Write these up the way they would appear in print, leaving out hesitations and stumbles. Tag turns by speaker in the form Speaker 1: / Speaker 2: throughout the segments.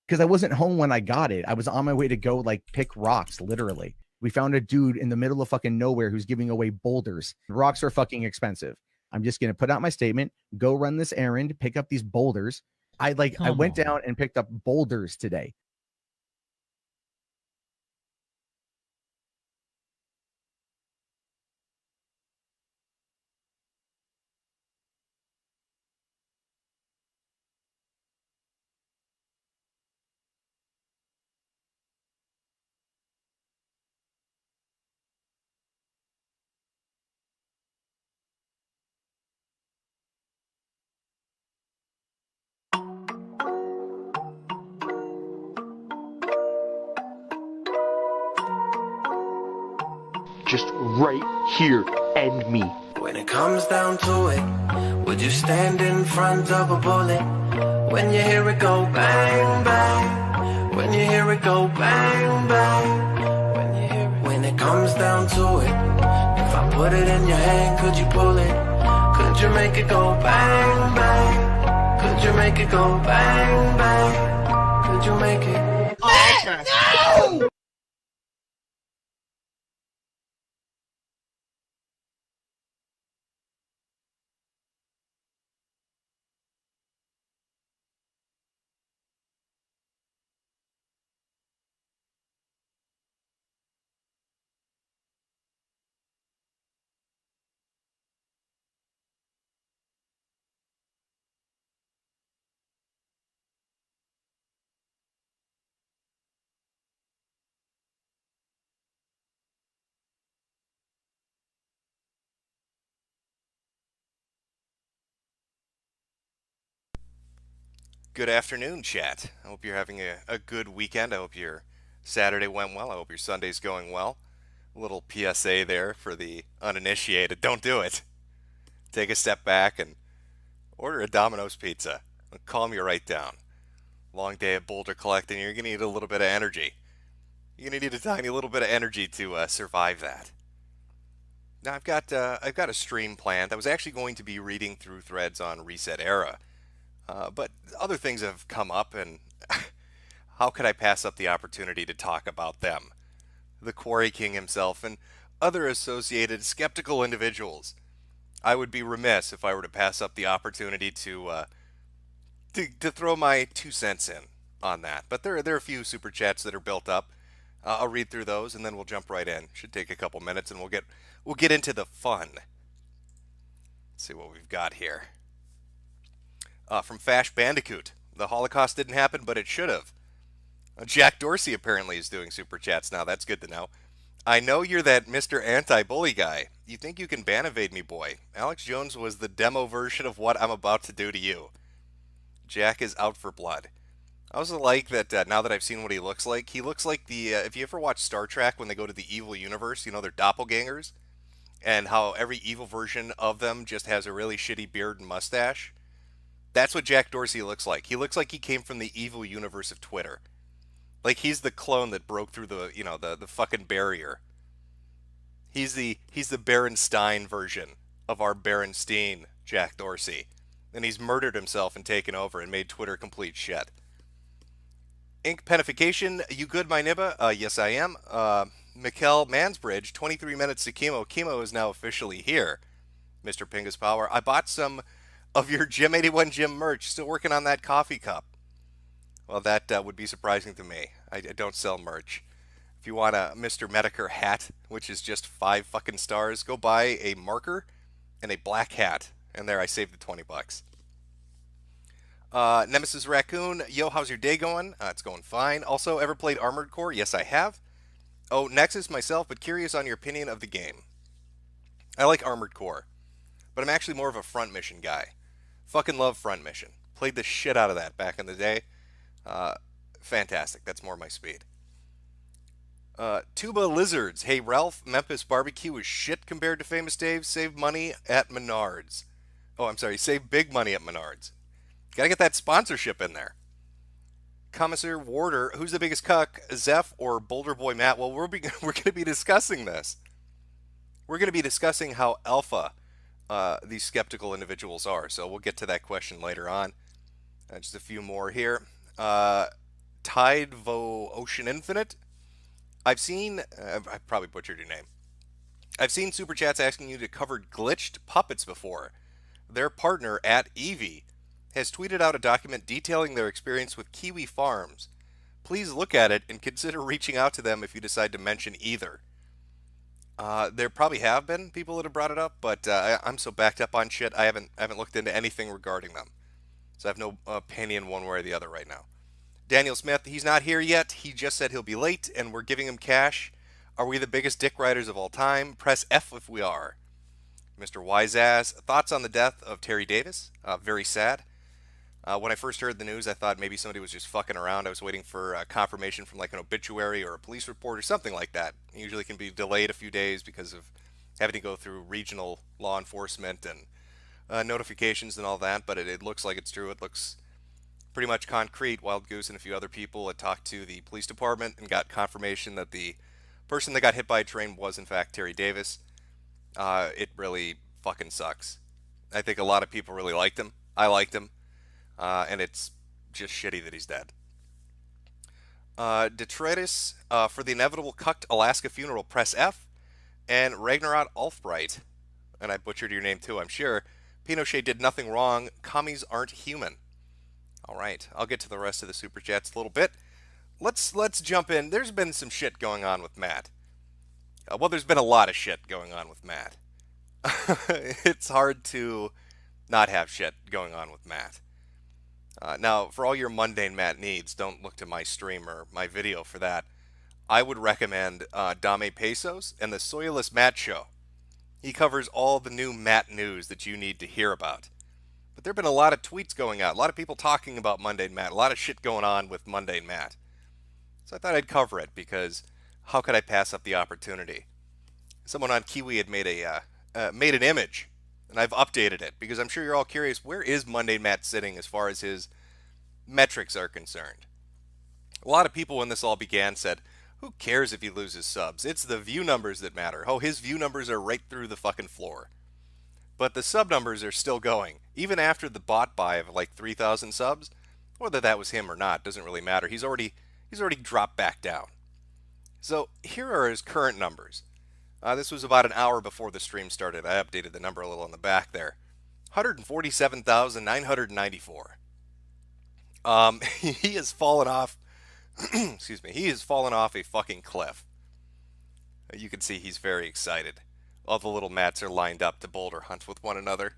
Speaker 1: because I wasn't home when I got it. I was on my way to go like pick rocks, literally. We found a dude in the middle of fucking nowhere who's giving away boulders. Rocks are fucking expensive. I'm just gonna put out my statement, go run this errand, pick up these boulders. I went down and picked up boulders today.
Speaker 2: Just right here, end me.
Speaker 3: When it comes down to it, would you stand in front of a bullet? When you hear it go bang, bang. When you hear it go bang, bang. When it comes down to it, if I put it in your hand, could you pull it? Could you make it go bang, bang? Could you make it go bang, bang? Could you make it?
Speaker 1: Oh, no!
Speaker 4: Good afternoon, chat. I hope you're having a good weekend. I hope your Saturday went well. I hope your Sunday's going well. A little PSA there for the uninitiated. Don't do it. Take a step back and order a Domino's pizza. It'll calm you right down. Long day at boulder collecting. You're going to need a little bit of energy. You're going to need a tiny little bit of energy to survive that. Now I've got a stream planned. I was actually going to be reading through threads on Reset Era. But other things have come up, and how could I pass up the opportunity to talk about them? The Quarry King himself and other associated skeptical individuals. I would be remiss if I were to pass up the opportunity to throw my 2 cents in on that. But there are a few super chats that are built up. I'll read through those, and then we'll jump right in. Should take a couple minutes, and we'll get into the fun. Let's see what we've got here. From Fash Bandicoot. The Holocaust didn't happen, but it should have. Jack Dorsey apparently is doing super chats now. That's good to know. I know you're that Mr. Anti-Bully guy. You think you can ban evade me, boy. Alex Jones was the demo version of what I'm about to do to you. Jack is out for blood. I also like that now that I've seen what he looks like the, if you ever watch Star Trek when they go to the evil universe, you know, they're doppelgangers, and how every evil version of them just has a really shitty beard and mustache. That's what Jack Dorsey looks like. He looks like he came from the evil universe of Twitter. Like he's the clone that broke through the, you know, the fucking barrier. He's the Berenstein version of our Berenstein Jack Dorsey. And he's murdered himself and taken over and made Twitter complete shit. Ink Penification, you good, my nibba? Yes, I am. Mikkel Mansbridge, 23 minutes to chemo. Chemo is now officially here. Mr. Pingus Power. I bought some of your Gym 81 Gym merch. Still working on that coffee cup. Well, that would be surprising to me. I don't sell merch. If you want a Mr. Metokur hat, which is just 5 fucking stars, go buy a marker and a black hat. And there, I saved the 20 bucks. Nemesis Raccoon, yo, how's your day going? It's going fine. Also, ever played Armored Core? Yes, I have. Oh, Nexus myself, but curious on your opinion of the game. I like Armored Core, but I'm actually more of a front mission guy. Fucking love front mission. Played the shit out of that back in the day. Fantastic. That's more my speed. Tuba Lizards. Hey, Ralph, Memphis barbecue is shit compared to Famous Dave. Save money at Menards. Oh, I'm sorry. Save big money at Menards. Gotta get that sponsorship in there. Commissar Warder. Who's the biggest cuck? Zeph or Boulder Boy Matt? Well, we're going to be discussing this. We're going to be discussing how alpha these skeptical individuals are. So we'll get to that question later on. Just a few more here. Tom Tidevo Ocean Infinite. I've seen, I probably butchered your name. I've seen super chats asking you to cover glitched puppets before. Their partner at Eevee has tweeted out a document detailing their experience with Kiwi Farms. Please look at it and consider reaching out to them if you decide to mention either. There probably have been people that have brought it up, but I'm so backed up on shit. I haven't looked into anything regarding them, so I have no opinion one way or the other right now. Daniel Smith, he's not here yet. He just said he'll be late, and we're giving him cash. Are we the biggest dick riders of all time? Press F if we are. Mr. Wiseass, thoughts on the death of Terry Davis? Very sad. When I first heard the news, I thought maybe somebody was just fucking around. I was waiting for confirmation from like an obituary or a police report or something like that. It usually can be delayed a few days because of having to go through regional law enforcement and notifications and all that, but it looks like it's true. It looks pretty much concrete. Wild Goose and a few other people had talked to the police department and got confirmation that the person that got hit by a train was in fact Terry Davis. It really fucking sucks. I think a lot of people really liked him. I liked him. And it's just shitty that he's dead. Detritus, for the inevitable cucked Alaska funeral, press F. And Ragnarot Alfbright, and I butchered your name too, I'm sure. Pinochet did nothing wrong. Commies aren't human. All right, I'll get to the rest of the super chats a little bit. Let's jump in. There's been some shit going on with Matt. Well, there's been a lot of shit going on with Matt. It's hard to not have shit going on with Matt. Now, for all your mundane Matt needs, don't look to my stream or my video for that. I would recommend Dame Pesos and the Soilless Matt Show. He covers all the new Matt news that you need to hear about. But there have been a lot of tweets going out, a lot of people talking about Mundane Matt, a lot of shit going on with Mundane Matt. So I thought I'd cover it because how could I pass up the opportunity? Someone on Kiwi had made an image, and I've updated it because I'm sure you're all curious, where is Mundane Matt sitting as far as his metrics are concerned? A lot of people when this all began said, who cares if he loses subs? It's the view numbers that matter. Oh, his view numbers are right through the fucking floor. But the sub numbers are still going. Even after the bot buy of like 3,000 subs, whether that was him or not, doesn't really matter. He's already dropped back down. So here are his current numbers. This was about an hour before the stream started. I updated the number a little on the back there. 147,994. He has fallen off. Excuse me. He has fallen off a fucking cliff. You can see he's very excited. All the little mats are lined up to boulder hunt with one another.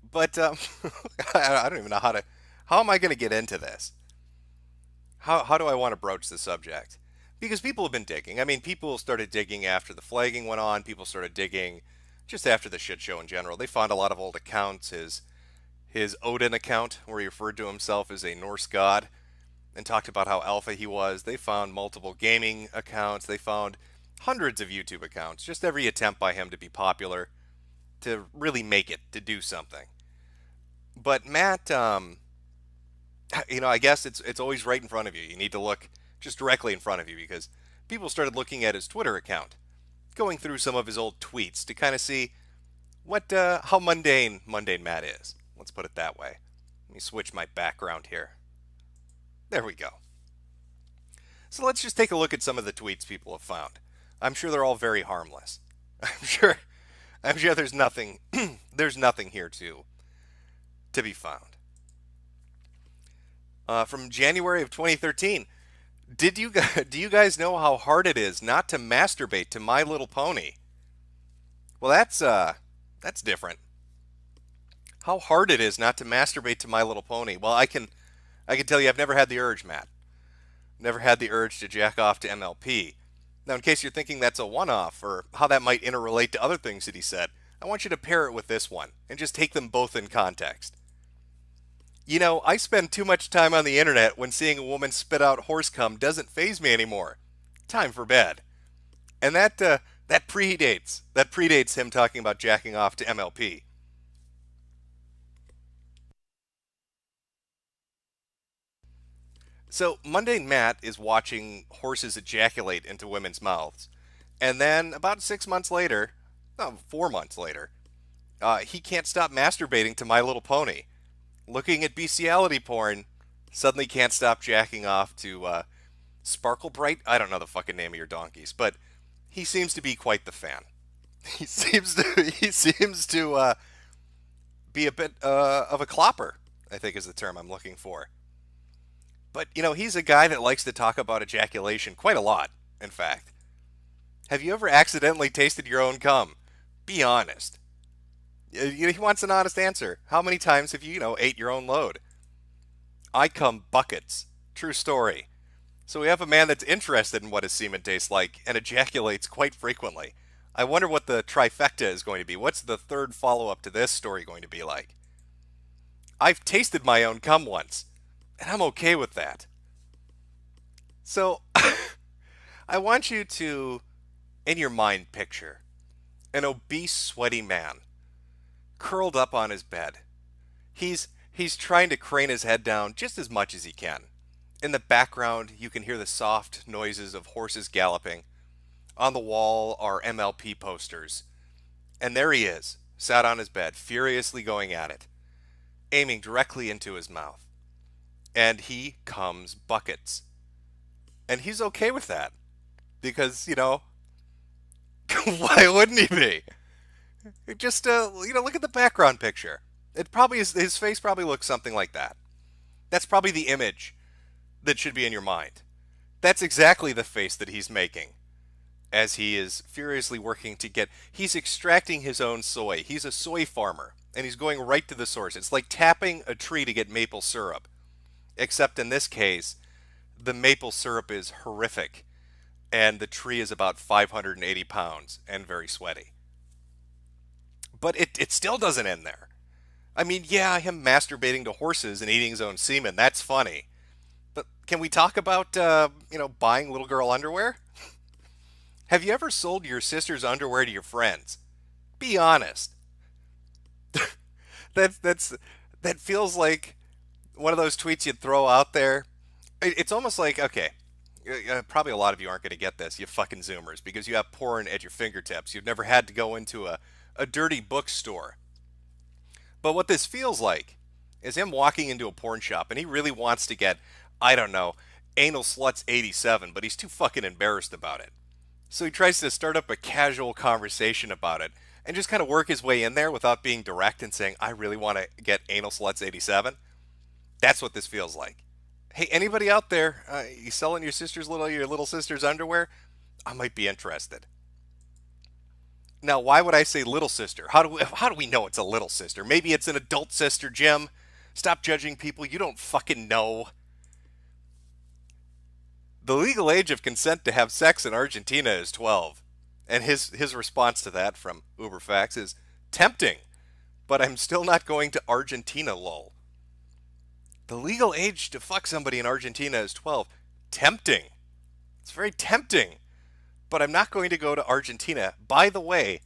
Speaker 4: But I don't even know how am I going to get into this? How do I want to broach the subject? Because people have been digging. I mean, people started digging after the flagging went on. People started digging just after the shit show in general. They found a lot of old accounts. His Odin account, where he referred to himself as a Norse god and talked about how alpha he was. They found multiple gaming accounts. They found hundreds of YouTube accounts. Just every attempt by him to be popular, to really make it, to do something. But Matt, I guess it's always right in front of you. You need to look just directly in front of you because people started looking at his Twitter account, going through some of his old tweets to kind of see how mundane Matt is. Let's put it that way. Let me switch my background here. There we go. So let's just take a look at some of the tweets people have found. I'm sure they're all very harmless. I'm sure there's nothing here to be found. From January of 2013. Do you guys know how hard it is not to masturbate to My Little Pony? Well, that's different. How hard it is not to masturbate to My Little Pony. Well, I can tell you I've never had the urge, Matt. Never had the urge to jack off to MLP. Now, in case you're thinking that's a one-off or how that might interrelate to other things that he said, I want you to pair it with this one and just take them both in context. You know, I spend too much time on the internet when seeing a woman spit out horse cum doesn't faze me anymore. Time for bed. And that predates him talking about jacking off to MLP. So, Mundane Matt is watching horses ejaculate into women's mouths. And then, about 6 months later, 4 months later, he can't stop masturbating to My Little Pony. Looking at bestiality porn Suddenly can't stop jacking off to Sparkle Bright. I don't know the fucking name of your donkeys, but he seems to be quite the fan. He seems to be a bit of a clopper, I think is the term I'm looking for. But, he's a guy that likes to talk about ejaculation quite a lot, in fact. Have you ever accidentally tasted your own cum? Be honest. He wants an honest answer. How many times have you, ate your own load? I cum buckets. True story. So we have a man that's interested in what his semen tastes like and ejaculates quite frequently. I wonder what the trifecta is going to be. What's the third follow-up to this story going to be like? I've tasted my own cum once, and I'm okay with that. So, I want you to, in your mind, picture an obese, sweaty man curled up on his bed. He's trying to crane his head down just as much as he can. In the background, you can hear the soft noises of horses galloping. On the wall are MLP posters. And there he is, sat on his bed, furiously going at it, aiming directly into his mouth. And he comes buckets. And he's okay with that. Because, why wouldn't he be? Just, look at the background picture. It probably is, his face probably looks something like that. That's probably the image that should be in your mind. That's exactly the face that he's making as he is furiously working to he's extracting his own soy. He's a soy farmer, and he's going right to the source. It's like tapping a tree to get maple syrup. Except in this case, the maple syrup is horrific, and the tree is about 580 pounds and very sweaty. But it still doesn't end there. I mean, yeah, him masturbating to horses and eating his own semen, that's funny. But can we talk about, buying little girl underwear? Have you ever sold your sister's underwear to your friends? Be honest. That feels like one of those tweets you'd throw out there. It's almost like, okay, probably a lot of you aren't going to get this, you fucking Zoomers, because you have porn at your fingertips. You've never had to go into a dirty bookstore. But what this feels like is him walking into a porn shop, and he really wants to get, I don't know, Anal Sluts 87, but he's too fucking embarrassed about it. So he tries to start up a casual conversation about it, and just kind of work his way in there without being direct and saying, I really want to get Anal Sluts 87. That's what this feels like. Hey, anybody out there, you selling your little sister's underwear? I might be interested. Now, why would I say little sister? How do we know it's a little sister? Maybe it's an adult sister, Jim. Stop judging people. You don't fucking know. The legal age of consent to have sex in Argentina is 12. And his response to that from Uberfax is tempting, but I'm still not going to Argentina, lol. The legal age to fuck somebody in Argentina is 12. Tempting. It's very tempting. But I'm not going to go to Argentina. By the way,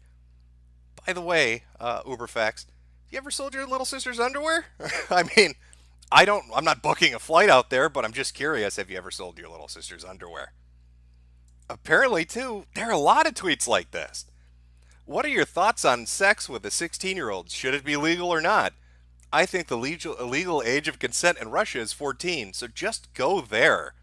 Speaker 4: Uberfax, you ever sold your little sister's underwear? I mean, I'm not booking a flight out there, but I'm just curious, have you ever sold your little sister's underwear? Apparently, too, there are a lot of tweets like this. What are your thoughts on sex with a 16-year-old? Should it be legal or not? I think the legal age of consent in Russia is 14, so just go there.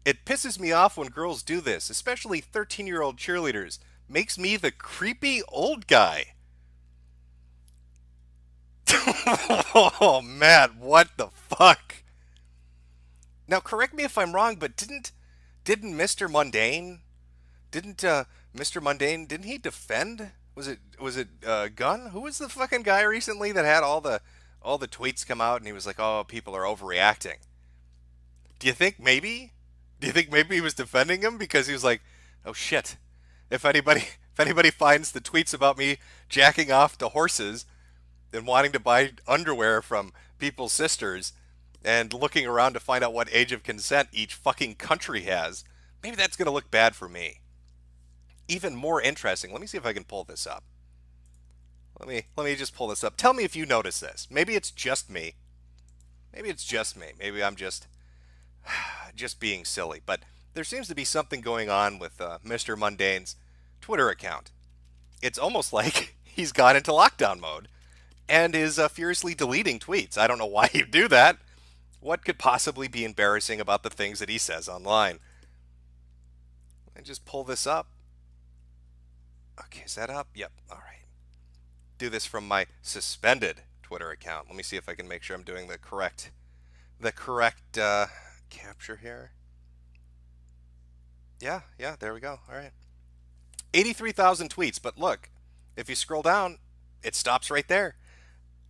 Speaker 4: It pisses me off when girls do this, especially 13-year-old cheerleaders. Makes me the creepy old guy. Oh, man, what the fuck? Now, correct me if I'm wrong, but didn't Mr. Mundane, Mr. Mundane, didn't he defend? Was it Gunn? Who was the fucking guy recently that had all the tweets come out and he was like, oh, people are overreacting? Do you think maybe he was defending him because he was like, oh shit, if anybody finds the tweets about me jacking off to horses and wanting to buy underwear from people's sisters and looking around to find out what age of consent each fucking country has, maybe that's going to look bad for me. Even more interesting, let me see if I can pull this up. Let me just pull this up. Tell me if you notice this. Maybe it's just me. Maybe I'm just being silly. But there seems to be something going on with Mr. Mundane's Twitter account. It's almost like he's gone into lockdown mode and is furiously deleting tweets. I don't know why you do that. What could possibly be embarrassing about the things that he says online? I just pull this up. Okay, is that up? Yep. All right. Do this from my suspended Twitter account. Let me see if I can make sure I'm doing the correct capture here. Yeah, there we go. All right. 83,000 tweets, but look, if you scroll down, it stops right there.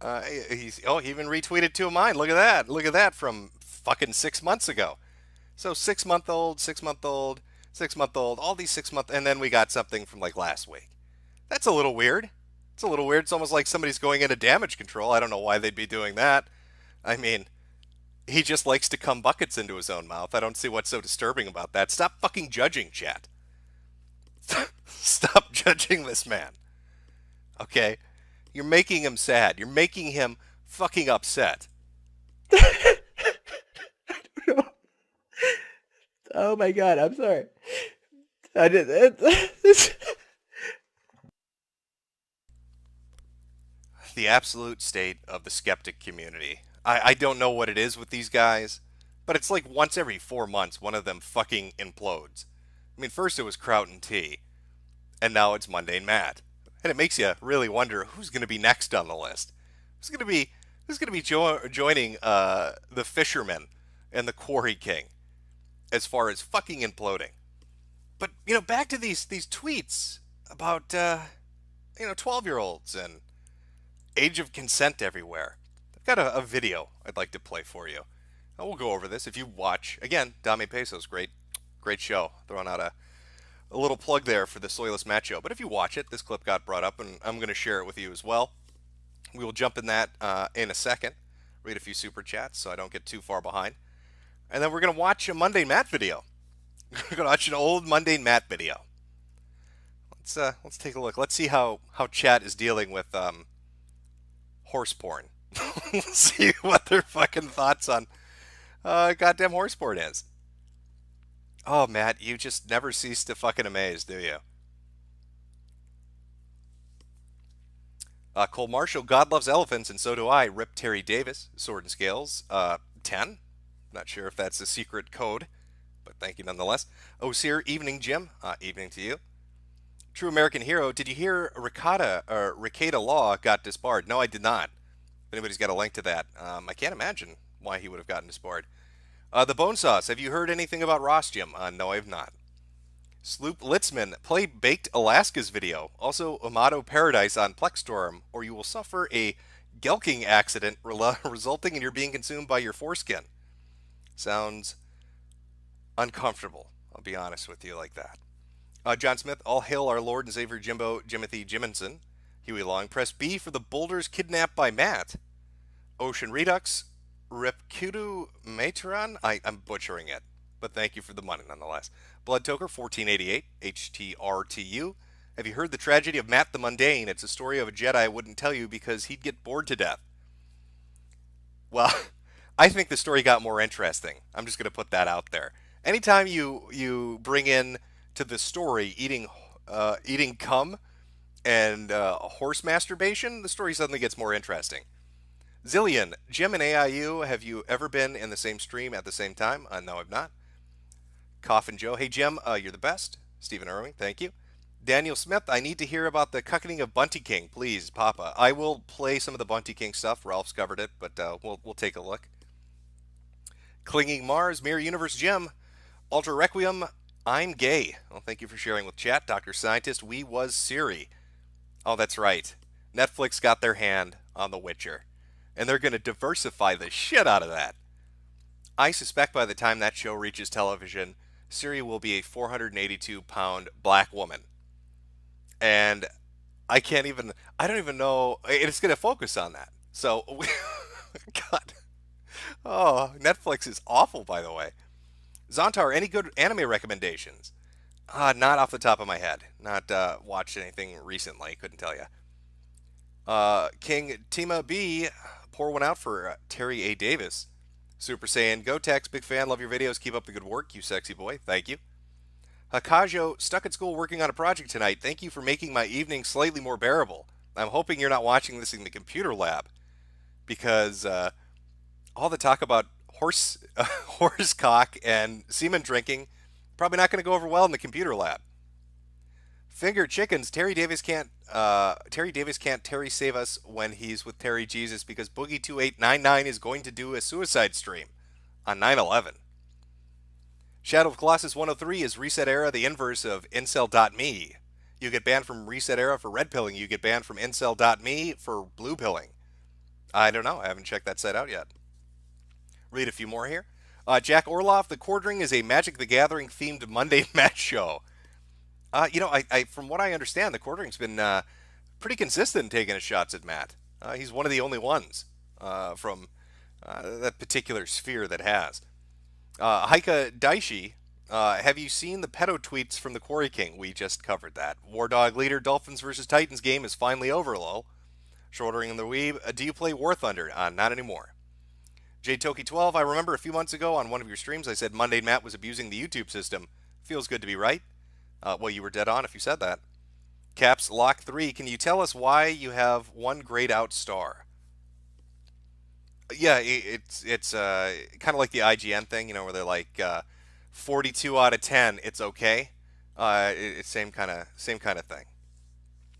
Speaker 4: He even retweeted two of mine. Look at that from fucking 6 months ago. So 6 month old, 6 month old, 6 month old, all these 6 month, and then we got something from like last week. That's a little weird. It's a little weird. It's almost like somebody's going into damage control. I don't know why they'd be doing that. I mean, he just likes to cum buckets into his own mouth. I don't see what's so disturbing about that. Stop fucking judging, chat. Stop judging this man. Okay? You're making him sad. You're making him fucking upset.
Speaker 1: Oh my god, I'm sorry. I did
Speaker 4: The absolute state of the skeptic community. I don't know what it is with these guys, but it's like once every 4 months one of them fucking implodes. I mean, first it was Kraut and T, and now it's Mundane Matt. And it makes you really wonder who's going to be next on the list. Who's going to be joining the Fisherman and the Quarry King as far as fucking imploding. But, back to these tweets about 12-year-olds and age of consent everywhere. I've got a video I'd like to play for you. We'll go over this. If you watch, again, Dame Pesos, great show. Throwing out a little plug there for the Soyless Matt Show. But if you watch it, this clip got brought up, and I'm going to share it with you as well. We will jump in that in a second. Read a few super chats so I don't get too far behind. And then we're going to watch a Mundane Matt video. We're going to watch an old Mundane Matt video. Let's take a look. Let's see how chat is dealing with horse porn. Let's see what their fucking thoughts on goddamn horse porn is. Oh, Matt, you just never cease to fucking amaze, do you? Cole Marshall, God loves elephants, and so do I. Rip Terry Davis, Sword and Scales, 10. Not sure if that's a secret code, but thank you nonetheless. Osir, evening, Jim. Evening to you. True American Hero, did you hear Ricada Law got disbarred? No, I did not. If anybody's got a link to that, I can't imagine why he would have gotten disbarred. The Bone Sauce, have you heard anything about Ross, Jim? No, I have not. Sloop Litzman, play Baked Alaska's video. Also, Amato Paradise on Plexstorm, or you will suffer a gelking accident resulting in your being consumed by your foreskin. Sounds uncomfortable. I'll be honest with you like that. John Smith, all hail our Lord and Savior Jimothy Jiminson. Huey Long, press B for the boulders kidnapped by Matt. Ocean Redux, Repkudu Matron, I'm butchering it, but thank you for the money nonetheless. Blood Toker, 1488, HTRTU. Have you heard the tragedy of Matt the Mundane? It's a story of a Jedi I wouldn't tell you because he'd get bored to death. Well, I think the story got more interesting. I'm just going to put that out there. Anytime you bring in to the story eating cum and horse masturbation, the story suddenly gets more interesting. Zillion, Jim and AIU, have you ever been in the same stream at the same time? No, I've not. Coffin Joe, hey Jim, you're the best. Stephen Irving, thank you. Daniel Smith, I need to hear about the cuckening of Bunty King, please, Papa. I will play some of the Bunty King stuff. Ralph's covered it, but we'll take a look. Clinging Mars, Mirror Universe Jim, Ultra Requiem, I'm gay. Well, thank you for sharing with chat. Dr. Scientist, we was Siri. Oh, that's right. Netflix got their hand on The Witcher, and they're going to diversify the shit out of that. I suspect by the time that show reaches television, Siri will be a 482-pound black woman. And I don't even know, it's going to focus on that. So, God. Oh, Netflix is awful, by the way. Zontar, any good anime recommendations? Not off the top of my head. Not watched anything recently. Couldn't tell you. King Tima B, pour one out for Terry A. Davis. Super Saiyan Gotex, big fan. Love your videos. Keep up the good work, you sexy boy. Thank you. Hakajo, stuck at school working on a project tonight. Thank you for making my evening slightly more bearable. I'm hoping you're not watching this in the computer lab, because all the talk about horse cock and semen drinking. Probably not going to go over well in the computer lab. Finger chickens. Terry Davis can't. Terry save us when he's with Terry Jesus because Boogie 2899 is going to do a suicide stream on 9/11. Shadow of Colossus 103 is Reset Era, the inverse of Incel.me. You get banned from Reset Era for red pilling. You get banned from Incel.me for blue pilling. I don't know. I haven't checked that site out yet. Read a few more here. Jack Orloff, the Quartering is a Magic the Gathering themed Monday match show. I from what I understand, the Quartering's been pretty consistent in taking his shots at Matt. He's one of the only ones from that particular sphere that has. Haika Daishi, have you seen the pedo tweets from the Quarry King? We just covered that. War Dog Leader, Dolphins versus Titans game is finally over, lol. Shortering in the Weeb, do you play War Thunder? Not anymore. JToki12, I remember a few months ago on one of your streams I said Monday Matt was abusing the YouTube system. Feels good to be right. Well, you were dead on if you said that. Caps Lock 3, can you tell us why you have one grayed out star? Yeah, it's kind of like the IGN thing, where they're like 42 out of 10, it's okay. It's same kind of thing.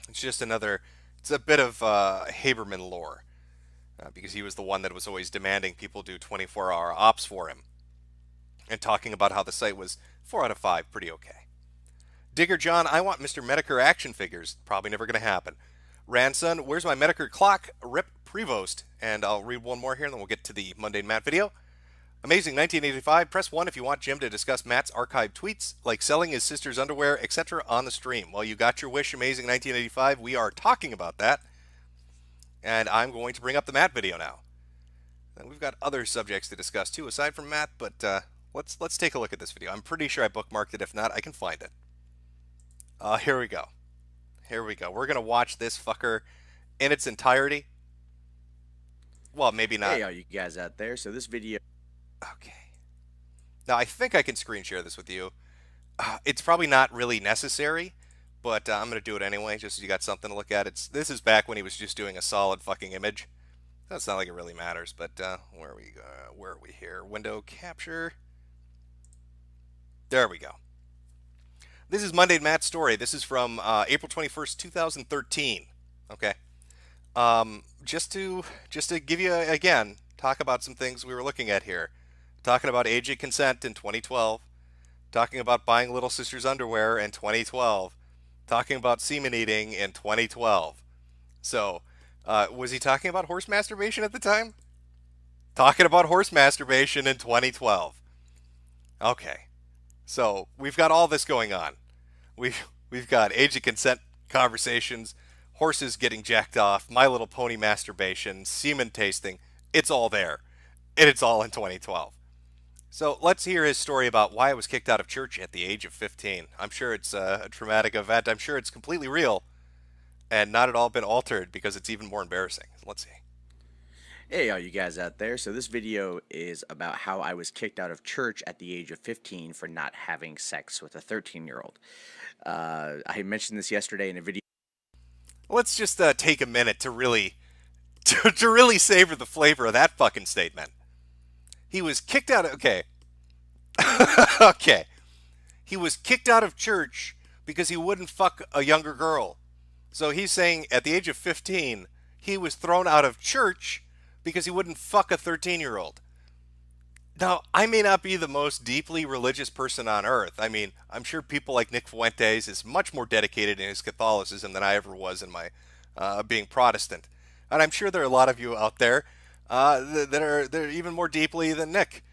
Speaker 4: It's just it's a bit of Haberman lore. Because he was the one that was always demanding people do 24-hour ops for him. And talking about how the site was 4 out of 5, pretty okay. Digger John, I want Mr. Metokur action figures. Probably never going to happen. Ranson, where's my Metokur clock? Rip Prevost. And I'll read one more here, and then we'll get to the Mundane Matt video. Amazing 1985. Press 1 if you want Jim to discuss Matt's archived tweets, like selling his sister's underwear, etc. on the stream. Well, you got your wish, Amazing 1985. We are talking about that. And I'm going to bring up the Matt video now. And we've got other subjects to discuss too, aside from Matt, but let's take a look at this video. I'm pretty sure I bookmarked it. If not, I can find it. Here we go. Here we go. We're going to watch this fucker in its entirety. Well, maybe not.
Speaker 5: Hey, all you guys out there. So this video...
Speaker 4: Okay. Now, I think I can screen share this with you. It's probably not really necessary, but I'm going to do it anyway, just so you got something to look at. This is back when he was just doing a solid fucking image. That's not like it really matters, but where are we here? Window capture. There we go. This is Monday Matt's story. This is from April 21st, 2013. Okay. Just to give you, again, talk about some things we were looking at here. Talking about age of consent in 2012. Talking about buying little sister's underwear in 2012. Talking about semen eating in 2012. So, was he talking about horse masturbation at the time? Talking about horse masturbation in 2012. Okay. So, we've got all this going on. We've got age of consent conversations, horses getting jacked off, My Little Pony masturbation, semen tasting. It's all there. And it's all in 2012. So let's hear his story about why I was kicked out of church at the age of 15. I'm sure it's a traumatic event. I'm sure it's completely real and not at all been altered because it's even more embarrassing. Let's see.
Speaker 5: Hey, all you guys out there. So this video is about how I was kicked out of church at the age of 15 for not having sex with a 13-year-old. I mentioned this yesterday in a video.
Speaker 4: Let's just take a minute to really savor the flavor of that fucking statement. He was kicked out of... Okay. Okay. He was kicked out of church because he wouldn't fuck a younger girl. So he's saying at the age of 15, he was thrown out of church because he wouldn't fuck a 13-year-old. Now, I may not be the most deeply religious person on earth. I mean, I'm sure people like Nick Fuentes is much more dedicated in his Catholicism than I ever was in my being Protestant. And I'm sure there are a lot of you out there that are even more deeply than Nick.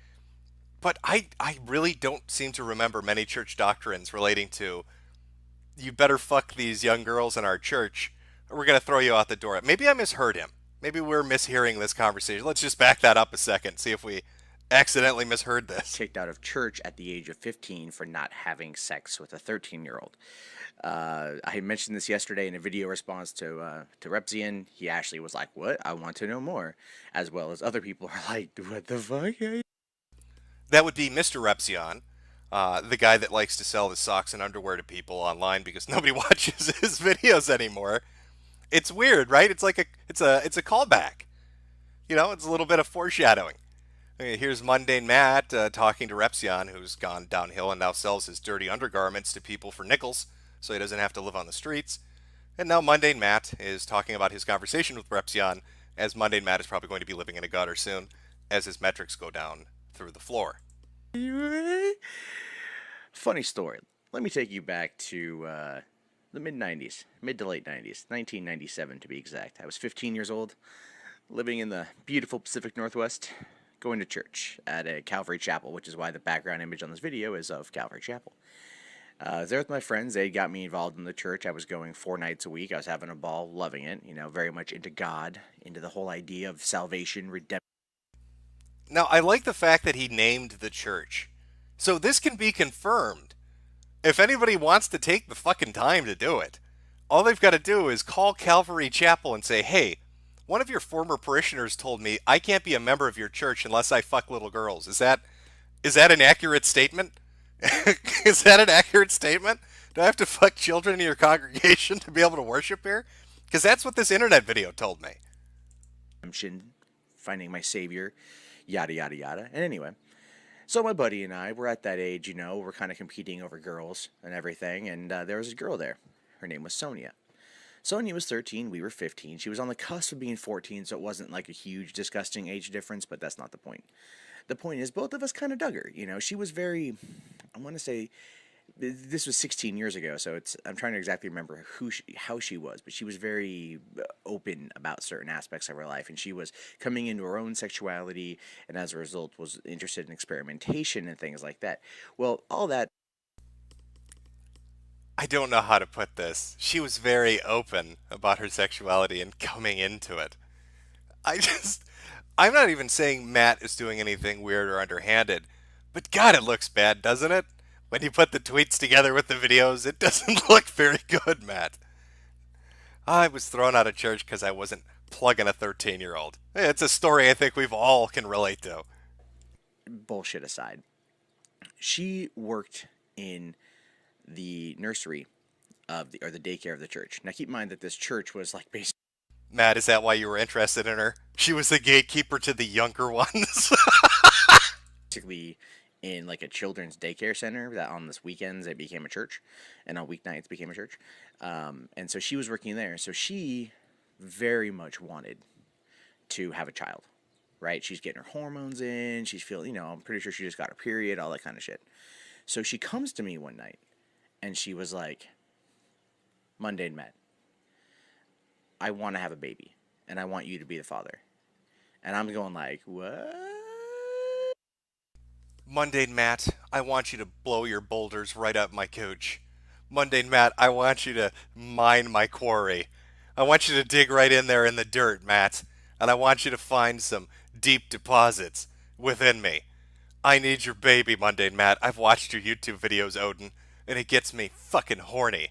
Speaker 4: But I really don't seem to remember many church doctrines relating to you better fuck these young girls in our church or we're going to throw you out the door. Maybe I misheard him. Maybe we're mishearing this conversation. Let's just back that up a second, see if we accidentally misheard this.
Speaker 5: Kicked out of church at the age of 15 for not having sex with a 13-year-old. I mentioned this yesterday in a video response to Repzian. He actually was like, what? I want to know more. As well as other people are like, what the fuck?
Speaker 4: That would be Mr. Repzion, the guy that likes to sell his socks and underwear to people online because nobody watches his videos anymore. It's weird, right? It's like it's a callback. You know, it's a little bit of foreshadowing. Okay, here's Mundane Matt talking to Repsion, who's gone downhill and now sells his dirty undergarments to people for nickels, so he doesn't have to live on the streets. And now Mundane Matt is talking about his conversation with Repsion, as Mundane Matt is probably going to be living in a gutter soon, as his metrics go down through the floor.
Speaker 5: Funny story. Let me take you back to the mid 90s, mid to late 90s, 1997 to be exact. I was 15 years old, living in the beautiful Pacific Northwest, going to church at a Calvary Chapel, which is why the background image on this video is of Calvary Chapel. I was there with my friends. They got me involved in the church. I was going 4 nights a week. I was having a ball, loving it, very much into God, into the whole idea of salvation, redemption.
Speaker 4: Now, I like the fact that he named the church. So this can be confirmed. If anybody wants to take the fucking time to do it, all they've got to do is call Calvary Chapel and say, hey, one of your former parishioners told me I can't be a member of your church unless I fuck little girls. Is that an accurate statement? Is that an accurate statement? Do I have to fuck children in your congregation to be able to worship here? Because that's what this internet video told me.
Speaker 5: Finding my savior, yada, yada, yada. And anyway, so my buddy and I were at that age, we're kind of competing over girls and everything. And there was a girl there. Her name was Sonia. Sonia was 13, we were 15. She was on the cusp of being 14, so it wasn't like a huge, disgusting age difference, but that's not the point. The point is, both of us kind of dug her. She was very, I want to say, this was 16 years ago, so I'm trying to exactly remember how she was, but she was very open about certain aspects of her life, and she was coming into her own sexuality, and as a result was interested in experimentation and things like that. Well, all that.
Speaker 4: I don't know how to put this. She was very open about her sexuality and coming into it. I'm not even saying Matt is doing anything weird or underhanded, but God, it looks bad, doesn't it? When you put the tweets together with the videos, it doesn't look very good, Matt. I was thrown out of church because I wasn't plugging a 13-year-old. It's a story I think we've all can relate to.
Speaker 5: Bullshit aside, she worked in the nursery of the daycare of the church. Now keep in mind that this church was like basically.
Speaker 4: Matt, is that why you were interested in her? She was the gatekeeper to the younger ones.
Speaker 5: Basically in like a children's daycare center that on this weekends it became a church, and on weeknights became a church. And so she was working there. So she very much wanted to have a child, right? She's getting her hormones in. She's feeling, I'm pretty sure she just got her period, all that kind of shit. So she comes to me one night and she was like, Mundane Matt, I want to have a baby and I want you to be the father. And I'm going like, what?
Speaker 4: Mundane Matt, I want you to blow your boulders right up my cooch. Mundane Matt, I want you to mine my quarry. I want you to dig right in there in the dirt, Matt. And I want you to find some deep deposits within me. I need your baby, Mundane Matt. I've watched your YouTube videos, Odin, and it gets me fucking horny.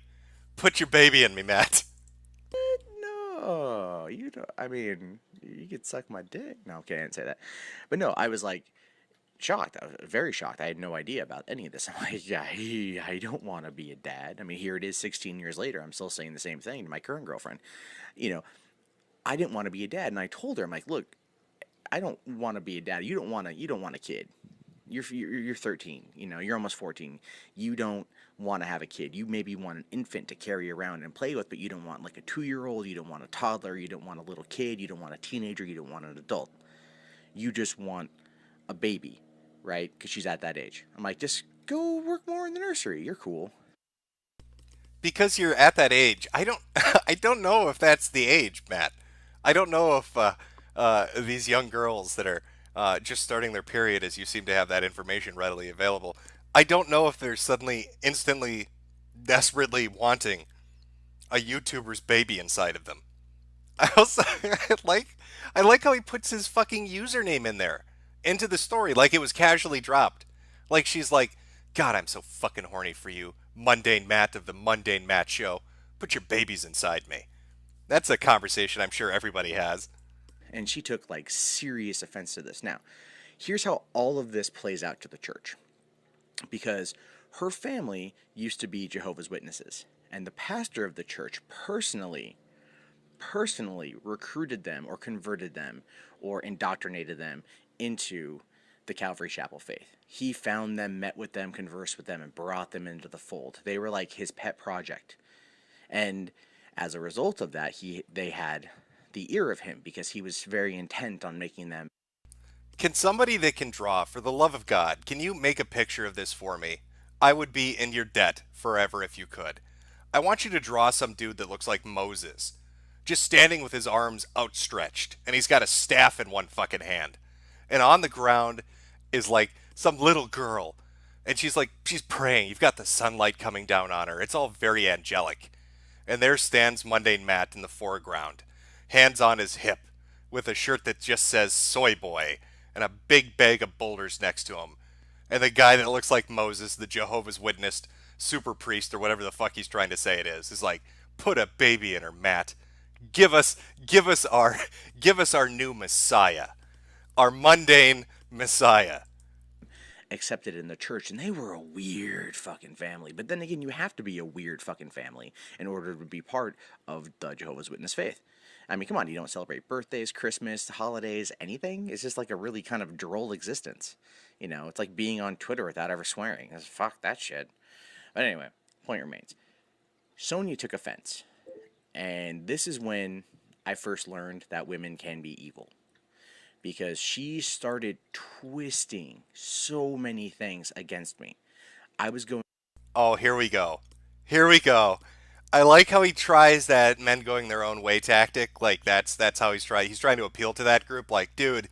Speaker 4: Put your baby in me, Matt.
Speaker 5: No, you don't. I mean, you could suck my dick. No, okay, I didn't say that. But no, I was like shocked. I was very shocked. I had no idea about any of this. I'm like, yeah, I don't want to be a dad. I mean, here it is 16 years later. I'm still saying the same thing to my current girlfriend. I didn't want to be a dad. And I told her, I'm like, look, I don't want to be a dad. You don't want a kid. You're 13, you're almost 14. You don't want to have a kid. You maybe want an infant to carry around and play with, but you don't want like a 2-year-old. You don't want a toddler. You don't want a little kid. You don't want a teenager. You don't want an adult. You just want a baby, right? Because she's at that age. I'm like, just go work more in the nursery. You're cool.
Speaker 4: Because you're at that age, I don't know if that's the age, Matt. I don't know if these young girls that are just starting their period, as you seem to have that information readily available, I don't know if they're suddenly, instantly, desperately wanting a YouTuber's baby inside of them. I also I like how he puts his fucking username in there into the story, like it was casually dropped. Like she's like, God, I'm so fucking horny for you, Mundane Matt of the Mundane Matt Show. Put your babies inside me. That's a conversation I'm sure everybody has.
Speaker 5: And she took like serious offense to this. Now, here's how all of this plays out to the church. Because her family used to be Jehovah's Witnesses, and the pastor of the church personally recruited them or converted them or indoctrinated them into the Calvary Chapel faith. He found them, met with them, conversed with them, and brought them into the fold. They were like his pet project. And as a result of that, they had the ear of him because he was very intent on making them.
Speaker 4: Can somebody that can draw, for the love of God, can you make a picture of this for me? I would be in your debt forever if you could. I want you to draw some dude that looks like Moses, just standing with his arms outstretched, and he's got a staff in one fucking hand. And on the ground is like some little girl, and she's praying. You've got the sunlight coming down on her. It's all very angelic. And there stands Mundane Matt in the foreground, hands on his hip, with a shirt that just says Soy Boy, and a big bag of boulders next to him. And the guy that looks like Moses, the Jehovah's Witness super priest, or whatever the fuck he's trying to say it is like, put a baby in her, Matt. Give us our new Messiah. Our mundane Messiah.
Speaker 5: Accepted in the church, and they were a weird fucking family. But then again, you have to be a weird fucking family in order to be part of the Jehovah's Witness faith. I mean, come on, you don't celebrate birthdays, Christmas, holidays, anything? It's just like a really kind of droll existence. You know, it's like being on Twitter without ever swearing. Fuck that shit. But anyway, point remains. Sonia took offense. And this is when I first learned that women can be evil. Because she started twisting so many things against me. I was going...
Speaker 4: Oh, here we go. Here we go. I like how he tries that men going their own way tactic. Like, that's how he's trying to appeal to that group. Like, dude,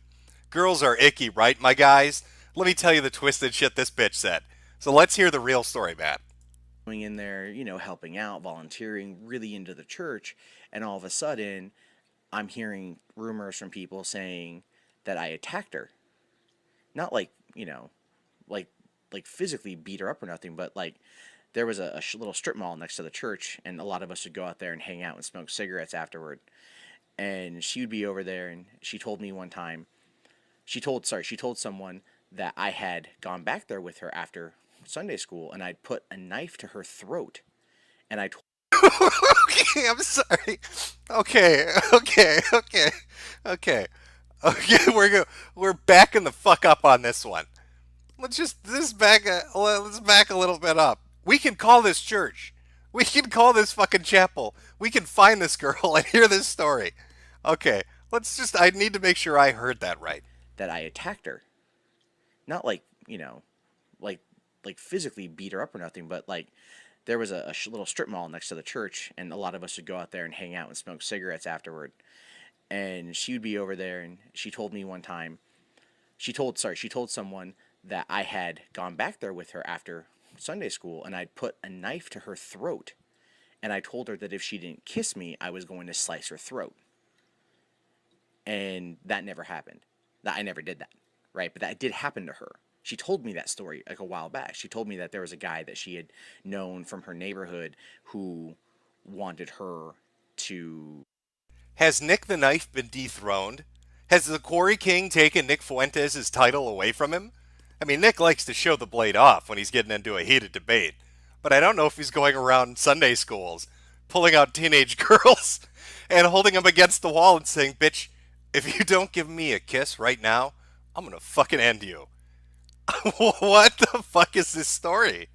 Speaker 4: girls are icky, right, my guys? Let me tell you the twisted shit this bitch said. So let's hear the real story, Matt.
Speaker 5: Going in there, you know, helping out, volunteering, really into the church, and all of a sudden, I'm hearing rumors from people saying that I attacked her. Not like, you know, like physically beat her up or nothing, but like there was a little strip mall next to the church, and a lot of us would go out there and hang out and smoke cigarettes afterward. And she would be over there, and she told me one time, she told someone that I had gone back there with her after Sunday school, and I'd put a knife to her throat, and I told...
Speaker 4: Okay, I'm sorry. Okay, we're backing the fuck up on this one. Let's back a little bit up. We can call this church. We can call this fucking chapel. We can find this girl and hear this story. Okay, I need to make sure I heard that right.
Speaker 5: That I attacked her. Not like, you know, like physically beat her up or nothing, but like there was a little strip mall next to the church, and a lot of us would go out there and hang out and smoke cigarettes afterward. And she would be over there, and she told me one time, she told someone that I had gone back there with her after Sunday school, and I'd put a knife to her throat, and I told her that if she didn't kiss me, I was going to slice her throat. And that never happened. I never did that, right? But that did happen to her. She told me that story like a while back. She told me that there was a guy that she had known from her neighborhood who wanted her to...
Speaker 4: Has Nick the Knife been dethroned? Has the Quarry King taken Nick Fuentes' title away from him? I mean, Nick likes to show the blade off when he's getting into a heated debate, but I don't know if he's going around Sunday schools, pulling out teenage girls, and holding them against the wall and saying, bitch, if you don't give me a kiss right now, I'm gonna fucking end you. What the fuck is this story?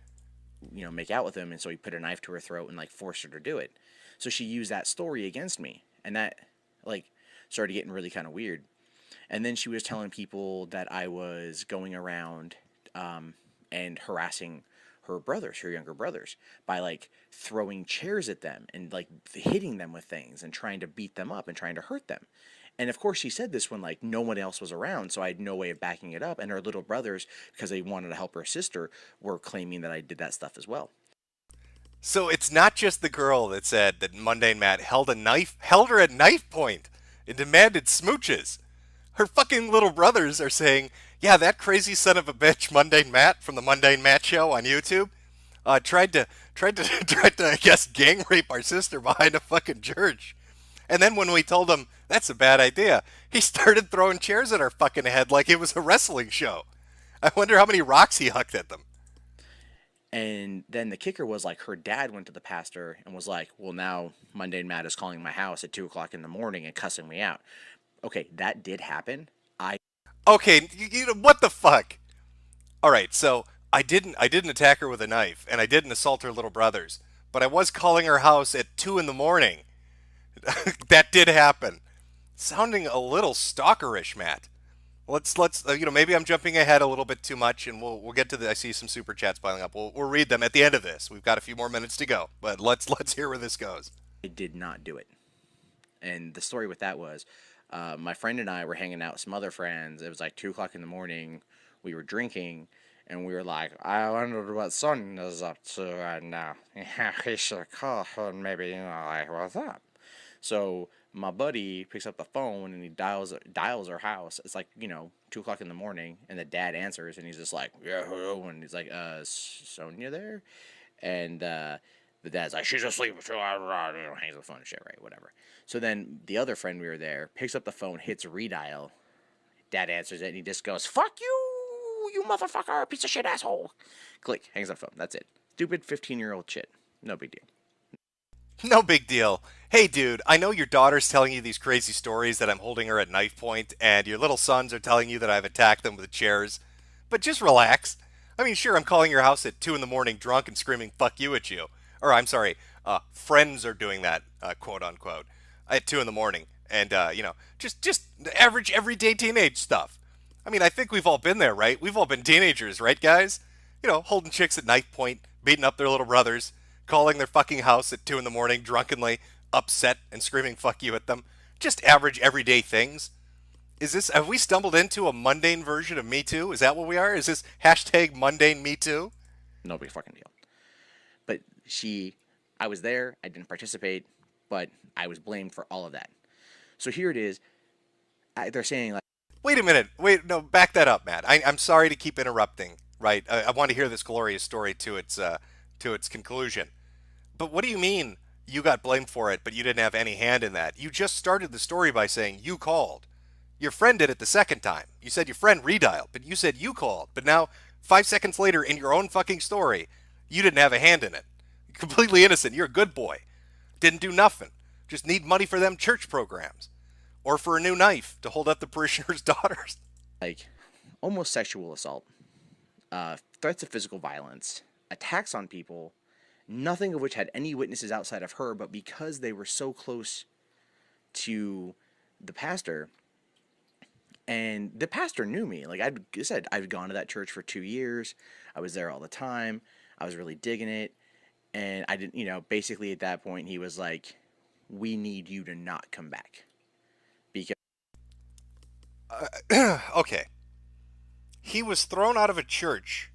Speaker 5: You know, make out with him, and so he put a knife to her throat and like forced her to do it. So she used that story against me, and that like started getting really kind of weird. And then she was telling people that I was going around and harassing her younger brothers, by like throwing chairs at them and like hitting them with things and trying to beat them up and trying to hurt them. And of course she said this when like no one else was around, so I had no way of backing it up. And her little brothers, because they wanted to help her sister, were claiming that I did that stuff as well.
Speaker 4: So it's not just the girl that said that Mundane Matt held her at knife point and demanded smooches. Her fucking little brothers are saying, yeah, that crazy son of a bitch, Mundane Matt from the Mundane Matt Show on YouTube, tried to, I guess, gang rape our sister behind a fucking church. And then when we told him that's a bad idea, he started throwing chairs at our fucking head like it was a wrestling show. I wonder how many rocks he hucked at them.
Speaker 5: And then the kicker was like her dad went to the pastor and was like, well, now Mundane Matt is calling my house at 2 o'clock in the morning and cussing me out. Okay, that did happen.
Speaker 4: Okay, you know what the fuck? All right, so I didn't attack her with a knife, and I didn't assault her little brothers, but I was calling her house at 2 in the morning. That did happen. Sounding a little stalkerish, Matt. Let's maybe I'm jumping ahead a little bit too much, and we'll get to the. I see some super chats piling up. We'll read them at the end of this. We've got a few more minutes to go, but let's hear where this goes.
Speaker 5: I did not do it. And the story with that was, my friend and I were hanging out with some other friends. It was like 2 o'clock in the morning. We were drinking, and we were like, I wonder what Son is up to right now. Yeah, he should call her and maybe, like, what's up? So my buddy picks up the phone and he dials her house. It's like, 2 o'clock in the morning, and the dad answers, and he's just like, yeah, hello, and he's like, Sonia there? And the dad's like, she's asleep. Hangs up the phone and shit, right? Whatever. So then the other friend we were there picks up the phone, hits redial. Dad answers it, and he just goes, fuck you, you motherfucker, piece of shit asshole. Click, hangs up the phone. That's it. Stupid 15-year-old shit. No big deal.
Speaker 4: No big deal. Hey, dude, I know your daughter's telling you these crazy stories that I'm holding her at knife point, and your little sons are telling you that I've attacked them with chairs. But just relax. I mean, sure, I'm calling your house at 2 in the morning drunk and screaming fuck you at you. Or, I'm sorry, friends are doing that, quote unquote, at 2 in the morning. And, just average, everyday teenage stuff. I mean, I think we've all been there, right? We've all been teenagers, right, guys? Holding chicks at knife point, beating up their little brothers, calling their fucking house at 2 in the morning, drunkenly, upset, and screaming fuck you at them. Just average, everyday things. Have we stumbled into a mundane version of Me Too? Is that what we are? Is this hashtag mundane Me Too?
Speaker 5: No big fucking deal. But I was there, I didn't participate, but I was blamed for all of that. So here it is. They're saying, like,
Speaker 4: wait a minute. Wait, no, back that up, Matt. I'm sorry to keep interrupting, right? I want to hear this glorious story to its conclusion. But what do you mean you got blamed for it, but you didn't have any hand in that? You just started the story by saying you called. Your friend did it the second time. You said your friend redialed, but you said you called. But now, 5 seconds later, in your own fucking story, you didn't have a hand in it. You're completely innocent. You're a good boy. Didn't do nothing. Just need money for them church programs. Or for a new knife to hold up the parishioners' daughters.
Speaker 5: like almost sexual assault, threats of physical violence, attacks on people, nothing of which had any witnesses outside of her, but because they were so close to the pastor, and the pastor knew me. Like I said, I've gone to that church for 2 years. I was there all the time. I was really digging it. And I didn't, basically at that point, he was like, we need you to not come back. Because
Speaker 4: Okay. He was thrown out of a church.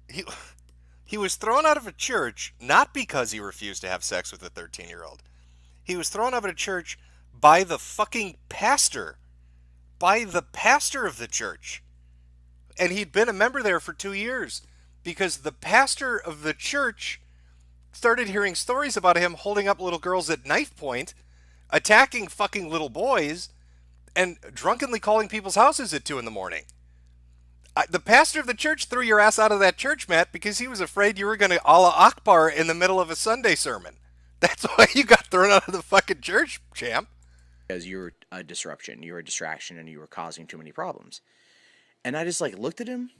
Speaker 4: He was thrown out of a church not because he refused to have sex with a 13-year-old. He was thrown out of a church by the fucking pastor. By the pastor of the church. And he'd been a member there for 2 years because the pastor of the church started hearing stories about him holding up little girls at knife point, attacking fucking little boys, and drunkenly calling people's houses at 2 in the morning. The pastor of the church threw your ass out of that church, Matt, because he was afraid you were going to Allah Akbar in the middle of a Sunday sermon. That's why you got thrown out of the fucking church, champ.
Speaker 5: because you were a disruption, you were a distraction, and you were causing too many problems. And I just looked at him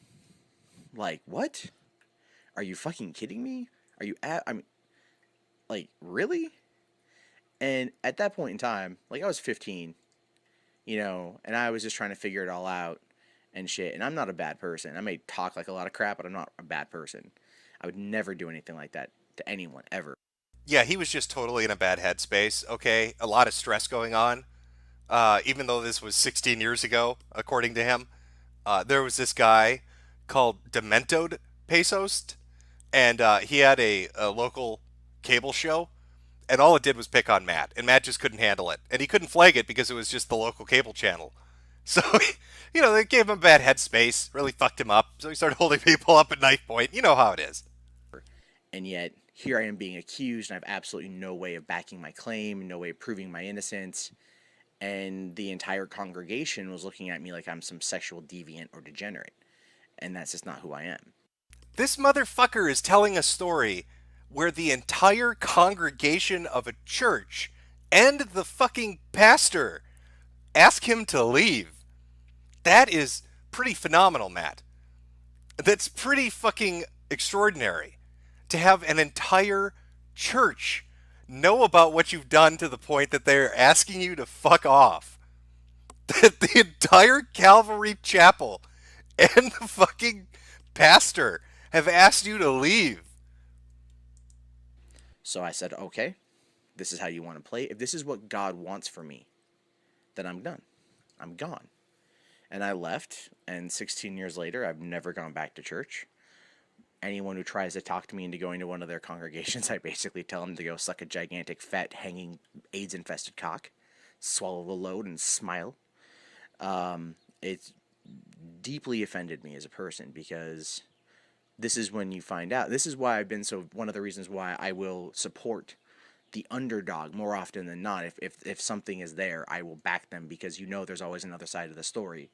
Speaker 5: like, what? Are you fucking kidding me? Really? And at that point in time, I was 15, and I was just trying to figure it all out and shit. And I'm not a bad person. I may talk like a lot of crap, but I'm not a bad person. I would never do anything like that to anyone, ever.
Speaker 4: Yeah, he was just totally in a bad headspace, okay? A lot of stress going on. Even though this was 16 years ago, according to him. There was this guy called Dementoed Pesos, and he had a local cable show, and all it did was pick on Matt, and Matt just couldn't handle it. And he couldn't flag it because it was just the local cable channel. So, they gave him a bad headspace, really fucked him up, so he started holding people up at knife point. You know how it is.
Speaker 5: And yet, here I am being accused, and I have absolutely no way of backing my claim, no way of proving my innocence. And the entire congregation was looking at me like I'm some sexual deviant or degenerate. And that's just not who I am.
Speaker 4: This motherfucker is telling a story where the entire congregation of a church and the fucking pastor ask him to leave. That is pretty phenomenal, Matt. That's pretty fucking extraordinary to have an entire church know about what you've done to the point that they're asking you to fuck off. That the entire Calvary Chapel and the fucking pastor have asked you to leave.
Speaker 5: So I said, okay, this is how you want to play. If this is what God wants for me, then I'm done. I'm gone. And I left, and 16 years later, I've never gone back to church. Anyone who tries to talk to me into going to one of their congregations, I basically tell them to go suck a gigantic, fat, hanging, AIDS-infested cock, swallow the load, and smile. It's deeply offended me as a person, because this is when you find out. This is why I've been one of the reasons why I will support the underdog more often than not. If something is there, I will back them, because there's always another side of the story.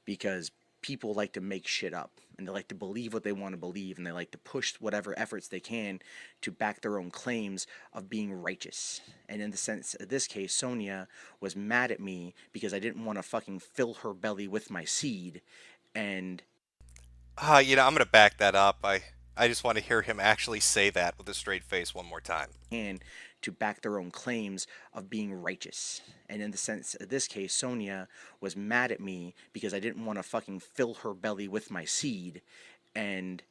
Speaker 5: Because people like to make shit up, and they like to believe what they want to believe, and they like to push whatever efforts they can to back their own claims of being righteous. And in this case, Sonia was mad at me because I didn't want to fucking fill her belly with my seed, and
Speaker 4: I'm going to back that up. I just want to hear him actually say that with a straight face one more time.
Speaker 5: And to back their own claims of being righteous. And in this case, Sonia was mad at me because I didn't want to fucking fill her belly with my seed, and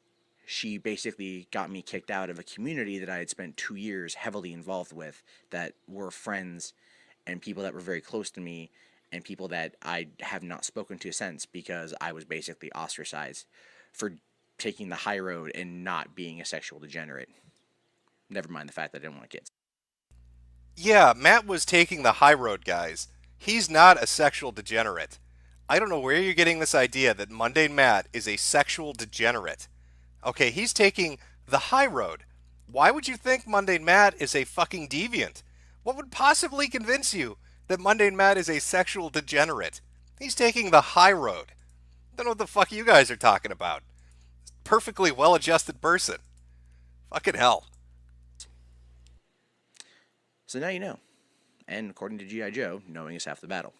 Speaker 5: she basically got me kicked out of a community that I had spent 2 years heavily involved with, that were friends and people that were very close to me, and people that I have not spoken to since, because I was basically ostracized for taking the high road and not being a sexual degenerate. Never mind the fact that I didn't want kids.
Speaker 4: Yeah, Matt was taking the high road, guys. He's not a sexual degenerate. I don't know where you're getting this idea that Mundane Matt is a sexual degenerate. Okay, he's taking the high road. Why would you think Mundane Matt is a fucking deviant? What would possibly convince you that Mundane Matt is a sexual degenerate? He's taking the high road. Don't know what the fuck you guys are talking about. Perfectly well-adjusted person. Fucking hell.
Speaker 5: So now you know. And according to G.I. Joe, knowing is half the battle.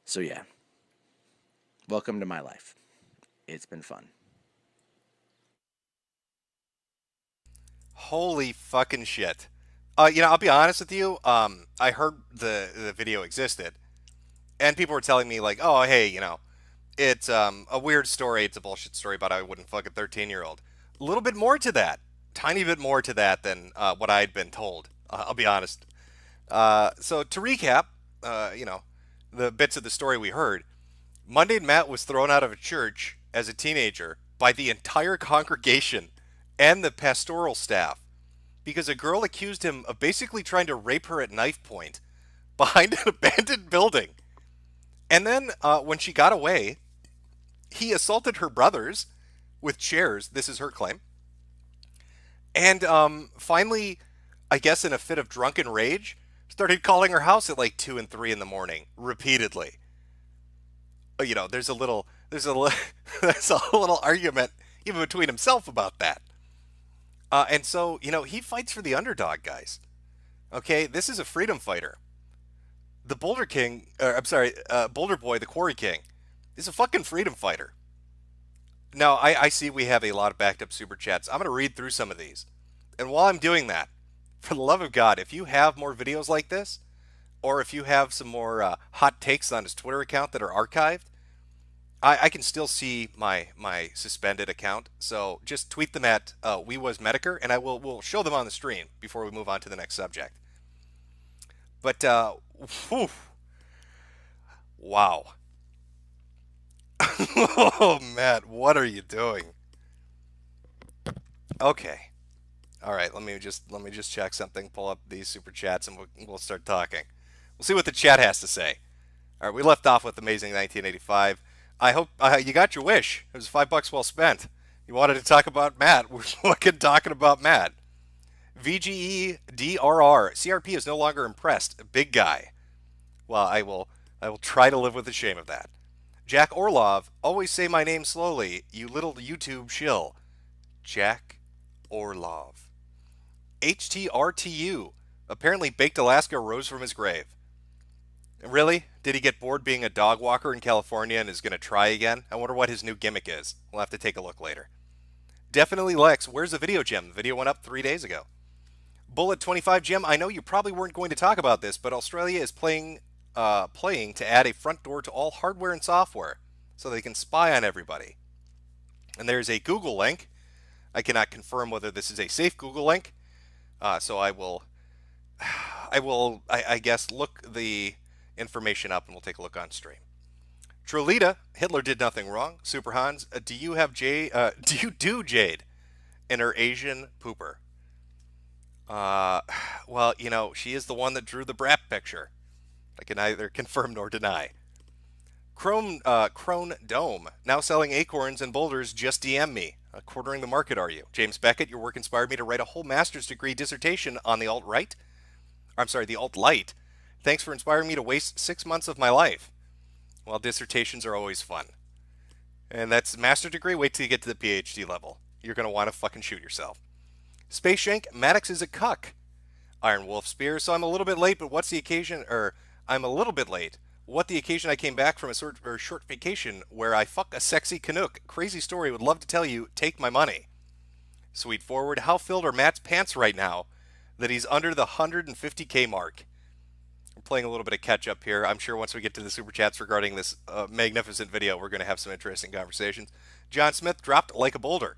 Speaker 5: So yeah. Welcome to my life. It's been fun.
Speaker 4: Holy fucking shit. I'll be honest with you. I heard the video existed, and people were telling me like, oh, hey, it's a weird story. It's a bullshit story about how I wouldn't fuck a 13-year-old. A little bit more to that. Tiny bit more to that than what I'd been told. I'll be honest. So to recap, the bits of the story we heard, Mundane Matt was thrown out of a church as a teenager by the entire congregation and the pastoral staff because a girl accused him of basically trying to rape her at knife point behind an abandoned building. And then when she got away, he assaulted her brothers with chairs. This is her claim. And finally, I guess in a fit of drunken rage, started calling her house at like 2 and 3 in the morning repeatedly. There's a little argument even between himself about that. And so, he fights for the underdog, guys. Okay, this is a freedom fighter. The Boulder King, Boulder Boy, the Quarry King, is a fucking freedom fighter. Now, I see we have a lot of backed up super chats. I'm going to read through some of these. And while I'm doing that, for the love of God, if you have more videos like this, or if you have some more hot takes on his Twitter account that are archived, I can still see my suspended account. So just tweet them at Metokur, and we'll show them on the stream before we move on to the next subject. But, wow. Oh, Matt, what are you doing? Okay. All right, let me just check something, pull up these super chats, and we'll start talking. We'll see what the chat has to say. All right, we left off with Amazing 1985. I hope you got your wish. It was $5 well spent. You wanted to talk about Matt. We're fucking talking about Matt. VGE DRR. CRP is no longer impressed. Big guy. Well, I will try to live with the shame of that. Jack Orlov. Always say my name slowly, you little YouTube shill. Jack Orlov. HTRTU. Apparently Baked Alaska rose from his grave. Really? Did he get bored being a dog walker in California and is going to try again? I wonder what his new gimmick is. We'll have to take a look later. Definitely Lex, where's the video, Jim? The video went up 3 days ago. Bullet 25, Jim, I know you probably weren't going to talk about this, but Australia is playing to add a front door to all hardware and software so they can spy on everybody. And there's a Google link. I cannot confirm whether this is a safe Google link, so I guess, look the information up and we'll take a look on stream. Trolita, Hitler did nothing wrong. Super Hans, do you do Jade in her Asian pooper? Well, you know, she is the one that drew the Brap picture. I can neither confirm nor deny. Crone Dome, now selling acorns and boulders, just DM me. Quartering the market, are you? James Beckett, your work inspired me to write a whole master's degree dissertation on the alt-right. I'm sorry, the alt-light. Thanks for inspiring me to waste 6 months of my life. Well, dissertations are always fun. And that's master degree, wait till you get to the PhD level. You're going to want to fucking shoot yourself. Space Shank, Maddox is a cuck. Iron Wolf Spear, so I'm a little bit late, but what's the occasion? I'm a little bit late. What the occasion? I came back from a short vacation where I fuck a sexy Canuck. Crazy story, would love to tell you, take my money. Sweet Forward, how filled are Matt's pants right now that he's under the 150K mark? We're playing a little bit of catch up here. I'm sure once we get to the super chats regarding this magnificent video, we're going to have some interesting conversations. John Smith dropped like a boulder.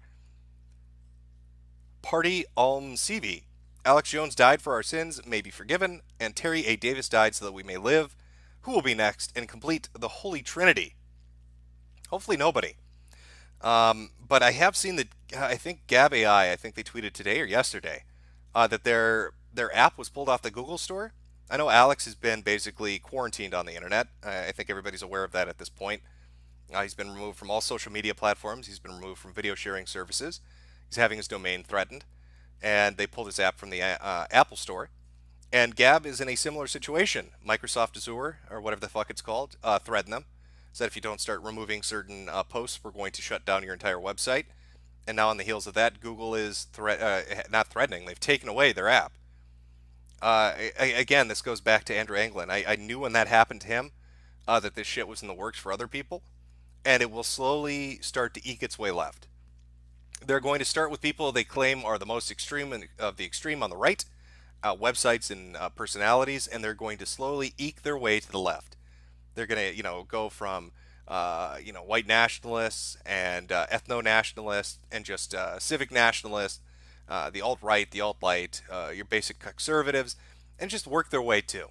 Speaker 4: Party CV. Alex Jones died for our sins, may be forgiven, and Terry A. Davis died so that we may live. Who will be next and complete the Holy Trinity? Hopefully nobody. But I have seen that, I think Gab AI, I think they tweeted today or yesterday, that their app was pulled off the Google Store. I know Alex has been basically quarantined on the internet. I think everybody's aware of that at this point. He's been removed from all social media platforms. He's been removed from video sharing services. He's having his domain threatened. And they pulled his app from the Apple Store. And Gab is in a similar situation. Microsoft Azure, or whatever the fuck it's called, threatened them. Said if you don't start removing certain posts, we're going to shut down your entire website. And now on the heels of that, Google is not threatening. They've taken away their app. Again, this goes back to Andrew Anglin. I knew when that happened to him that this shit was in the works for other people. And it will slowly start to eke its way left. They're going to start with people they claim are the most extreme of the extreme on the right, websites and personalities, and they're going to slowly eke their way to the left. They're going to, go from, white nationalists and ethno-nationalists and just civic nationalists, the alt-right, the alt-light, your basic conservatives, and just work their way too.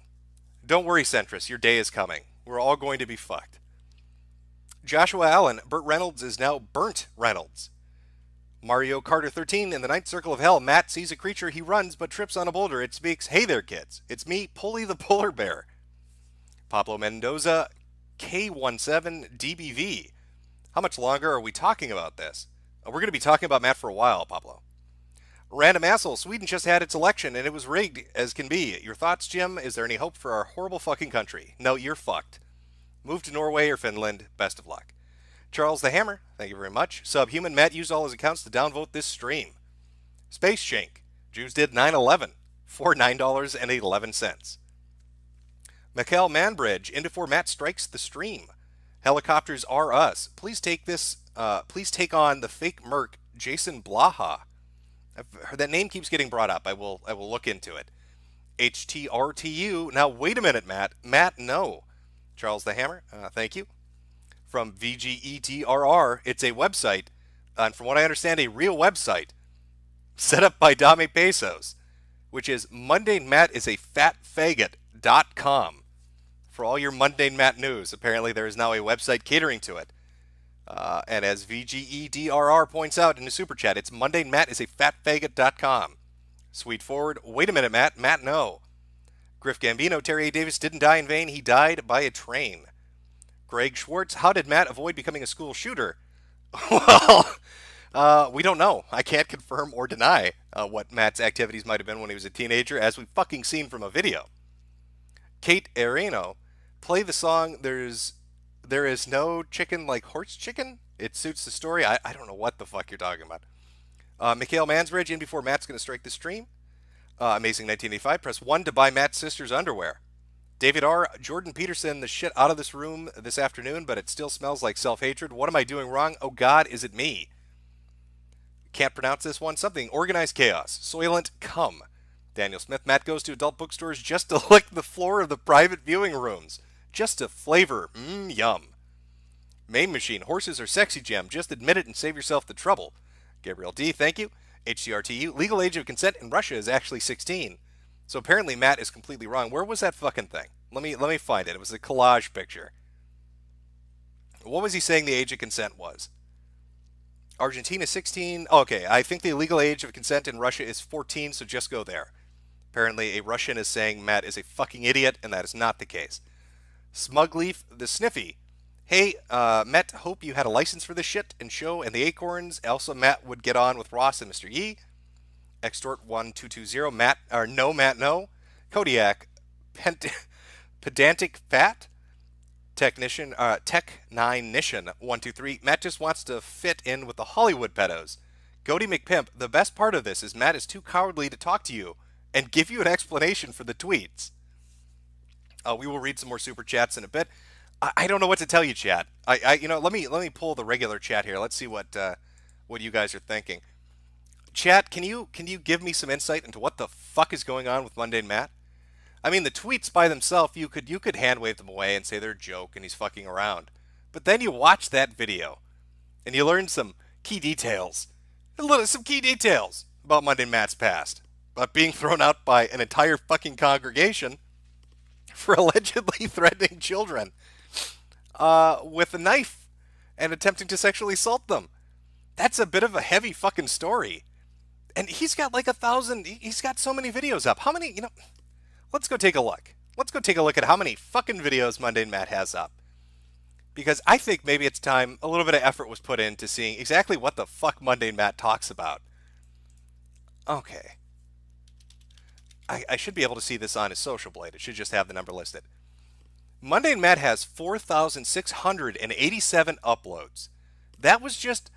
Speaker 4: Don't worry, centrists, your day is coming. We're all going to be fucked. Joshua Allen, Burt Reynolds is now Burnt Reynolds. Mario Carter 13, in the ninth circle of hell, Matt sees a creature, he runs but trips on a boulder. It speaks, hey there kids, it's me, Pulley the Polar Bear. Pablo Mendoza, K17 DBV. How much longer are we talking about this? We're going to be talking about Matt for a while, Pablo. Random asshole, Sweden just had its election and it was rigged as can be. Your thoughts, Jim? Is there any hope for our horrible fucking country? No, you're fucked. Move to Norway or Finland. Best of luck. Charles the Hammer, thank you very much. Subhuman, Matt used all his accounts to downvote this stream. Space Shank, Jews did 9/11 for $9.11. Mikhail Manbridge, into for Matt strikes the stream. Helicopters are us. Please take on the fake merc Jason Blaha. That name keeps getting brought up. I will look into it. HTRTU. Now wait a minute, Matt. Matt, no. Charles the Hammer, thank you. From VGETRR, it's a website, and from what I understand, a real website, set up by Dame Pesos, which is Mundane Matt is a fatfaggot.com. For all your Mundane Matt news, apparently there is now a website catering to it. And as VGEDRR points out in the super chat, it's Mundane Matt is a fatfaggot.com. Sweet Forward, wait a minute, Matt. Matt, no. Griff Gambino, Terry A. Davis didn't die in vain. He died by a train. Greg Schwartz, how did Matt avoid becoming a school shooter? Well, we don't know. I can't confirm or deny what Matt's activities might have been when he was a teenager, as we've fucking seen from a video. Kate Areno, play the song There is no chicken like horse chicken? It suits the story. I don't know what the fuck you're talking about. Mikhail Mansbridge, in before Matt's going to strike the stream. Amazing 1985, press 1 to buy Matt's sister's underwear. David R. Jordan Peterson, the shit out of this room this afternoon, but it still smells like self-hatred. What am I doing wrong? Oh God, is it me? Can't pronounce this one. Something. Organized chaos. Soylent cum. Daniel Smith. Matt goes to adult bookstores just to lick the floor of the private viewing rooms. Just to flavor. Yum. Main Machine. Horses are sexy, Gem. Just admit it and save yourself the trouble. Gabriel D. Thank you. HCRTU. Legal age of consent in Russia is actually 16. So apparently Matt is completely wrong. Where was that fucking thing? Let me find it. It was a collage picture. What was he saying the age of consent was? Argentina 16. Okay, I think the legal age of consent in Russia is 14, so just go there. Apparently a Russian is saying Matt is a fucking idiot, and that is not the case. Smugleaf the Sniffy. Hey, Matt, hope you had a license for this shit and show and the Acorns. Also, Matt would get on with Ross and Mr. Yee. Extort1220. Matt, or no, Matt, no. Kodiak. Pedantic Fat. Technician, Tech9nician 123. Matt just wants to fit in with the Hollywood pedos. Goaty McPimp, the best part of this is Matt is too cowardly to talk to you and give you an explanation for the tweets. We will read some more super chats in a bit. I don't know what to tell you, chat. Let me pull the regular chat here. Let's see what you guys are thinking. Chat, can you give me some insight into what the fuck is going on with Mundane Matt? I mean, the tweets by themselves, you could hand wave them away and say they're a joke and he's fucking around. But then you watch that video and you learn some key details. Some key details about Mundane Matt's past. About being thrown out by an entire fucking congregation for allegedly threatening children with a knife and attempting to sexually assault them. That's a bit of a heavy fucking story. And he's got like 1,000, he's got so many videos up. How many, let's go take a look. Let's go take a look at how many fucking videos Mundane Matt has up. Because I think maybe it's time a little bit of effort was put into seeing exactly what the fuck Mundane Matt talks about. Okay. I should be able to see this on his social blade. It should just have the number listed. Mundane Matt has 4,687 uploads. That was just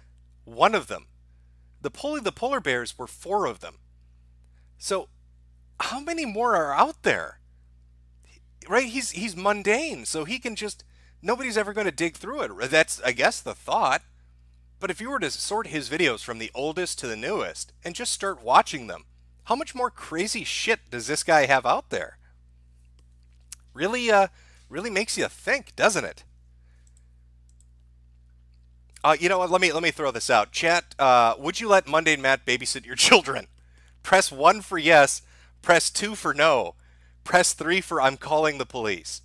Speaker 4: one of them. The polar bears were 4 of them. So how many more are out there? Right? He's mundane, so he can just, nobody's ever going to dig through it. That's, I guess, the thought. But if you were to sort his videos from the oldest to the newest and just start watching them, how much more crazy shit does this guy have out there? Really makes you think, doesn't it? You know what? Let me throw this out. Chat, would you let Mundane Matt babysit your children? Press 1 for yes. Press 2 for no. Press 3 for I'm calling the police.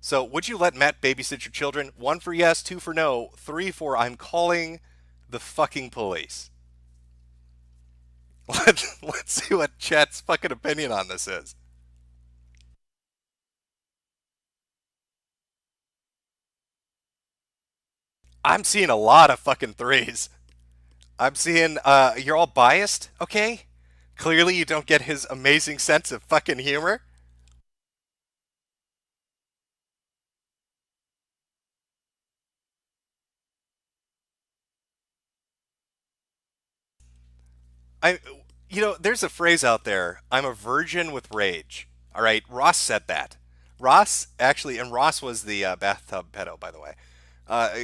Speaker 4: So, would you let Matt babysit your children? 1 for yes, 2 for no, 3 for I'm calling the fucking police. Let's see what chat's fucking opinion on this is. I'm seeing a lot of fucking 3s. I'm seeing, you're all biased, okay? Clearly you don't get his amazing sense of fucking humor. There's a phrase out there, I'm a virgin with rage. All right, Ross said that. Ross, actually, and Ross was the bathtub pedo, by the way.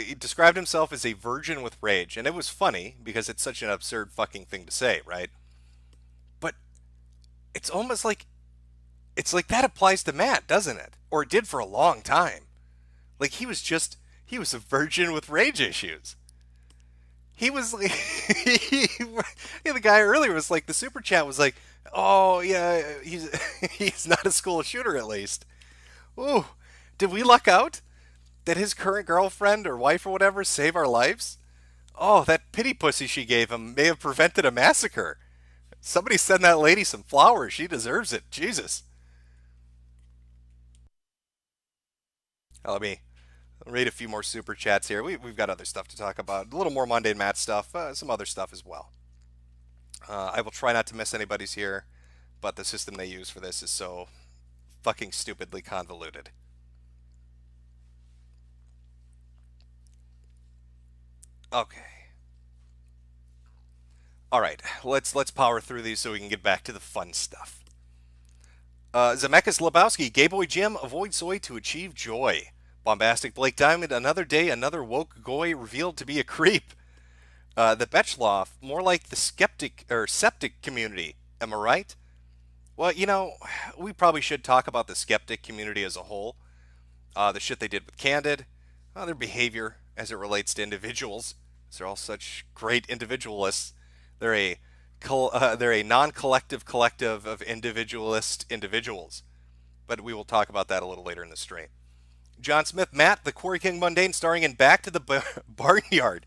Speaker 4: He described himself as a virgin with rage, and it was funny because it's such an absurd fucking thing to say, right? But it's almost like, it's like that applies to Matt, doesn't it? Or it did for a long time. Like he was a virgin with rage issues. He was like, the guy earlier was like, the super chat was like, oh yeah, he's not a school shooter at least. Ooh, did we luck out? Did his current girlfriend or wife or whatever save our lives? Oh, that pity pussy she gave him may have prevented a massacre. Somebody send that lady some flowers. She deserves it. Jesus. Let me read a few more super chats here. We've got other stuff to talk about. A little more Mundane Matt stuff. Some other stuff as well. I will try not to miss anybody's here, but the system they use for this is so fucking stupidly convoluted. Okay. All right, let's power through these so we can get back to the fun stuff. Zemeckis Lebowski, Gay Boy Jim, avoid soy to achieve joy. Bombastic Blake Diamond, another day, another woke goy revealed to be a creep. The Betchloff, more like the skeptic or septic community. Am I right? Well, we probably should talk about the skeptic community as a whole. The shit they did with Candid, their behavior as it relates to individuals. They're all such great individualists. They're a non-collective collective of individualist individuals. But we will talk about that a little later in the stream. John Smith, Matt, the Quarry King Mundane, starring in Back to the Barnyard,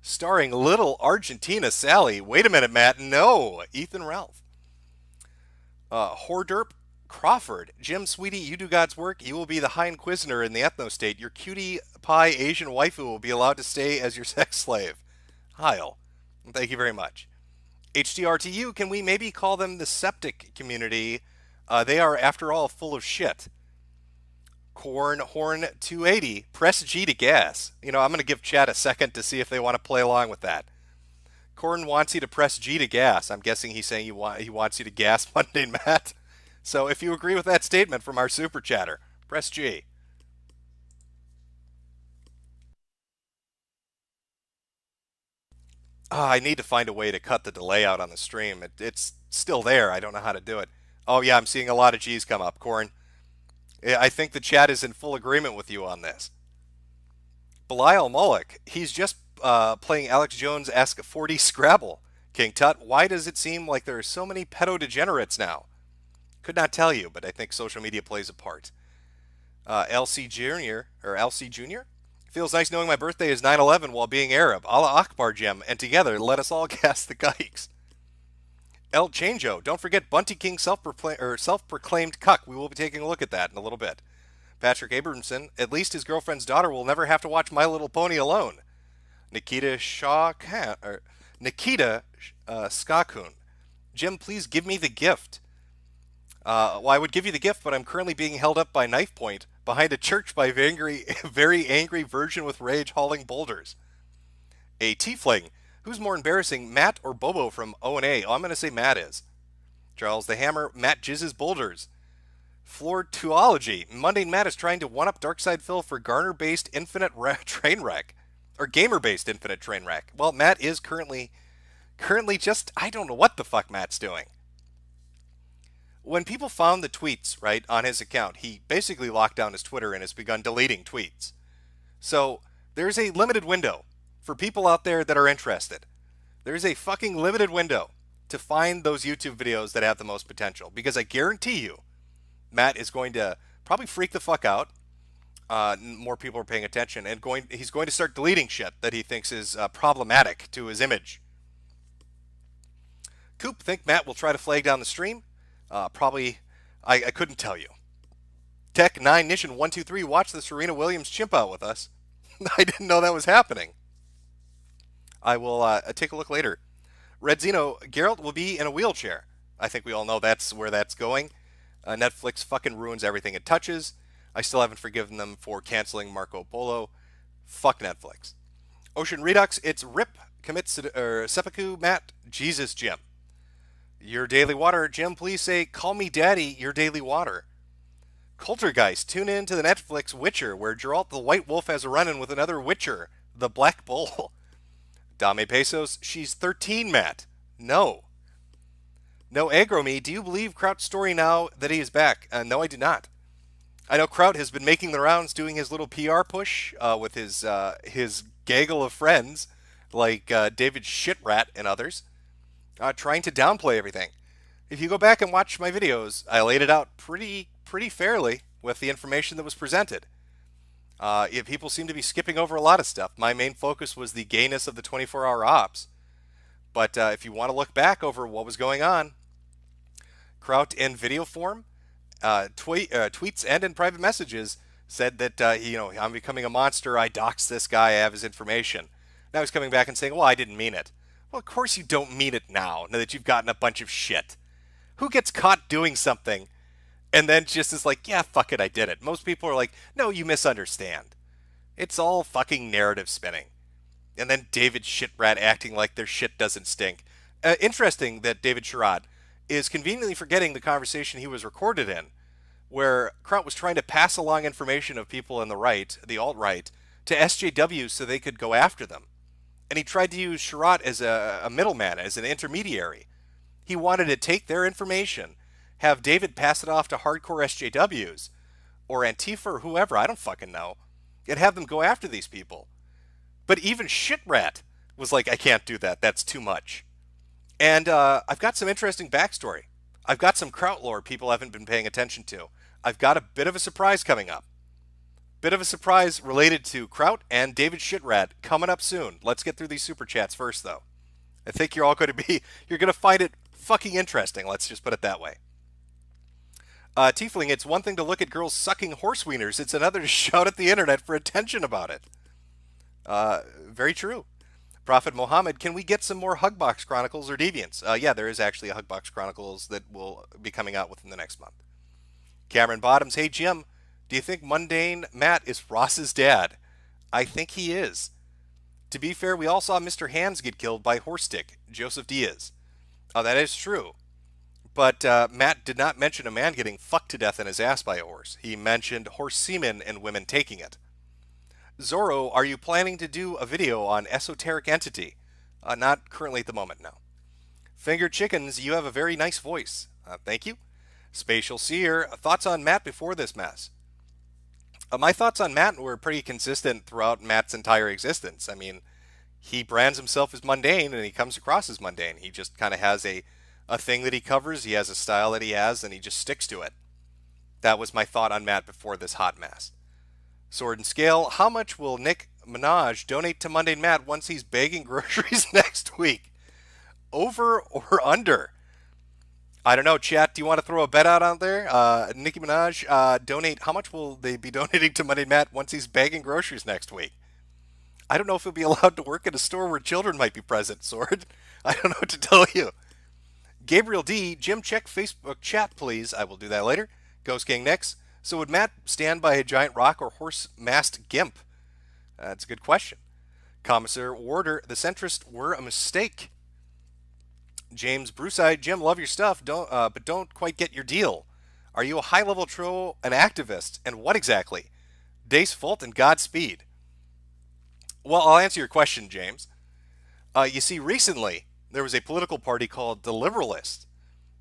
Speaker 4: starring little Argentina Sally. Wait a minute, Matt. No, Ethan Ralph. Horderp Crawford, Jim, sweetie, you do God's work. You will be the high inquisitor in the ethno state. Your cutie pie Asian waifu will be allowed to stay as your sex slave. Heil. Thank you very much. HDRTU, can we maybe call them the septic community? They are, after all, full of shit. Corn Horn 280, press G to gas. I'm going to give chat a second to see if they want to play along with that. Corn wants you to press G to gas. I'm guessing he's saying he wants you to gas Monday, Matt. So if you agree with that statement from our super chatter, press G. I need to find a way to cut the delay out on the stream. It's still there. I don't know how to do it. Oh, yeah, I'm seeing a lot of G's come up, Corn. I think the chat is in full agreement with you on this. Belial Moloch, he's just playing Alex Jones-esque 40 Scrabble. King Tut, why does it seem like there are so many pedo-degenerates now? Could not tell you, but I think social media plays a part. LC Jr. Feels nice knowing my birthday is 9/11 while being Arab. Allah Akbar, Jim, and together let us all gas the gikes. El Changeo, don't forget Bunty King self-proclaimed cuck. We will be taking a look at that in a little bit. Patrick Abramson, at least his girlfriend's daughter will never have to watch My Little Pony alone. Nikita Skakun, Jim, please give me the gift. Well, I would give you the gift, but I'm currently being held up by knife point behind a church by a very angry virgin with rage hauling boulders. A tiefling. Who's more embarrassing, Matt or Bobo from O&A? Oh, I'm going to say Matt is. Charles the Hammer. Matt jizzes boulders. Floortuology. Mundane Matt is trying to one-up Darkside Phil for Garner-based infinite train wreck. Or gamer-based infinite train wreck. Well, Matt is currently just... I don't know what the fuck Matt's doing. When people found the tweets, right, on his account, he basically locked down his Twitter and has begun deleting tweets. So there's a limited window for people out there that are interested. There's a fucking limited window to find those YouTube videos that have the most potential. Because I guarantee you, Matt is going to probably freak the fuck out. More people are paying attention. And he's going to start deleting shit that he thinks is problematic to his image. Coop, think Matt will try to flag down the stream? Probably, I couldn't tell you. Tech 9 Nation 123, watch the Serena Williams chimp out with us. I didn't know that was happening. I will take a look later. Red Zeno, Geralt will be in a wheelchair. I think we all know that's where that's going. Netflix fucking ruins everything it touches. I still haven't forgiven them for canceling Marco Polo. Fuck Netflix. Ocean Redux, it's RIP, seppuku, Matt, Jesus, Jim. Your Daily Water, Jim, please say, call me daddy, your Daily Water. Coultergeist, tune in to the Netflix Witcher, where Geralt the White Wolf has a run-in with another Witcher, the Black Bull. Dame Pesos, she's 13, Matt. No. No aggro me, do you believe Kraut's story now that he is back? No, I do not. I know Kraut has been making the rounds doing his little PR push with his gaggle of friends, like David Shitrat and others. Trying to downplay everything. If you go back and watch my videos, I laid it out pretty fairly with the information that was presented. People seem to be skipping over a lot of stuff. My main focus was the gayness of the 24-hour ops. But if you want to look back over what was going on, Kraut in video form, tweets and in private messages said that I'm becoming a monster. I doxed this guy. I have his information. Now he's coming back and saying, well, I didn't mean it. Well, of course you don't mean it now that you've gotten a bunch of shit. Who gets caught doing something and then just is like, yeah, fuck it, I did it. Most people are like, no, you misunderstand. It's all fucking narrative spinning. And then David Shitrat acting like their shit doesn't stink. Interesting that David Sherrod is conveniently forgetting the conversation he was recorded in, where Kraut was trying to pass along information of people in the right, the alt-right, to SJWs so they could go after them. And he tried to use Sherratt as a middleman, as an intermediary. He wanted to take their information, have David pass it off to hardcore SJWs, or Antifa or whoever, I don't fucking know, and have them go after these people. But even Shitrat was like, I can't do that, that's too much. And I've got some interesting backstory. I've got some Kraut lore people haven't been paying attention to. I've got a bit of a surprise coming up. Bit of a surprise related to Kraut and David Shitrat coming up soon. Let's get through these super chats first, though. I think you're all going to you're going to find it fucking interesting. Let's just put it that way. Tiefling, it's one thing to look at girls sucking horse wieners. It's another to shout at the internet for attention about it. Very true. Prophet Mohammed, can we get some more Hugbox Chronicles or Deviants? Yeah, there is actually a Hugbox Chronicles that will be coming out within the next month. Cameron Bottoms, hey Jim, do you think Mundane Matt is Ross's dad? I think he is. To be fair, we all saw Mr. Hands get killed by horse stick, Joseph Diaz. That is true. But Matt did not mention a man getting fucked to death in his ass by a horse. He mentioned horse semen and women taking it. Zorro, are you planning to do a video on esoteric entity? Not currently at the moment, no. Finger Chickens, you have a very nice voice. Thank you. Spatial Seer, thoughts on Matt before this mess? My thoughts on Matt were pretty consistent throughout Matt's entire existence. I mean, he brands himself as mundane, and he comes across as mundane. He just kind of has a thing that he covers, he has a style that he has, and he just sticks to it. That was my thought on Matt before this hot mess. Sword and Scale, how much will Nick Minaj donate to Mundane Matt once he's bagging groceries next week? Over or under? I don't know, chat, do you want to throw a bet out there? Nicki Minaj, donate, how much will they be donating to Mundane Matt once he's bagging groceries next week? I don't know if he'll be allowed to work at a store where children might be present, Sword. I don't know what to tell you. Gabriel D, Jim, check Facebook chat, please. I will do that later. Ghost King next. So would Matt stand by a giant rock or horse-mast gimp? That's a good question. Commissar Warder, the centrists were a mistake. James Brucey, Jim, love your stuff, but don't quite get your deal. Are you a high-level troll, an activist, and what exactly? Dace Volt and Godspeed. Well, I'll answer your question, James. You see, recently, there was a political party called The Liberalists.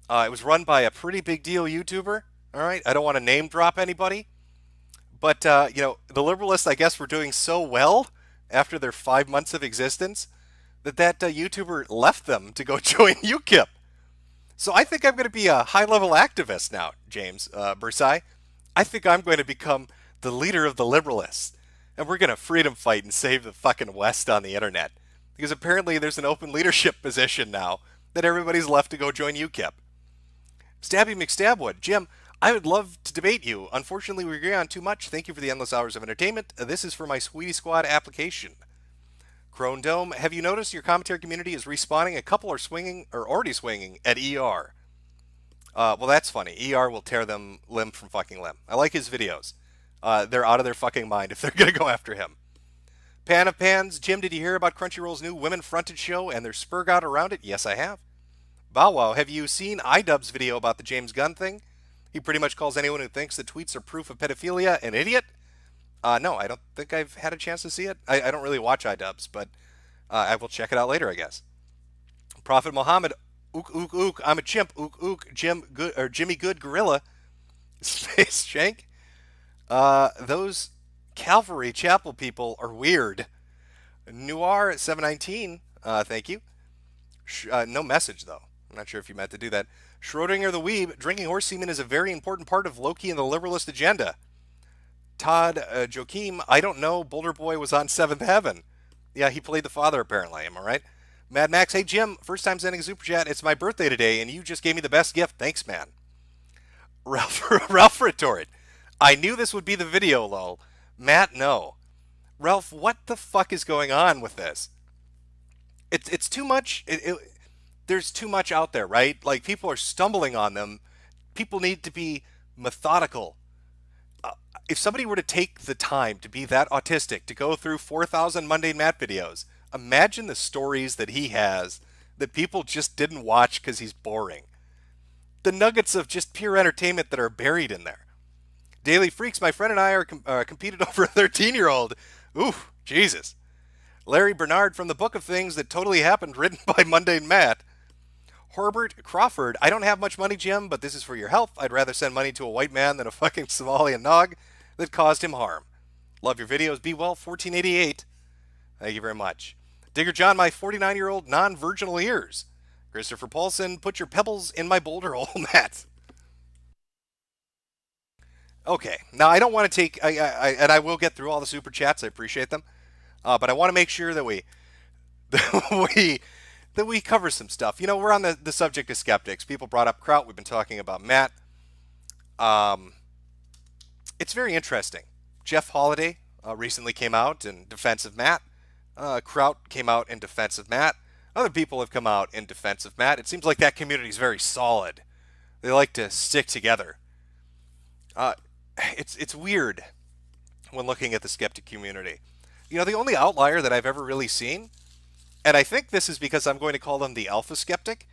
Speaker 4: It was run by a pretty big deal YouTuber. All right, I don't want to name drop anybody, but you know, the Liberalists, I guess, were doing so well after their 5 months of existence that YouTuber left them to go join UKIP. So I think I'm going to be a high-level activist now, James Bursai. I think I'm going to become the leader of the Liberalists, and we're going to freedom fight and save the fucking West on the internet. Because apparently there's an open leadership position now that everybody's left to go join UKIP. Stabby McStabwood, Jim, I would love to debate you. Unfortunately, we agree on too much. Thank you for the endless hours of entertainment. This is for my Sweetie Squad application. Crone Dome, have you noticed your commentary community is respawning? A couple are swinging, or already swinging, at ER. Well, that's funny. ER will tear them limb from fucking limb. I like his videos. They're out of their fucking mind if they're going to go after him. Pan of Pans, Jim, did you hear about Crunchyroll's new women-fronted show and their spurgout around it? Yes, I have. Bow Wow, have you seen iDubbbz's video about the James Gunn thing? He pretty much calls anyone who thinks the tweets are proof of pedophilia an idiot. No, I don't think I've had a chance to see it. I don't really watch iDubbbz, but I will check it out later, I guess. Prophet Muhammad, ook, ook, ook, I'm a chimp, ook, ook, Jimmy Good Gorilla, Space Shank. Those Calvary Chapel people are weird. Noir 719, thank you. No message, though. I'm not sure if you meant to do that. Schrodinger the Weeb, drinking horse semen is a very important part of Loki and the liberalist agenda. Todd Joachim, I don't know, Boulder Boy was on Seventh Heaven. Yeah, he played the father, apparently, am I right? Mad Max, hey Jim, first time sending a super chat. It's my birthday today, and you just gave me the best gift. Thanks, man. Ralph retorted, I knew this would be the video, lol. Matt, no. Ralph, what the fuck is going on with this? It's too much. There's too much out there, right? Like, people are stumbling on them. People need to be methodical. If somebody were to take the time to be that autistic, to go through 4,000 Mundane Matt videos, imagine the stories that he has that people just didn't watch because he's boring. the nuggets of just pure entertainment that are buried in there. Daily Freaks, my friend and I are competed over a 13-year-old. Oof, Jesus. Larry Bernard from the Book of Things That Totally Happened, written by Mundane Matt. Herbert Crawford, I don't have much money, Jim, but this is for your health. I'd rather send money to a white man than a fucking Somalian nog that caused him harm. Love your videos. Be well, 1488. Thank you very much. Digger John, my 49-year-old non-virginal ears. Christopher Paulson, put your pebbles in my boulder hole, Matt. Okay, now I don't want to take, and I will get through all the super chats. I appreciate them, but I want to make sure that we that we cover some stuff. You know, we're on the subject of skeptics. People brought up Kraut. We've been talking about Matt. It's very interesting. Jeff Holiday recently came out in defense of Matt. Kraut came out in defense of Matt. Other people have come out in defense of Matt. It seems like that community is very solid. They like to stick together. It's weird when looking at the skeptic community. You know, the only outlier that I've ever really seen, and I think this is because I'm going to call them the alpha skeptic,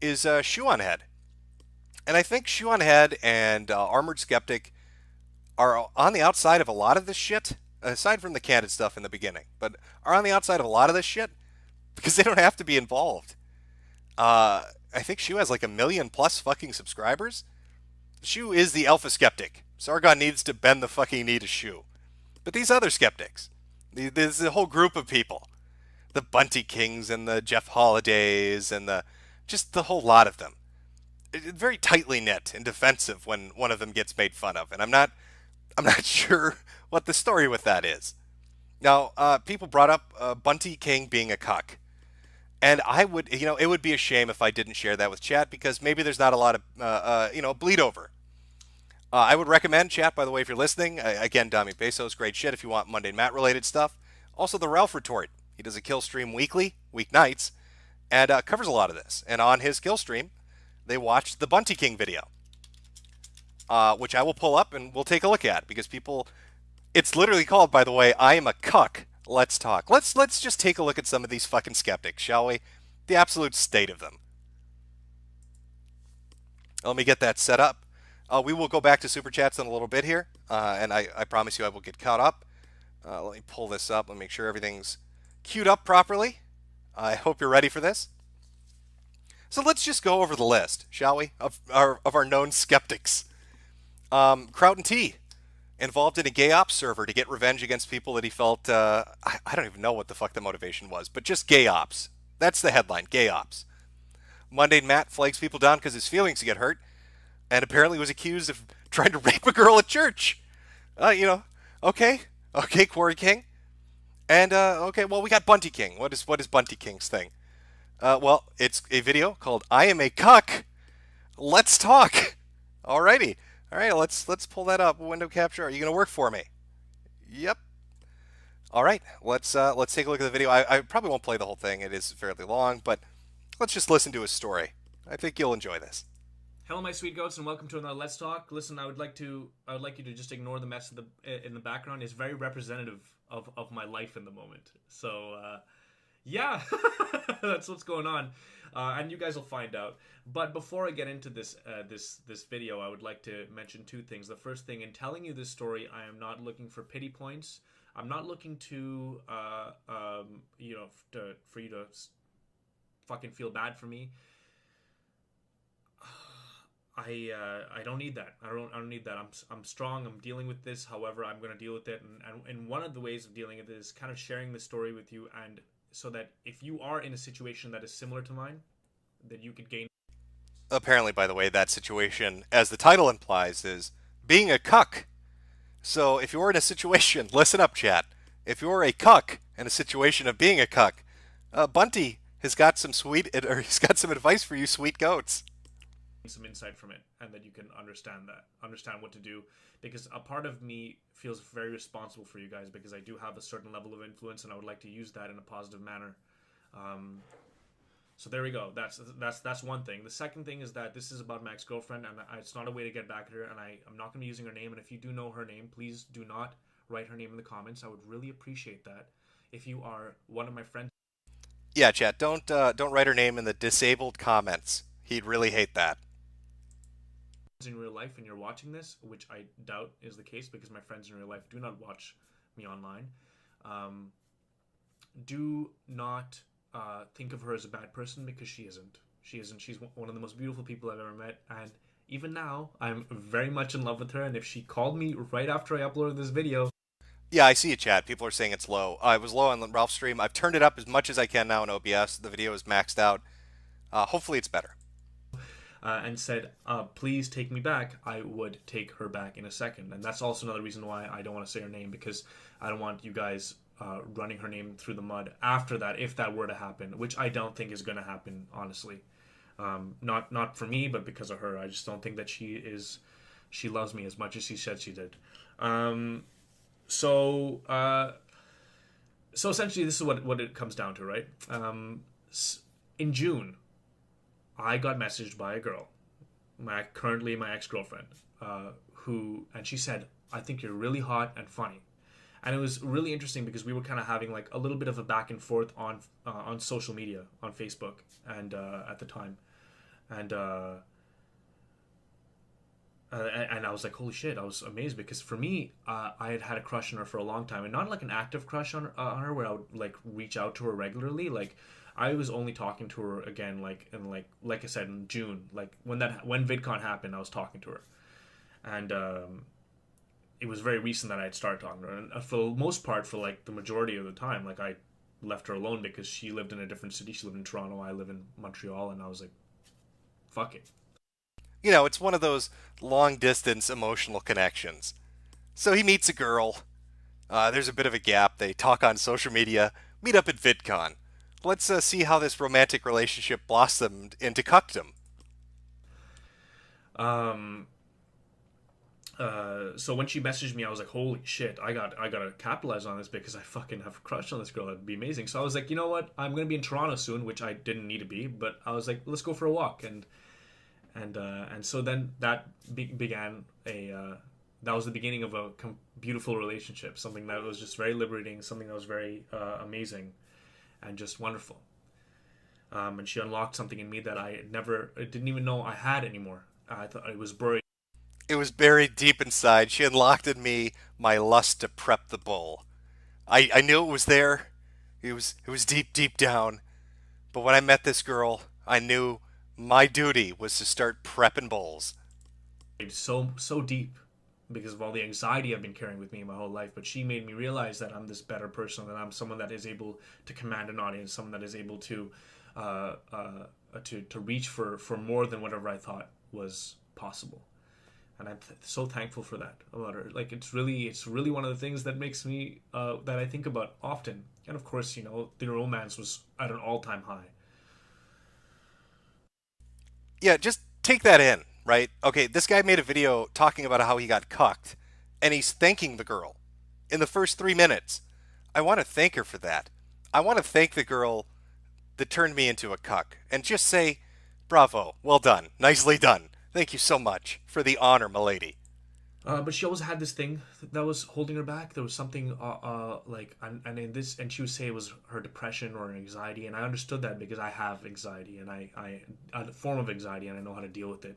Speaker 4: is Shoe on Head. And I think Shoe on Head and Armored Skeptic are on the outside of a lot of this shit, aside from the candid stuff in the beginning, but are on the outside of a lot of this shit because they don't have to be involved. I think Shoe has like 1 million+ fucking subscribers. Shoe is the alpha skeptic. Sargon needs to bend the fucking knee to Shoe. But these other skeptics, there's a whole group of people. The Bunty Kings and the Jeff Holidays and just the whole lot of them. Very tightly knit and defensive when one of them gets made fun of. And I'm not sure what the story with that is. Now, people brought up Bunty King being a cuck. And I would, it would be a shame if I didn't share that with chat because maybe there's not a lot of, bleed over. I would recommend chat, by the way, if you're listening. Again, Dami Bezos, great shit if you want Monday Matt related stuff. Also, the Ralph Retort. He does a kill stream weekly, weeknights, and covers a lot of this. And on his kill stream, they watched the Bunty King video, which I will pull up and we'll take a look at because people, it's literally called, by the way, I am a cuck. Let's talk. Let's just take a look at some of these fucking skeptics, shall we? The absolute state of them. Let me get that set up. We will go back to Super Chats in a little bit here, and I promise you I will get caught up. Let me pull this up and make sure everything's queued up properly. I hope you're ready for this. So let's just go over the list, shall we, of our known skeptics. Kraut and T, involved in a gay ops server to get revenge against people that he felt, I don't even know what the fuck the motivation was, but just gay ops. That's the headline, gay ops. Mundane Matt flags people down because his feelings get hurt, and apparently was accused of trying to rape a girl at church. Okay, Quarry King. And, okay, well, we got Bunty King. What is Bunty King's thing? Well, it's a video called I Am a Cuck. Let's talk. Alrighty. All right, let's pull that up. Window capture. Are you going to work for me? Yep. All right, let's take a look at the video. I probably won't play the whole thing. It is fairly long, but let's just listen to his story. I think you'll enjoy this.
Speaker 6: Hello, my sweet goats, and welcome to another Let's Talk. Listen, I would like you to just ignore the mess in the background. It's very representative of my life in the moment. So, yeah, that's what's going on, and you guys will find out. But before I get into this video, I would like to mention two things. The first thing, in telling you this story, I am not looking for pity points. I'm not looking to, for you to fucking feel bad for me. I don't need that. I don't need that. I'm strong. I'm dealing with this. However, I'm going to deal with it. And one of the ways of dealing with it is kind of sharing the story with you, and so that if you are in a situation that is similar to mine, that you could gain.
Speaker 4: Apparently, by the way, that situation, as the title implies, is being a cuck. So if you're in a situation, listen up, chat. If you're a cuck in a situation of being a cuck, Bunty has got some he's got some advice for you, sweet goats.
Speaker 6: Some insight from it, and that you can understand what to do, because a part of me feels very responsible for you guys because I do have a certain level of influence, and I would like to use that in a positive manner. So there we go. That's one thing. The second thing is that this is about my ex-girlfriend, and it's not a way to get back at her, and I'm not going to be using her name. And if you do know her name, please do not write her name in the comments. I would really appreciate that. If you are one of my friends.
Speaker 4: Yeah, chat. Don't write her name in the disabled comments. He'd really hate that.
Speaker 6: in real life and you're watching this, which I doubt is the case because my friends in real life do not watch me online, do not think of her as a bad person, because she isn't. She isn't. She's one of the most beautiful people I've ever met, and even now, I'm very much in love with her. And if she called me right after I uploaded this video,
Speaker 4: Yeah, I see it, Chad. People are saying it's low. It was low on Ralph's stream. I've turned it up as much as I can now in OBS. The video is maxed out. Hopefully it's better.
Speaker 6: and said, please take me back, I would take her back in a second. And that's also another reason why I don't want to say her name, because I don't want you guys running her name through the mud after that, if that were to happen, which I don't think is going to happen, honestly. Not for me, but because of her. I just don't think that she loves me as much as she said she did. So essentially, this is what it comes down to, right? In June, I got messaged by a girl, currently my ex-girlfriend, and she said, I think you're really hot and funny. And it was really interesting because we were kind of having like a little bit of a back and forth on social media, on Facebook, and at the time, and I was like, holy shit! I was amazed because for me, I had a crush on her for a long time, and not like an active crush on her where I would like reach out to her regularly. Like I was only talking to her again, like I said, in June, like when VidCon happened, I was talking to her, and it was very recent that I had started talking to her, and for the most part, for like the majority of the time, like I left her alone because she lived in a different city. She lived in Toronto, I live in Montreal, and I was like, fuck it.
Speaker 4: You know, it's one of those long-distance emotional connections. So he meets a girl. There's a bit of a gap. They talk on social media, meet up at VidCon. Let's see how this romantic relationship blossomed into cuckdom.
Speaker 6: So when she messaged me, I was like, holy shit, I gotta capitalize on this because I fucking have a crush on this girl. It'd be amazing. So I was like, you know what? I'm gonna be in Toronto soon, which I didn't need to be, but I was like, let's go for a walk. And so then that began that was the beginning of a beautiful relationship, something that was just very liberating, something that was very amazing and just wonderful. And she unlocked something in me that I didn't even know I had anymore. I thought it was buried.
Speaker 4: It was buried deep inside. She unlocked in me my lust to prep the bull. I knew it was there. It was deep, deep down. But when I met this girl, I knew my duty was to start prepping bulls.
Speaker 6: So deep because of all the anxiety I've been carrying with me my whole life. But she made me realize that I'm this better person, that I'm someone that is able to command an audience, someone that is able to reach for more than whatever I thought was possible. And I'm so thankful for that about her. Like it's really one of the things that makes me that I think about often. And of course, you know, the romance was at an all-time high.
Speaker 4: Yeah, just take that in, right? Okay, this guy made a video talking about how he got cucked, and he's thanking the girl in the first 3 minutes. I want to thank her for that. I want to thank the girl that turned me into a cuck, and just say, bravo, well done, nicely done. Thank you so much for the honor, milady.
Speaker 6: But she always had this thing that was holding her back. There was something and in this, and she would say it was her depression or anxiety, and I understood that because I have anxiety, and I a form of anxiety, and I know how to deal with it.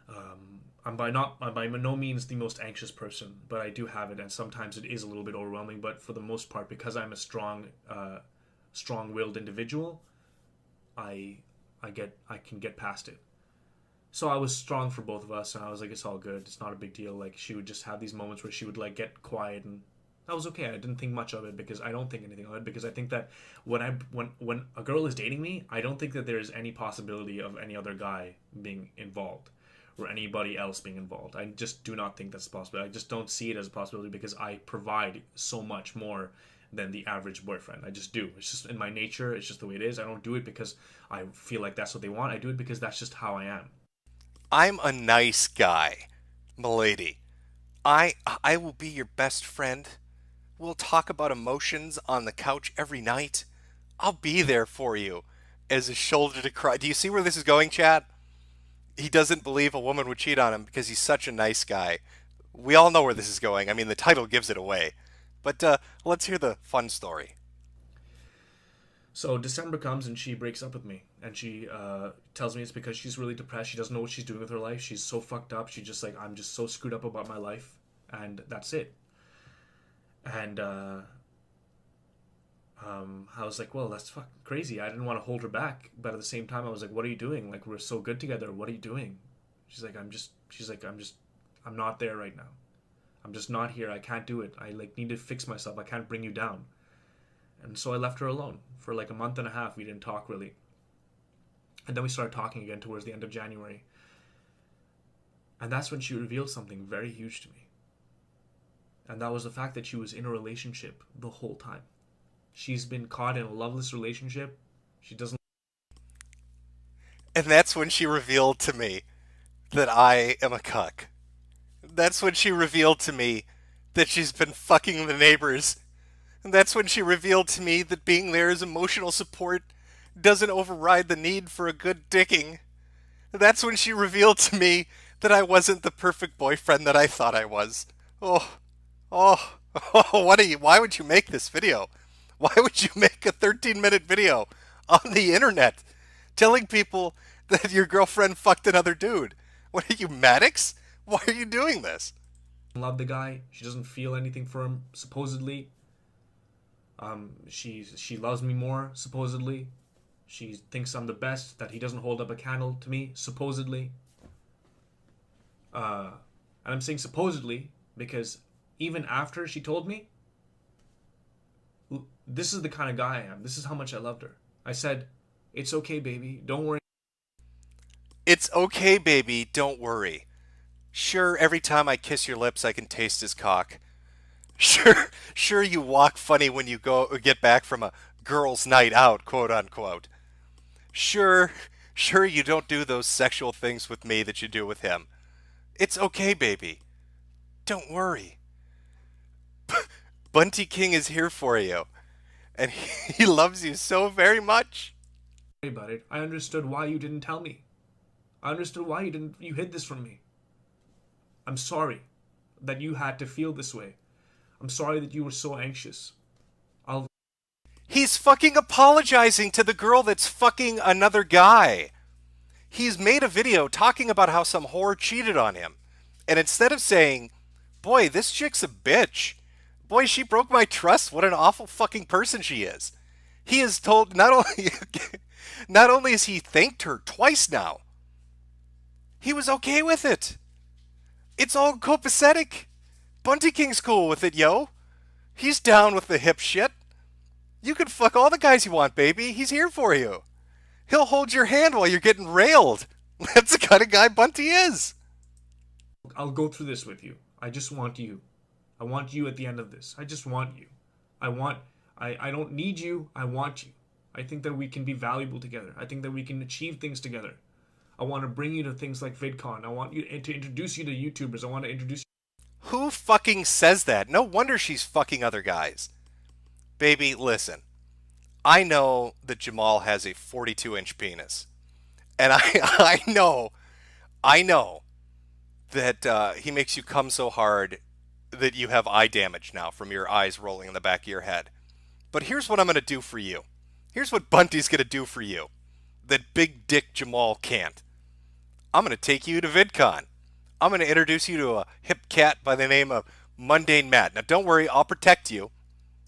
Speaker 6: I'm by no means the most anxious person, but I do have it, and sometimes it is a little bit overwhelming. But for the most part, because I'm a strong-willed individual, I can get past it. So I was strong for both of us, and I was like, it's all good. It's not a big deal. Like, she would just have these moments where she would, like, get quiet, and that was okay. I didn't think much of it because I don't think anything of it, because I think that when a girl is dating me, I don't think that there's any possibility of any other guy being involved or anybody else being involved. I just do not think that's possible. I just don't see it as a possibility because I provide so much more than the average boyfriend. I just do. It's just in my nature. It's just the way it is. I don't do it because I feel like that's what they want. I do it because that's just how I am.
Speaker 4: I'm a nice guy, milady. I will be your best friend. We'll talk about emotions on the couch every night. I'll be there for you as a shoulder to cry. Do you see where this is going, chat? He doesn't believe a woman would cheat on him because he's such a nice guy. We all know where this is going. I mean, the title gives it away. But let's hear the fun story.
Speaker 6: So December comes and she breaks up with me, and she tells me it's because she's really depressed. She doesn't know what she's doing with her life. She's so fucked up. She's just like, I'm just so screwed up about my life, and that's it. And I was like, well, that's fucking crazy. I didn't want to hold her back, but at the same time, I was like, what are you doing? Like, we're so good together. What are you doing? She's like, I'm not there right now. I'm just not here. I can't do it. I like need to fix myself. I can't bring you down. And so I left her alone for like a month and a half. We didn't talk really. And then we started talking again towards the end of January. And that's when she revealed something very huge to me. And that was the fact that she was in a relationship the whole time. She's been caught in a loveless relationship. She doesn't.
Speaker 4: And that's when she revealed to me that I am a cuck. That's when she revealed to me that she's been fucking the neighbors. And that's when she revealed to me that being there as emotional support doesn't override the need for a good dicking. That's when she revealed to me that I wasn't the perfect boyfriend that I thought I was. Oh, why would you make this video? Why would you make a 13-minute video on the internet telling people that your girlfriend fucked another dude? What are you, Maddox? Why are you doing this?
Speaker 6: Love the guy. She doesn't feel anything for him, supposedly. She loves me more, supposedly. She thinks I'm the best, that he doesn't hold up a candle to me, supposedly. And I'm saying supposedly because even after she told me, this is the kind of guy I am. This is how much I loved her. I said, it's okay, baby. Don't worry.
Speaker 4: It's okay, baby. Don't worry. Sure, every time I kiss your lips, I can taste his cock. Sure, you walk funny when you get back from a girl's night out, quote unquote. Sure, you don't do those sexual things with me that you do with him. It's okay, baby. Don't worry. Bunty King is here for you, and he loves you so very much.
Speaker 6: About it. I understood why you didn't tell me. I understood why you hid this from me. I'm sorry that you had to feel this way. I'm sorry that you were so anxious.
Speaker 4: He's fucking apologizing to the girl that's fucking another guy. He's made a video talking about how some whore cheated on him. And instead of saying, boy, this chick's a bitch. Boy, she broke my trust. What an awful fucking person she is. He is told, not only has he thanked her twice now, he was okay with it. It's all copacetic. Bunty King's cool with it, yo. He's down with the hip shit. You can fuck all the guys you want, baby. He's here for you. He'll hold your hand while you're getting railed. That's the kind of guy Bunty is.
Speaker 6: I'll go through this with you. I just want you. I want you at the end of this. I just want you. I don't need you. I want you. I think that we can be valuable together. I think that we can achieve things together. I want to bring you to things like VidCon. I want you to introduce you to YouTubers. I want to introduce you.
Speaker 4: Who fucking says that? No wonder she's fucking other guys. Baby, listen. I know that Jamal has a 42-inch penis. And I know that he makes you come so hard that you have eye damage now from your eyes rolling in the back of your head. But here's what I'm going to do for you. Here's what Bunty's going to do for you that Big Dick Jamal can't. I'm going to take you to VidCon. I'm going to introduce you to a hip cat by the name of Mundane Matt. Now, don't worry, I'll protect you.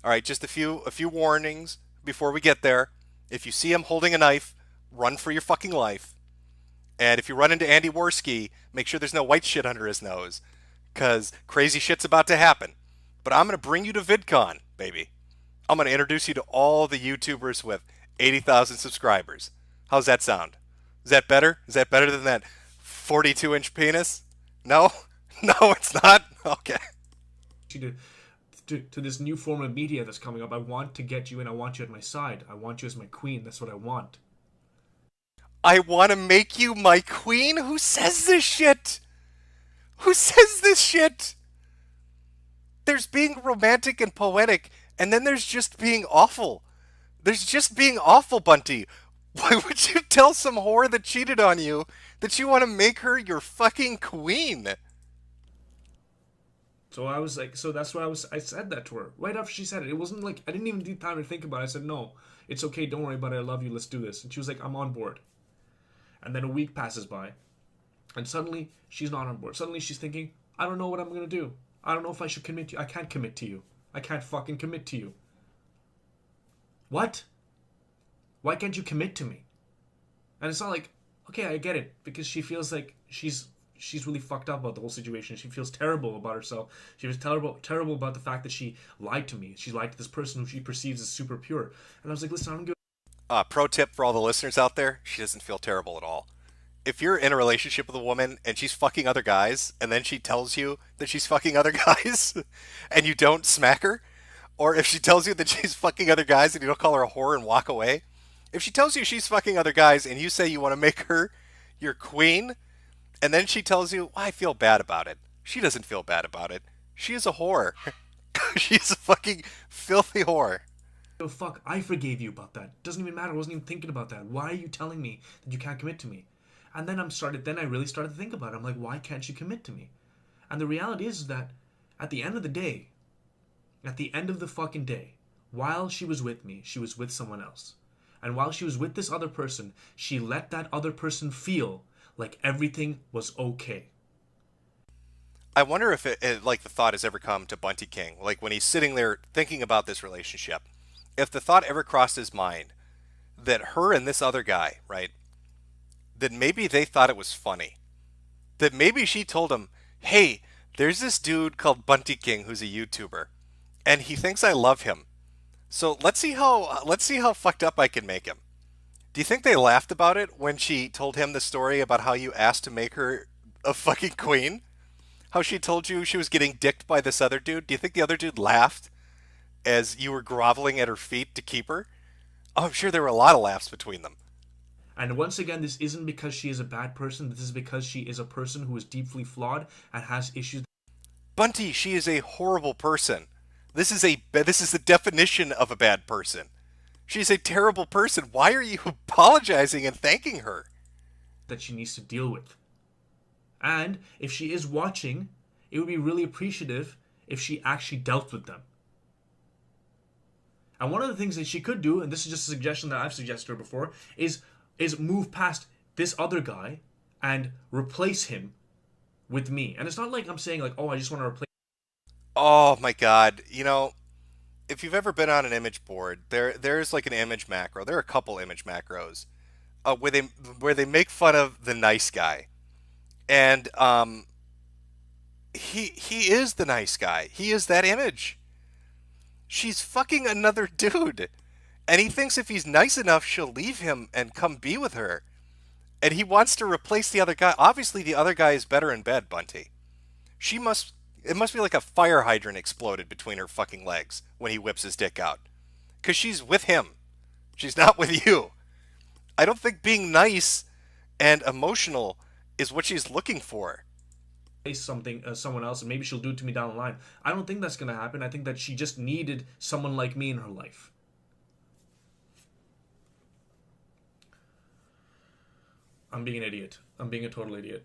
Speaker 4: All right, just a few warnings before we get there. If you see him holding a knife, run for your fucking life. And if you run into Andy Worski, make sure there's no white shit under his nose, because crazy shit's about to happen. But I'm going to bring you to VidCon, baby. I'm going to introduce you to all the YouTubers with 80,000 subscribers. How's that sound? Is that better? Is that better than that 42-inch penis? No? No, it's not? Okay.
Speaker 6: To this new form of media that's coming up. I want to get you in. I want you at my side. I want you as my queen. That's what I want.
Speaker 4: I want to make you my queen? Who says this shit? Who says this shit? There's being romantic and poetic, and then there's just being awful. There's just being awful, Bunty. Why would you tell some whore that cheated on you that you want to make her your fucking queen?
Speaker 6: So I was like, so that's why I said that to her right after she said it. It wasn't like I didn't even need time to think about it. I said, no, it's okay, don't worry about it, I love you, let's do this. And she was like, I'm on board. And then a week passes by, and suddenly she's not on board. Suddenly she's thinking, I don't know what I'm gonna do. I don't know if I should commit to you. I can't commit to you. I can't fucking commit to you. What? Why can't you commit to me? And it's not like, okay, I get it, because she feels like she's really fucked up about the whole situation. She feels terrible about herself. She was terrible about the fact that she lied to me. She lied to this person who she perceives as super pure. And I was like, listen, I don't give
Speaker 4: Pro tip for all the listeners out there, she doesn't feel terrible at all. If you're in a relationship with a woman and she's fucking other guys, and then she tells you that she's fucking other guys, and you don't smack her, or if she tells you that she's fucking other guys and you don't call her a whore and walk away, if she tells you she's fucking other guys and you say you want to make her your queen, and then she tells you, I feel bad about it. She doesn't feel bad about it. She is a whore. She's a fucking filthy whore.
Speaker 6: a fuck. I forgave you about that. Doesn't even matter. I wasn't even thinking about that. Why are you telling me that you can't commit to me? And then I really started to think about it. I'm like, why can't you commit to me? And the reality is that at the end of the day, at the end of the fucking day, while she was with me, she was with someone else. And while she was with this other person, she let that other person feel like everything was okay.
Speaker 4: I wonder if like the thought has ever come to Bunty King, like when he's sitting there thinking about this relationship, if the thought ever crossed his mind that her and this other guy, right, that maybe they thought it was funny, that maybe she told him, hey, there's this dude called Bunty King who's a YouTuber, and he thinks I love him. So let's see how fucked up I can make him. Do you think they laughed about it when she told him the story about how you asked to make her a fucking queen? How she told you she was getting dicked by this other dude? Do you think the other dude laughed as you were groveling at her feet to keep her? Oh, I'm sure there were a lot of laughs between them.
Speaker 6: And once again, this isn't because she is a bad person. This is because she is a person who is deeply flawed and has issues.
Speaker 4: Bunty, she is a horrible person. This is the definition of a bad person. She's a terrible person. Why are you apologizing and thanking her?
Speaker 6: That she needs to deal with. And if she is watching, it would be really appreciative if she actually dealt with them. And one of the things that she could do, and this is just a suggestion that I've suggested to her before, is move past this other guy and replace him with me. And it's not like I'm saying like, oh, I just want to replace.
Speaker 4: Oh my god. You know, if you've ever been on an image board, there's like an image macro. There are a couple image macros where they make fun of the nice guy. And he is the nice guy. He is that image. She's fucking another dude. And he thinks if he's nice enough, she'll leave him and come be with her. And he wants to replace the other guy. Obviously, the other guy is better in bed, Bunty. It must be like a fire hydrant exploded between her fucking legs when he whips his dick out. Because she's with him. She's not with you. I don't think being nice and emotional is what she's looking for.
Speaker 6: Someone else, and maybe she'll do it to me down the line. I don't think that's going to happen. I think that she just needed someone like me in her life. I'm being an idiot. I'm being a total idiot.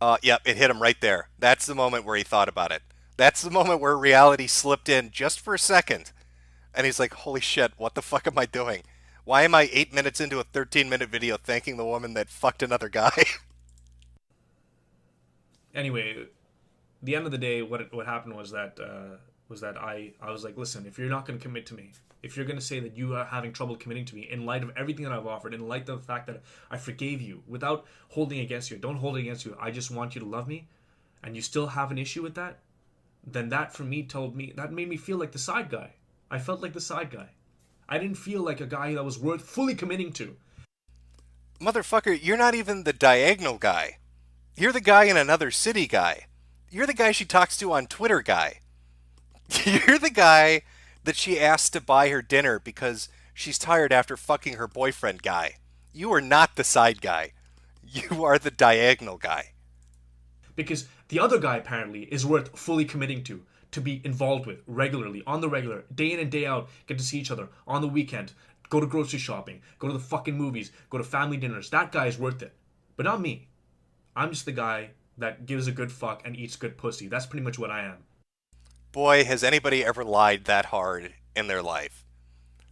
Speaker 4: Yep, it hit him right there. That's the moment where he thought about it. That's the moment where reality slipped in just for a second. And he's like, holy shit, what the fuck am I doing? Why am I 8 minutes into a 13-minute video thanking the woman that fucked another guy?
Speaker 6: Anyway, the end of the day, what happened was that I was like, listen, if you're not going to commit to me, if you're going to say that you are having trouble committing to me in light of everything that I've offered, in light of the fact that I forgave you without holding against you, don't hold it against you, I just want you to love me, and you still have an issue with that, then that for me that made me feel like the side guy. I felt like the side guy. I didn't feel like a guy that was worth fully committing to.
Speaker 4: Motherfucker, you're not even the diagonal guy. You're the guy in another city guy. You're the guy she talks to on Twitter guy. You're the guy that she asked to buy her dinner because she's tired after fucking her boyfriend guy. You are not the side guy. You are the diagonal guy.
Speaker 6: Because the other guy apparently is worth fully committing to be involved with regularly, on the regular, day in and day out, get to see each other, on the weekend, go to grocery shopping, go to the fucking movies, go to family dinners. That guy is worth it. But not me. I'm just the guy that gives a good fuck and eats good pussy. That's pretty much what I am.
Speaker 4: Boy, has anybody ever lied that hard in their life.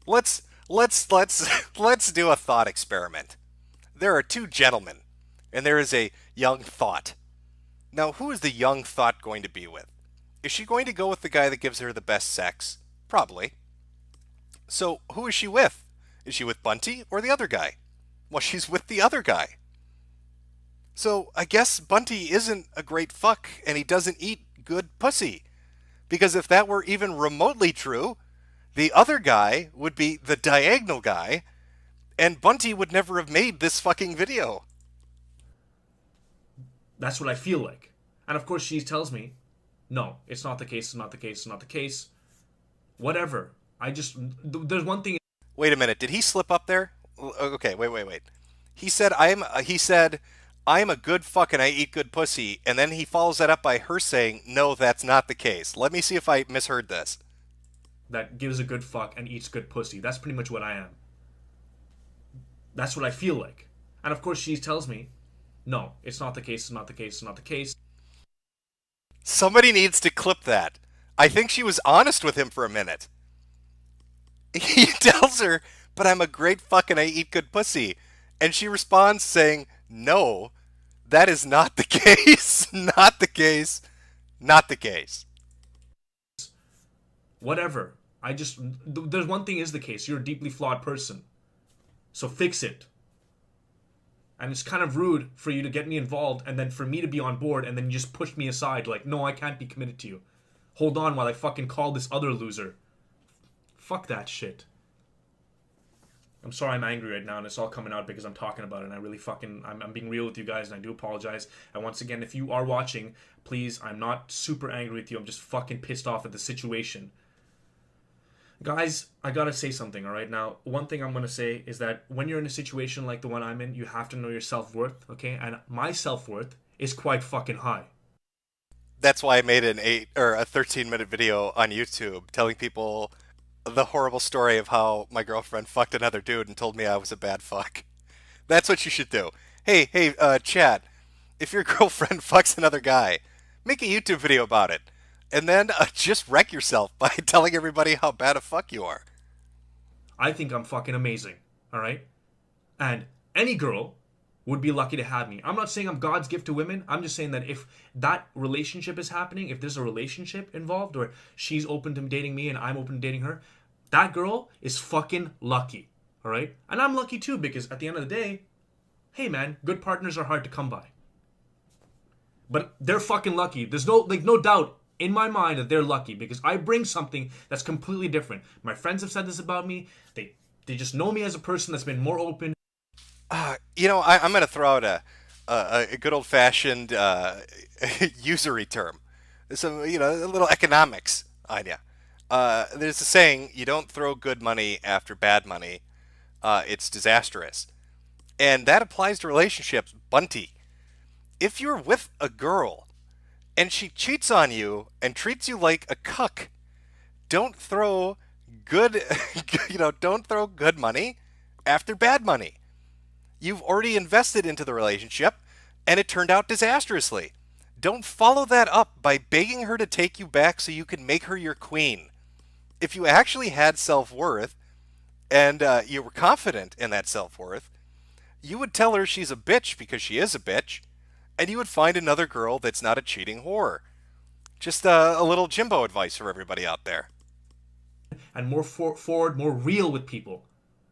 Speaker 4: Let's do a thought experiment. There are two gentlemen, and there is a young thought. Now, who is the young thought going to be with? Is she going to go with the guy that gives her the best sex? Probably. So, who is she with? Is she with Bunty or the other guy? Well, she's with the other guy. So, I guess Bunty isn't a great fuck, and he doesn't eat good pussy. Because if that were even remotely true, the other guy would be the diagonal guy, and Bunty would never have made this fucking video.
Speaker 6: That's what I feel like. And of course she tells me, no, it's not the case, it's not the case, it's not the case. Whatever. There's one thing.
Speaker 4: Wait a minute, did he slip up there? Okay, wait. He said, I'm a good fuck and I eat good pussy, and then he follows that up by her saying, no, that's not the case. Let me see if I misheard this.
Speaker 6: That gives a good fuck and eats good pussy. That's pretty much what I am. That's what I feel like. And of course she tells me, no, it's not the case, it's not the case, it's not the case.
Speaker 4: Somebody needs to clip that. I think she was honest with him for a minute. He tells her, but I'm a great fuck and I eat good pussy. And she responds saying, no, that is not the case. Not the case. Not the case.
Speaker 6: Whatever. There's one thing is the case. You're a deeply flawed person. So fix it. And it's kind of rude for you to get me involved and then for me to be on board and then you just push me aside like, no, I can't be committed to you. Hold on while I fucking call this other loser. Fuck that shit. I'm sorry I'm angry right now and it's all coming out because I'm talking about it and I really I'm being real with you guys and I do apologize. And once again, if you are watching, please, I'm not super angry with you. I'm just fucking pissed off at the situation. Guys, I gotta say something, alright? Now, one thing I'm gonna say is that when you're in a situation like the one I'm in, you have to know your self-worth, okay? And my self-worth is quite fucking high.
Speaker 4: That's why I made a 13-minute video on YouTube telling people the horrible story of how my girlfriend fucked another dude and told me I was a bad fuck. That's what you should do. Hey, chat, if your girlfriend fucks another guy, make a YouTube video about it. And then just wreck yourself by telling everybody how bad a fuck you are.
Speaker 6: I think I'm fucking amazing, alright? And any girl would be lucky to have me. I'm not saying I'm God's gift to women. I'm just saying that if that relationship is happening, if there's a relationship involved, or she's open to dating me and I'm open to dating her, that girl is fucking lucky, alright? And I'm lucky too because at the end of the day, hey man, good partners are hard to come by. But they're fucking lucky. There's no doubt in my mind that they're lucky because I bring something that's completely different. My friends have said this about me. They just know me as a person that's been more open.
Speaker 4: I'm going to throw out a good old-fashioned usury term. Some, a little economics on you. There's a saying, you don't throw good money after bad money. It's disastrous. And that applies to relationships. Bunty, if you're with a girl and she cheats on you and treats you like a cuck, don't throw good, don't throw good money after bad money. You've already invested into the relationship and it turned out disastrously. Don't follow that up by begging her to take you back so you can make her your queen. If you actually had self-worth and you were confident in that self-worth, you would tell her she's a bitch because she is a bitch, and you would find another girl that's not a cheating whore. Just a little Jimbo advice for everybody out there.
Speaker 6: And more forward, more real with people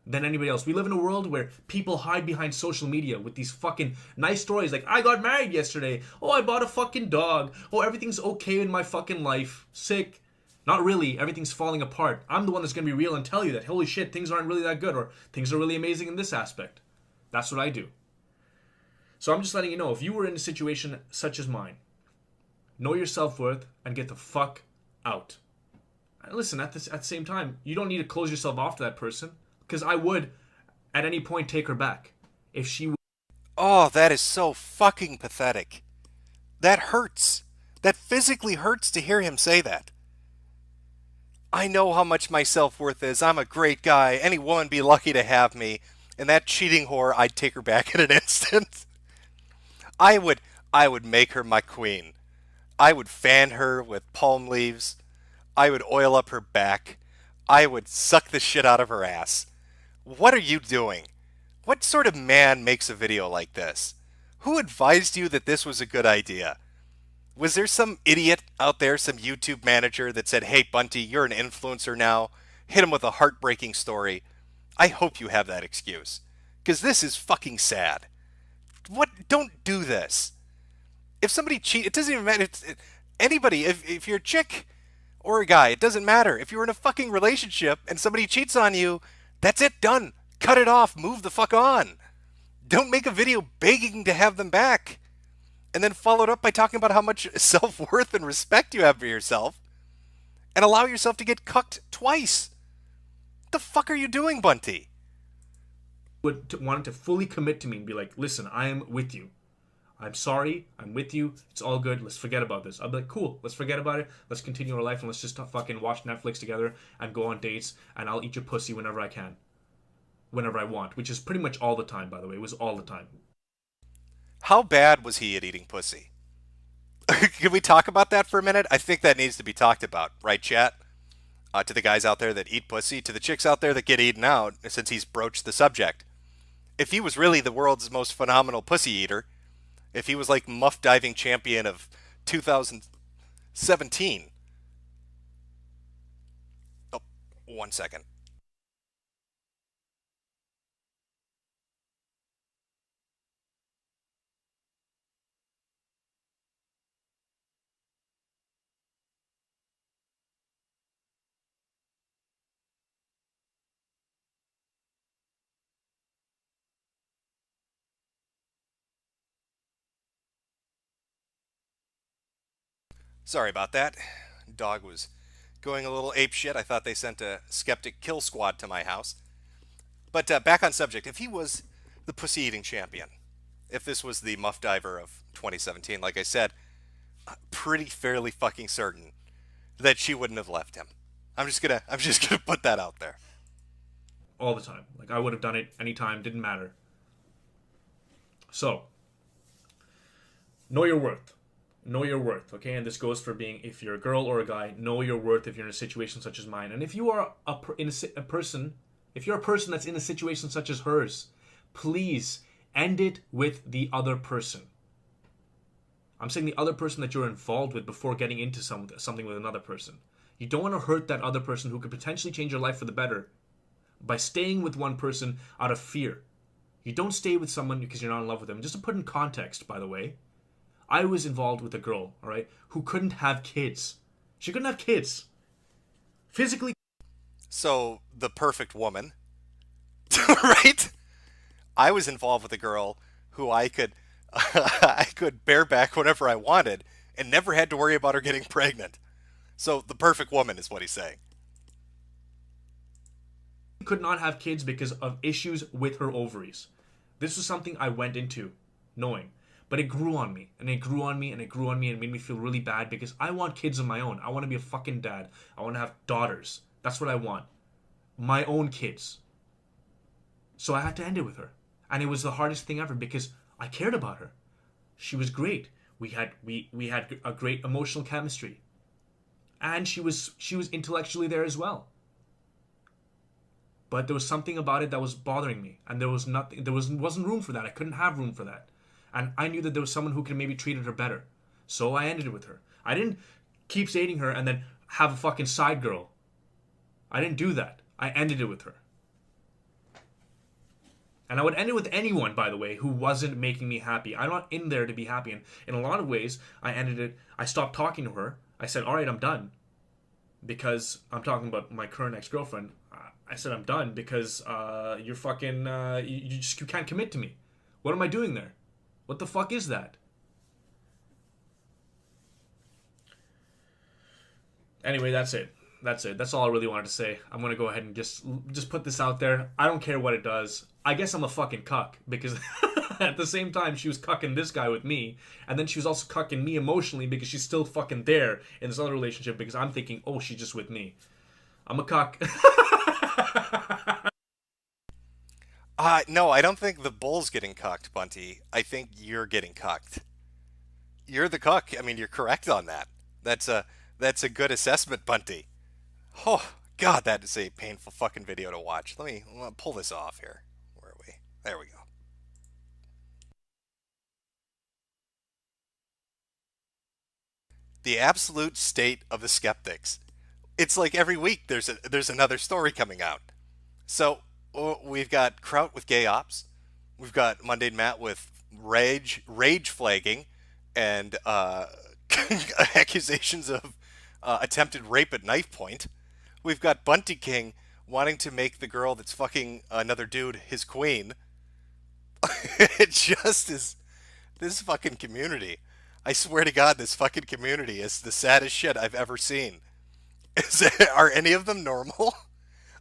Speaker 6: than anybody else. We live in a world where people hide behind social media with these fucking nice stories like, I got married yesterday. Oh, I bought a fucking dog. Oh, everything's okay in my fucking life. Sick. Not really. Everything's falling apart. I'm the one that's going to be real and tell you that, holy shit, things aren't really that good or things are really amazing in this aspect. That's what I do. So I'm just letting you know, if you were in a situation such as mine, know your self-worth and get the fuck out. And listen, at the same time, you don't need to close yourself off to that person, because I would, at any point, take her back. If she...
Speaker 4: Oh, that is so fucking pathetic. That hurts. That physically hurts to hear him say that. I know how much my self-worth is. I'm a great guy. Any woman be lucky to have me. And that cheating whore, I'd take her back in an instant. I would I would make her my queen. I would fan her with palm leaves. I would oil up her back. I would suck the shit out of her ass. What are you doing? What sort of man makes a video like this? Who advised you that this was a good idea? Was there some idiot out there, some YouTube manager that said, hey, Bunty, you're an influencer now. Hit him with a heartbreaking story. I hope you have that excuse. Because this is fucking sad. Don't do this. If somebody cheats, it doesn't even matter. Anybody, if you're a chick or a guy, it doesn't matter. If you're in a fucking relationship and somebody cheats on you, that's it, done. Cut it off, move the fuck on. Don't make a video begging to have them back. And then follow it up by talking about how much self-worth and respect you have for yourself. And allow yourself to get cucked twice. What the fuck are you doing, Bunty?
Speaker 6: Wanted to fully commit to me and be like, listen, I am with you. I'm sorry, I'm with you, it's all good, let's forget about this. I'll be like, cool, let's forget about it, let's continue our life and let's just fucking watch Netflix together and go on dates and I'll eat your pussy whenever I can. Whenever I want, which is pretty much all the time, by the way. It was all the time.
Speaker 4: How bad was he at eating pussy? Can we talk about that for a minute? I think that needs to be talked about, right, chat? To the guys out there that eat pussy, to the chicks out there that get eaten out, since he's broached the subject. If he was really the world's most phenomenal pussy eater, if he was like muff diving champion of 2017. Oh, 1 second. Sorry about that. Dog was going a little ape shit. I thought they sent a skeptic kill squad to my house. But back on subject, if he was the pussy eating champion, if this was the muff diver of 2017, like I said, I'm pretty fairly fucking certain that she wouldn't have left him. I'm just gonna put that out there.
Speaker 6: All the time. Like, I would have done it anytime, didn't matter. So, know your worth. Know your worth, okay? And this goes for being, if you're a girl or a guy, know your worth if you're in a situation such as mine. And if you are a person, if you're a person that's in a situation such as hers, please end it with the other person. I'm saying the other person that you're involved with before getting into something with another person. You don't want to hurt that other person who could potentially change your life for the better by staying with one person out of fear. You don't stay with someone because you're not in love with them. Just to put in context, by the way, I was involved with a girl, all right, who couldn't have kids. She couldn't have kids. Physically.
Speaker 4: So, the perfect woman. Right? I was involved with a girl who I could I could bareback whenever I wanted and never had to worry about her getting pregnant. So, the perfect woman is what he's saying.
Speaker 6: Could not have kids because of issues with her ovaries. This was something I went into knowing. But it grew on me, and it grew on me, and it grew on me, and it made me feel really bad because I want kids of my own. I want to be a fucking dad. I want to have daughters. That's what I want. My own kids. So I had to end it with her. And it was the hardest thing ever because I cared about her. She was great. We had a great emotional chemistry. And she was intellectually there as well. But there was something about it that was bothering me, and wasn't room for that. I couldn't have room for that. And I knew that there was someone who could maybe treated her better. So I ended it with her. I didn't keep dating her and then have a fucking side girl. I didn't do that. I ended it with her. And I would end it with anyone, by the way, who wasn't making me happy. I'm not in there to be happy. And in a lot of ways, I ended it. I stopped talking to her. I said, all right, I'm done. Because I'm talking about my current ex-girlfriend. I said, I'm done because you're fucking, you can't commit to me. What am I doing there? What the fuck is that? Anyway, that's it. That's all I really wanted to say. I'm gonna go ahead and just put this out there. I don't care what it does. I guess I'm a fucking cuck because at the same time she was cucking this guy with me, and then she was also cucking me emotionally because she's still fucking there in this other relationship because I'm thinking, oh, she's just with me. I'm a cuck.
Speaker 4: No, I don't think the bull's getting cucked, Bunty. I think you're getting cucked. You're the cook. I mean, you're correct on that. That's a good assessment, Bunty. Oh God, that is a painful fucking video to watch. Let me pull this off here. Where are we? There we go. The absolute state of the skeptics. It's like every week there's another story coming out. So we've got Kraut with gay ops. We've got Mundane Matt with rage flagging, and accusations of attempted rape at knife point. We've got Bunty King wanting to make the girl that's fucking another dude his queen. It just is this fucking community. I swear to God, this fucking community is the saddest shit I've ever seen. Are any of them normal?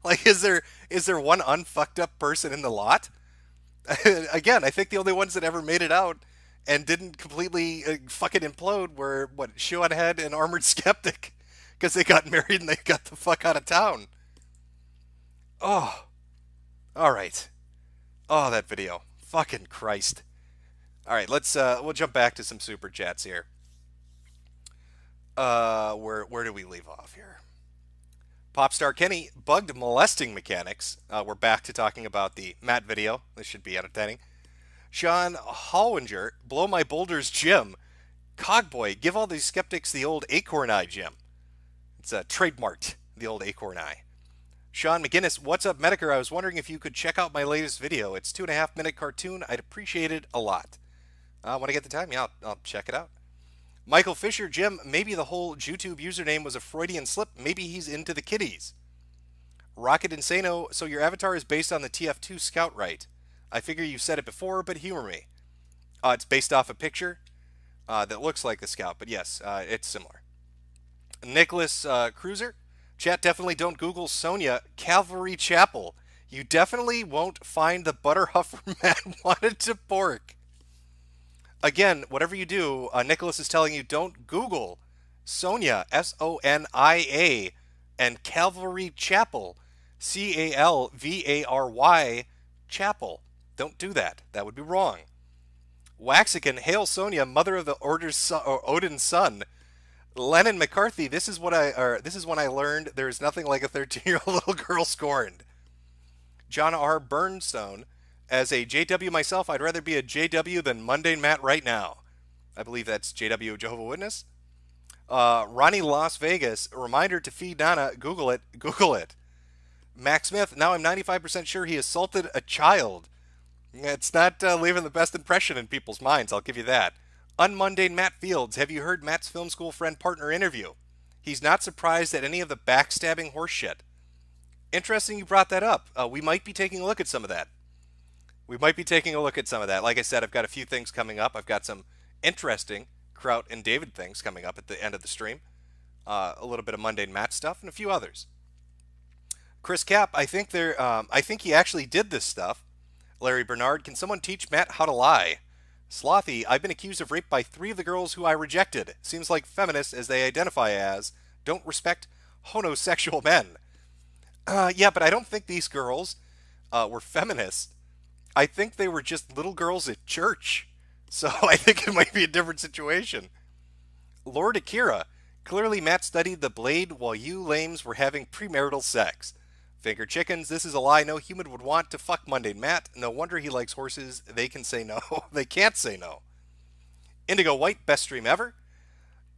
Speaker 4: Like, is there one unfucked up person in the lot? Again, I think the only ones that ever made it out and didn't completely fucking implode were, what, Shoe on Head and Armored Skeptic. Because they got married and they got the fuck out of town. Oh. Alright. Oh, that video. Fucking Christ. Alright, we'll jump back to some super chats here. Where do we leave off here? Popstar Kenny, bugged molesting mechanics. We're back to talking about the Matt video. This should be entertaining. Sean Hollinger, blow my boulders, Jim. Cogboy, give all these skeptics the old acorn eye, Jim. It's trademarked, the old acorn eye. Sean McGinnis, what's up, Metokur? I was wondering if you could check out my latest video. It's 2.5-minute cartoon. I'd appreciate it a lot. When I get the time, yeah, I'll check it out. Michael Fisher, Jim, maybe the whole YouTube username was a Freudian slip. Maybe he's into the kiddies. Rocket Insano, so your avatar is based on the TF2 Scout, right? I figure you've said it before, but humor me. It's based off a picture that looks like the Scout, but yes, it's similar. Nicholas Cruiser, chat, definitely don't Google Sonia Calvary Chapel. You definitely won't find the butter huffer man wanted to pork. Again, whatever you do, Nicholas is telling you don't Google Sonia, S-O-N-I-A, and Calvary Chapel, C-A-L-V-A-R-Y, Chapel. Don't do that. That would be wrong. Waxican, hail Sonia, mother of the Odin's son. Lennon McCarthy, this is when I learned there is nothing like a 13-year-old little girl scorned. John R. Burnstone, as a JW myself, I'd rather be a JW than Mundane Matt right now. I believe that's JW Jehovah's Witness. Ronnie Las Vegas, a reminder to feed Nana, Google it, Google it. Max Smith, now I'm 95% sure he assaulted a child. It's not leaving the best impression in people's minds, I'll give you that. Unmundane Matt Fields, have you heard Matt's film school friend partner interview? He's not surprised at any of the backstabbing horse shit. Interesting you brought that up. We might be taking a look at some of that. Like I said, I've got a few things coming up. I've got some interesting Kraut and David things coming up at the end of the stream. A little bit of Mundane Matt stuff and a few others. Chris Cap, I think he actually did this stuff. Larry Bernard, can someone teach Matt how to lie? Slothy, I've been accused of rape by 3 of the girls who I rejected. Seems like feminists, as they identify as, don't respect homosexual men. Yeah, but I don't think these girls were feminists. I think they were just little girls at church. So I think it might be a different situation. Lord Akira, clearly Matt studied the blade while you lames were having premarital sex. Finger chickens, this is a lie no human would want to fuck Mundane Matt. No wonder he likes horses. They can say no. They can't say no. Indigo White, best stream ever.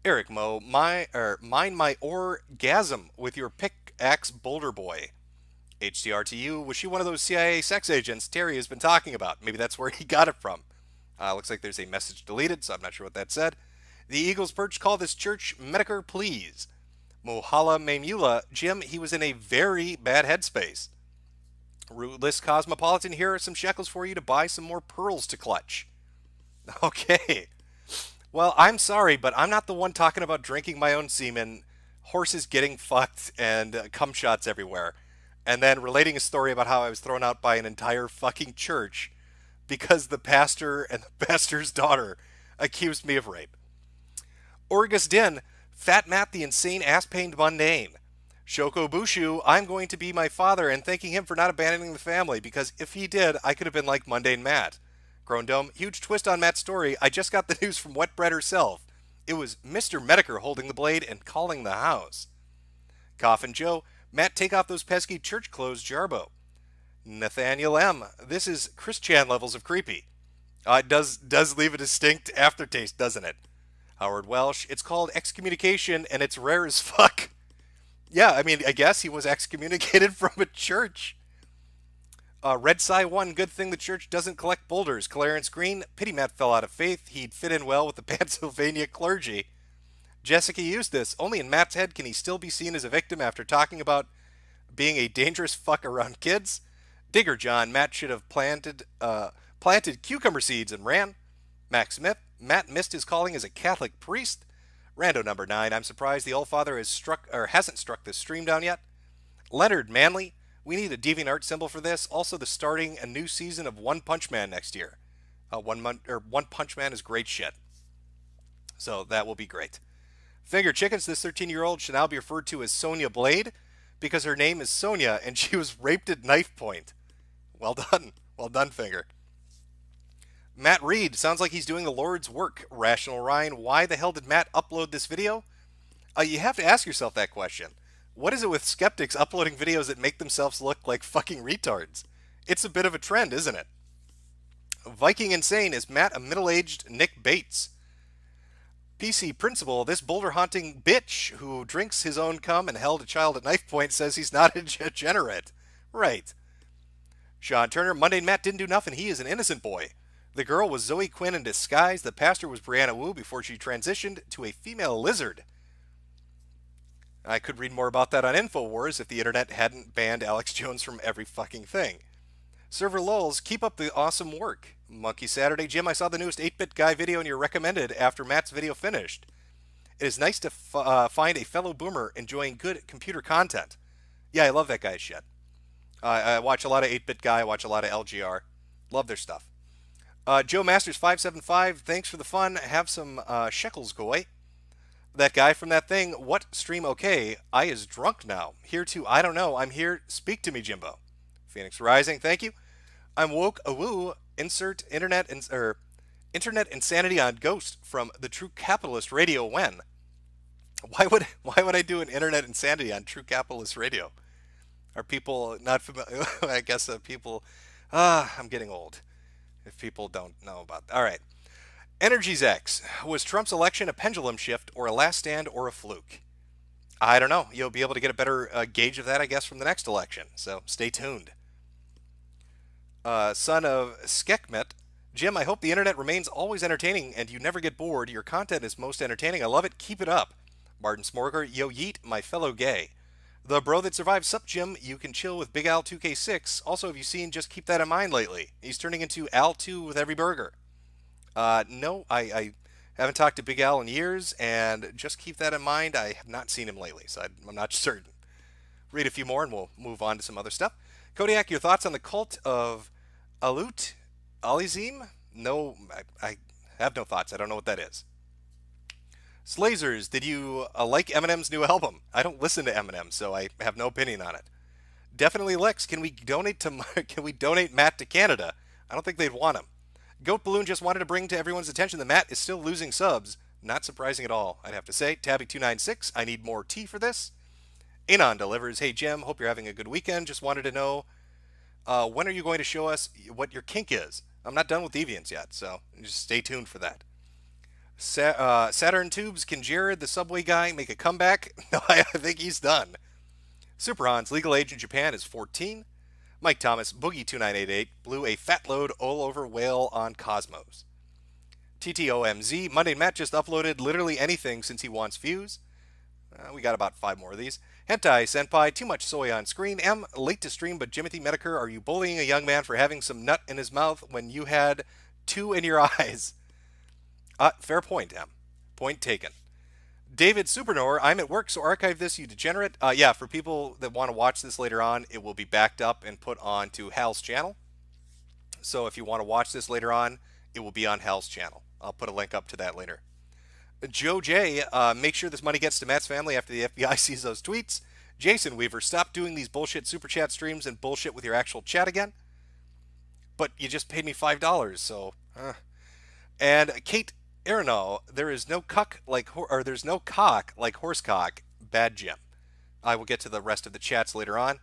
Speaker 4: Eric Mo, mind my orgasm with your pickaxe boulder boy. HTRTU, was she one of those CIA sex agents Terry has been talking about? Maybe that's where he got it from. Looks like there's a message deleted, so I'm not sure what that said. The Eagles Perch, call this church Metokur, please. Mohala Mamula, Jim, he was in a very bad headspace. Rootless Cosmopolitan, here are some shekels for you to buy some more pearls to clutch. Okay. Well, I'm sorry, but I'm not the one talking about drinking my own semen, horses getting fucked, and cum shots everywhere. And then relating a story about how I was thrown out by an entire fucking church because the pastor and the pastor's daughter accused me of rape. Orgus Din, Fat Matt the insane ass-pained mundane. Shoko Bushu, I'm going to be my father and thanking him for not abandoning the family because if he did, I could have been like Mundane Matt. Crone Dome, huge twist on Matt's story. I just got the news from Wet Bread herself. It was Mr. Metokur holding the blade and calling the house. Coffin Joe, Matt, take off those pesky church clothes, Jarbo. Nathaniel M, this is Chris Chan levels of creepy. It does leave a distinct aftertaste, doesn't it? Howard Welsh, it's called excommunication and it's rare as fuck. Yeah, I mean, I guess he was excommunicated from a church. Red Psy 1, good thing the church doesn't collect boulders. Clarence Green, pity Matt fell out of faith. He'd fit in well with the Pennsylvania clergy. Jessica Eustace, only in Matt's head can he still be seen as a victim after talking about being a dangerous fuck around kids. Digger John, Matt should have planted cucumber seeds and ran. Max Smith, Matt missed his calling as a Catholic priest. Rando number 9, I'm surprised the Allfather hasn't struck this stream down yet. Leonard Manley, we need a DeviantArt symbol for this. Also, the starting a new season of One Punch Man next year. One Punch Man is great shit. So that will be great. Finger Chickens, this 13-year-old should now be referred to as Sonia Blade because her name is Sonia and she was raped at knife point. Well done. Well done, Finger. Matt Reed, sounds like he's doing the Lord's work. Rational Ryan, why the hell did Matt upload this video? You have to ask yourself that question. What is it with skeptics uploading videos that make themselves look like fucking retards? It's a bit of a trend, isn't it? Viking Insane, is Matt a middle-aged Nick Bates? PC Principal, this boulder-haunting bitch who drinks his own cum and held a child at knife point says he's not a degenerate. Right. Sean Turner, Mundane Matt didn't do nothing. He is an innocent boy. The girl was Zoe Quinn in disguise. The pastor was Brianna Wu before she transitioned to a female lizard. I could read more about that on InfoWars if the internet hadn't banned Alex Jones from every fucking thing. Server Lulz, keep up the awesome work. Monkey Saturday, Jim, I saw the newest 8-Bit Guy video and you're recommended after Matt's video finished. It is nice to find a fellow boomer enjoying good computer content. Yeah, I love that guy's shit. I watch a lot of 8-Bit Guy, I watch a lot of LGR. Love their stuff. Joe Masters 575, thanks for the fun. Have some shekels, goy. That guy from that thing, what stream okay? I is drunk now. Here too, I don't know. I'm here. Speak to me, Jimbo. Phoenix Rising, thank you. I'm woke awoo. Insert internet insanity on Ghost from the True Capitalist Radio when? Why would I do an internet insanity on True Capitalist Radio? Are people not familiar? I guess people. I'm getting old. If people don't know about that. All right. Energy's X. Was Trump's election a pendulum shift or a last stand or a fluke? I don't know. You'll be able to get a better gauge of that, I guess, from the next election. So stay tuned. Son of Skekmet. Jim, I hope the internet remains always entertaining and you never get bored. Your content is most entertaining. I love it. Keep it up. Martin Smorger. Yo yeet, my fellow gay. The bro that survived. Sup, Jim? You can chill with Big Al 2K6. Also, have you seen Just Keep That in Mind lately? He's turning into Al 2 with every burger. No, I haven't talked to Big Al in years, and Just Keep That in Mind, I have not seen him lately, so I'm not certain. Read a few more, and we'll move on to some other stuff. Kodiak, your thoughts on the cult of Alut Alizim? No, I have no thoughts. I don't know what that is. Slazers, did you like Eminem's new album? I don't listen to Eminem, so I have no opinion on it. Definitely Lex, can we donate Matt to Canada? I don't think they'd want him. Goat Balloon just wanted to bring to everyone's attention that Matt is still losing subs. Not surprising at all, I'd have to say. Tabby296, I need more tea for this. Anon delivers, hey Jim, hope you're having a good weekend. Just wanted to know, when are you going to show us what your kink is? I'm not done with Deviants yet, so just stay tuned for that. Saturn Tubes, can Jared, the Subway guy, make a comeback? No, I think he's done. Super Hans, legal age in Japan is 14. Mike Thomas, Boogie2988, blew a fat load all over whale on Cosmos. TTOMZ, Monday Matt just uploaded literally anything since he wants views. We got about 5 more of these. Hentai Senpai, too much soy on screen. M, late to stream, but Jimothy Metokur, are you bullying a young man for having some nut in his mouth when you had 2 in your eyes? Fair point, M. Point taken. David Supernor, I'm at work, so archive this, you degenerate. Yeah, for people that want to watch this later on, it will be backed up and put on to Hal's channel. So if you want to watch this later on, it will be on Hal's channel. I'll put a link up to that later. Joe J, make sure this money gets to Matt's family after the FBI sees those tweets. Jason Weaver, stop doing these bullshit super chat streams and bullshit with your actual chat again. but you just paid me $5, so. And Kate Aronow, there's no cock like horse cock. Bad Jim. I will get to the rest of the chats later on.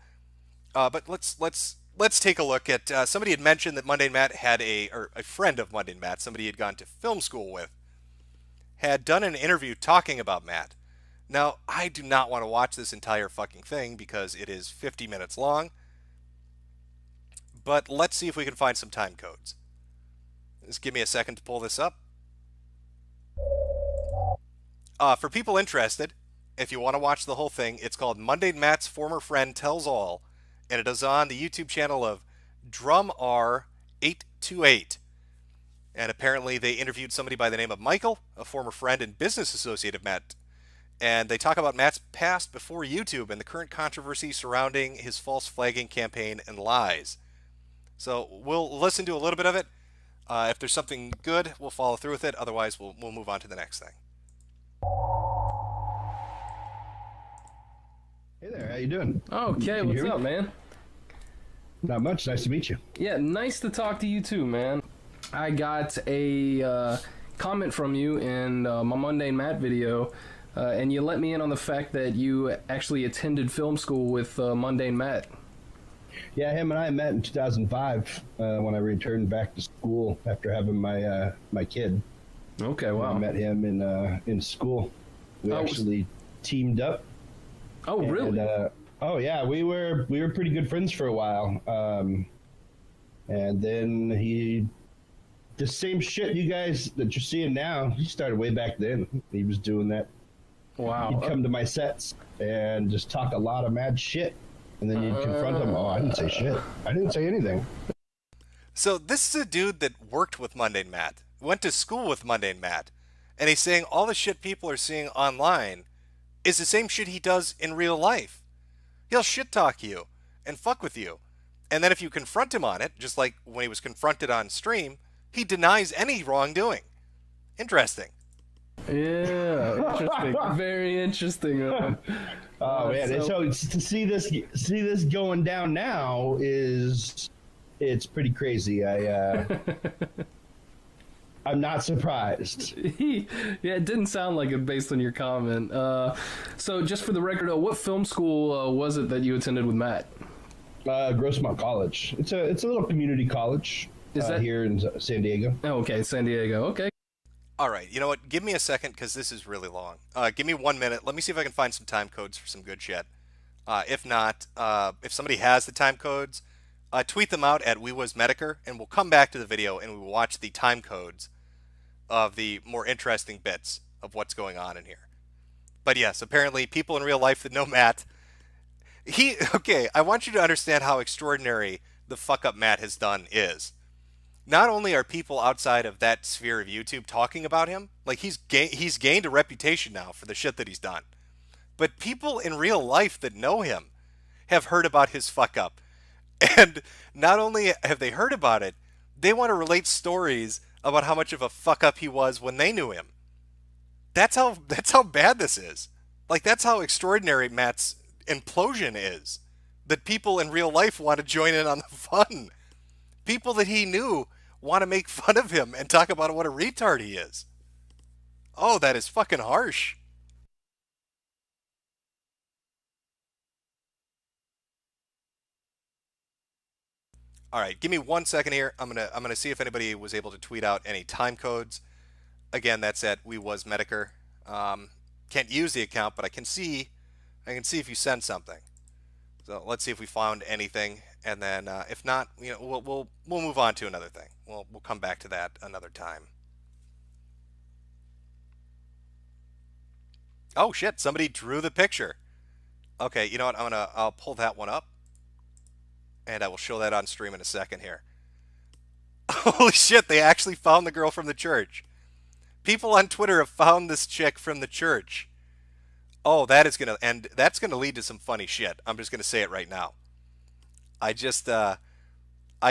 Speaker 4: But let's take a look at somebody had mentioned that Mundane Matt had a friend of Mundane Matt, somebody he had gone to film school with, had done an interview talking about Matt. Now, I do not want to watch this entire fucking thing because it is 50 minutes long. But let's see if we can find some time codes. Just give me a second to pull this up. For people interested, if you want to watch the whole thing, it's called Mundane Matt's Former Friend Tells All, and it is on the YouTube channel of DrumR828. And apparently they interviewed somebody by the name of Michael, a former friend and business associate of Matt. And they talk about Matt's past before YouTube and the current controversy surrounding his false flagging campaign and lies. So we'll listen to a little bit of it. If there's something good, we'll follow through with it. Otherwise, we'll move on to the next thing.
Speaker 7: Hey there, how you doing?
Speaker 8: Okay, what's up, man?
Speaker 7: Not much. Nice to meet you.
Speaker 8: Yeah, nice to talk to you too, man. I got a comment from you in my Mundane Matt video, and you let me in on the fact that you actually attended film school with Mundane Matt.
Speaker 7: Yeah, him and I met in 2005 when I returned back to school after having my kid.
Speaker 8: Okay, wow.
Speaker 7: I met him in school. We actually teamed up.
Speaker 8: Oh, really?
Speaker 7: Oh, yeah. We were pretty good friends for a while, and then the same shit you guys that you're seeing now. He started way back then. He was doing that.
Speaker 8: Wow.
Speaker 7: He'd come to my sets and just talk a lot of mad shit. And then you'd confront him. Oh, I didn't say shit. I didn't say anything.
Speaker 4: So this is a dude that worked with Mundane Matt, went to school with Mundane Matt, and he's saying all the shit people are seeing online is the same shit he does in real life. He'll shit talk you and fuck with you. And then if you confront him on it, just like when he was confronted on stream, he denies any wrongdoing. Interesting.
Speaker 8: Yeah, interesting. Very interesting.
Speaker 7: Oh man! So to see this going down now it's pretty crazy. I'm not surprised.
Speaker 8: Yeah, it didn't sound like it based on your comment. So just for the record, what film school was it that you attended with Matt?
Speaker 7: Grossmont College. It's a little community college. Is that here in San Diego?
Speaker 8: Oh, okay, San Diego. Okay.
Speaker 4: All right, you know what? Give me a second because this is really long. Give me 1 minute. Let me see if I can find some time codes for some good shit. If not, if somebody has the time codes, tweet them out at Metokur, and we'll come back to the video and we will watch the time codes of the more interesting bits of what's going on in here. But yes, apparently people in real life that know Matt, okay, I want you to understand how extraordinary the fuck up Matt has done is. Not only are people outside of that sphere of YouTube talking about him, like he's gained a reputation now for the shit that he's done, but people in real life that know him have heard about his fuck up. And not only have they heard about it, they want to relate stories about how much of a fuck up he was when they knew him. That's how bad this is. Like, that's how extraordinary Matt's implosion is. That people in real life want to join in on the fun. People that he knew want to make fun of him and talk about what a retard he is. Oh, that is fucking harsh. All right, give me 1 second here. I'm gonna see if anybody was able to tweet out any time codes. Again, that's at Metokur. Can't use the account, but I can see if you send something. So let's see if we found anything, and then if not, you know, we'll move on to another thing. We'll come back to that another time. Oh shit! Somebody drew the picture. Okay, you know what? I'll pull that one up, and I will show that on stream in a second here. Holy shit! They actually found the girl from the church. People on Twitter have found this chick from the church. Oh, that's gonna lead to some funny shit. I'm just gonna say it right now. I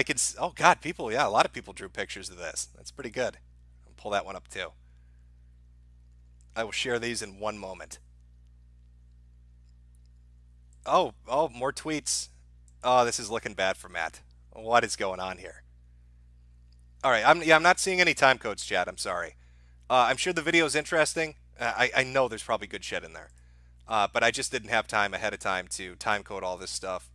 Speaker 4: could, oh god, a lot of people drew pictures of this. That's pretty good. I'll pull that one up too. I will share these in one moment. Oh, more tweets. Oh, this is looking bad for Matt. What is going on here? All right, I'm not seeing any time codes, chat. I'm sorry. I'm sure the video is interesting. I know there's probably good shit in there, but I just didn't have time ahead of time to time code all this stuff.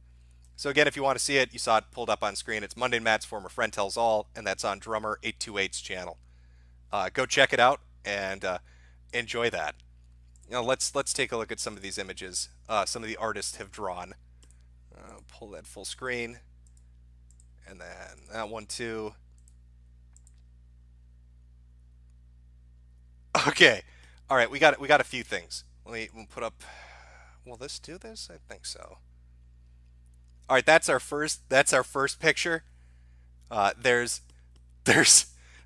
Speaker 4: So again, if you want to see it, you saw it pulled up on screen. It's Monday Matt's Former Friend Tells All, and that's on Drummer 828's channel. Go check it out and enjoy that. Let's take a look at some of these images some of the artists have drawn. Pull that full screen, and then that one too. Okay, all right, we got a few things. We'll put up. Will this do this? I think so. All right, that's our first picture. There's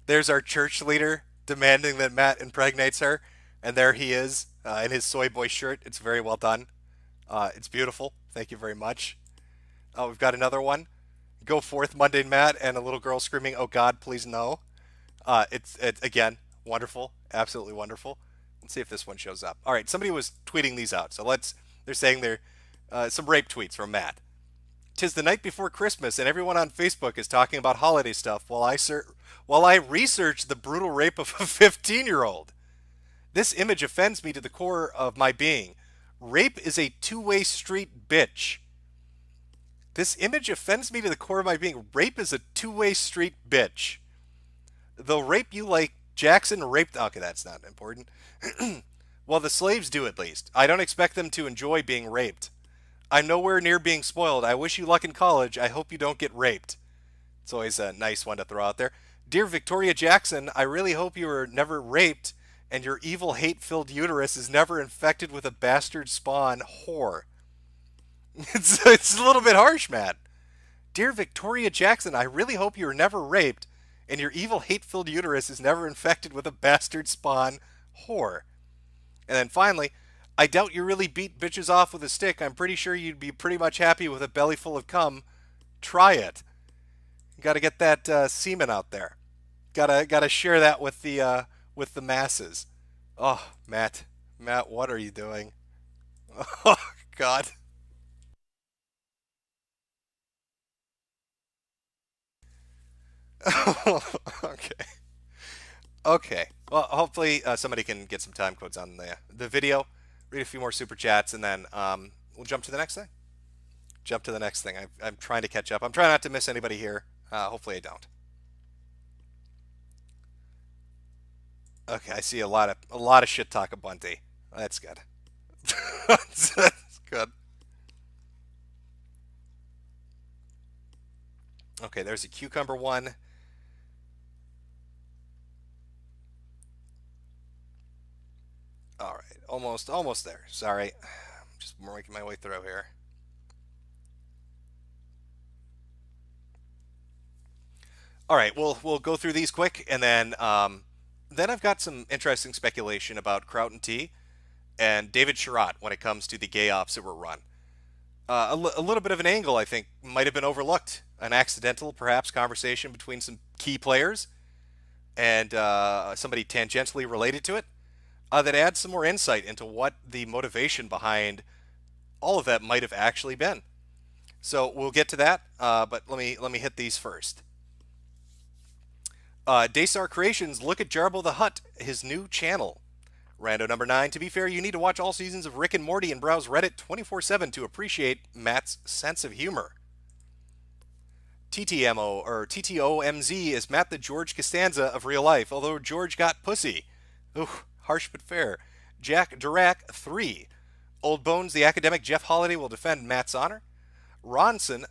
Speaker 4: our church leader demanding that Matt impregnates her, and there he is in his soy boy shirt. It's very well done. It's beautiful. Thank you very much. We've got another one. Go forth, Monday Matt, and a little girl screaming, "Oh God, please no." It's again wonderful, absolutely wonderful. Let's see if this one shows up. All right, somebody was tweeting these out, so they're saying they're some rape tweets from Matt. "'Tis the night before Christmas, and everyone on Facebook is talking about holiday stuff while I research the brutal rape of a 15-year-old. This image offends me to the core of my being. Rape is a two-way street, bitch. This image offends me to the core of my being. Rape is a two-way street, bitch. They'll rape you like Jackson raped..." Okay, that's not important. "Well, the slaves do at least. I don't expect them to enjoy being raped. I'm nowhere near being spoiled. I wish you luck in college. I hope you don't get raped." It's always a nice one to throw out there. "Dear Victoria Jackson, I really hope you were never raped and your evil hate-filled uterus is never infected with a bastard spawn whore." It's a little bit harsh, Matt. "Dear Victoria Jackson, I really hope you were never raped and your evil hate-filled uterus is never infected with a bastard spawn whore." And then finally, "I doubt you really beat bitches off with a stick. I'm pretty sure you'd be pretty much happy with a belly full of cum. Try it." Got to get that semen out there. Gotta share that with the masses. Oh, Matt, what are you doing? Oh God. Okay. Well, hopefully somebody can get some time codes on the video. Read a few more super chats, and then we'll jump to the next thing. I'm trying to catch up. I'm trying not to miss anybody here. Hopefully I don't. Okay, I see a lot of shit talk of Bunty. That's good. That's good. Okay, there's a cucumber one. All right, almost there. Sorry, I'm just making my way through here. All right, we'll go through these quick, and then I've got some interesting speculation about Crout T and David Sherratt when it comes to the gay opposite run. A little bit of an angle, I think, might have been overlooked. An accidental, perhaps, conversation between some key players and somebody tangentially related to it that adds some more insight into what the motivation behind all of that might have actually been. So we'll get to that, but let me hit these first. Daystar Creations, look at Jarbo the Hutt, his new channel. Rando number 9, to be fair, you need to watch all seasons of Rick and Morty and browse Reddit 24/7 to appreciate Matt's sense of humor. TTMO, or TTOMZ, is Matt the George Costanza of real life, although George got pussy. Ooh, harsh but fair. Jack Dirac 3. Old Bones, the academic Jeff Holiday will defend Matt's honor. Ronson,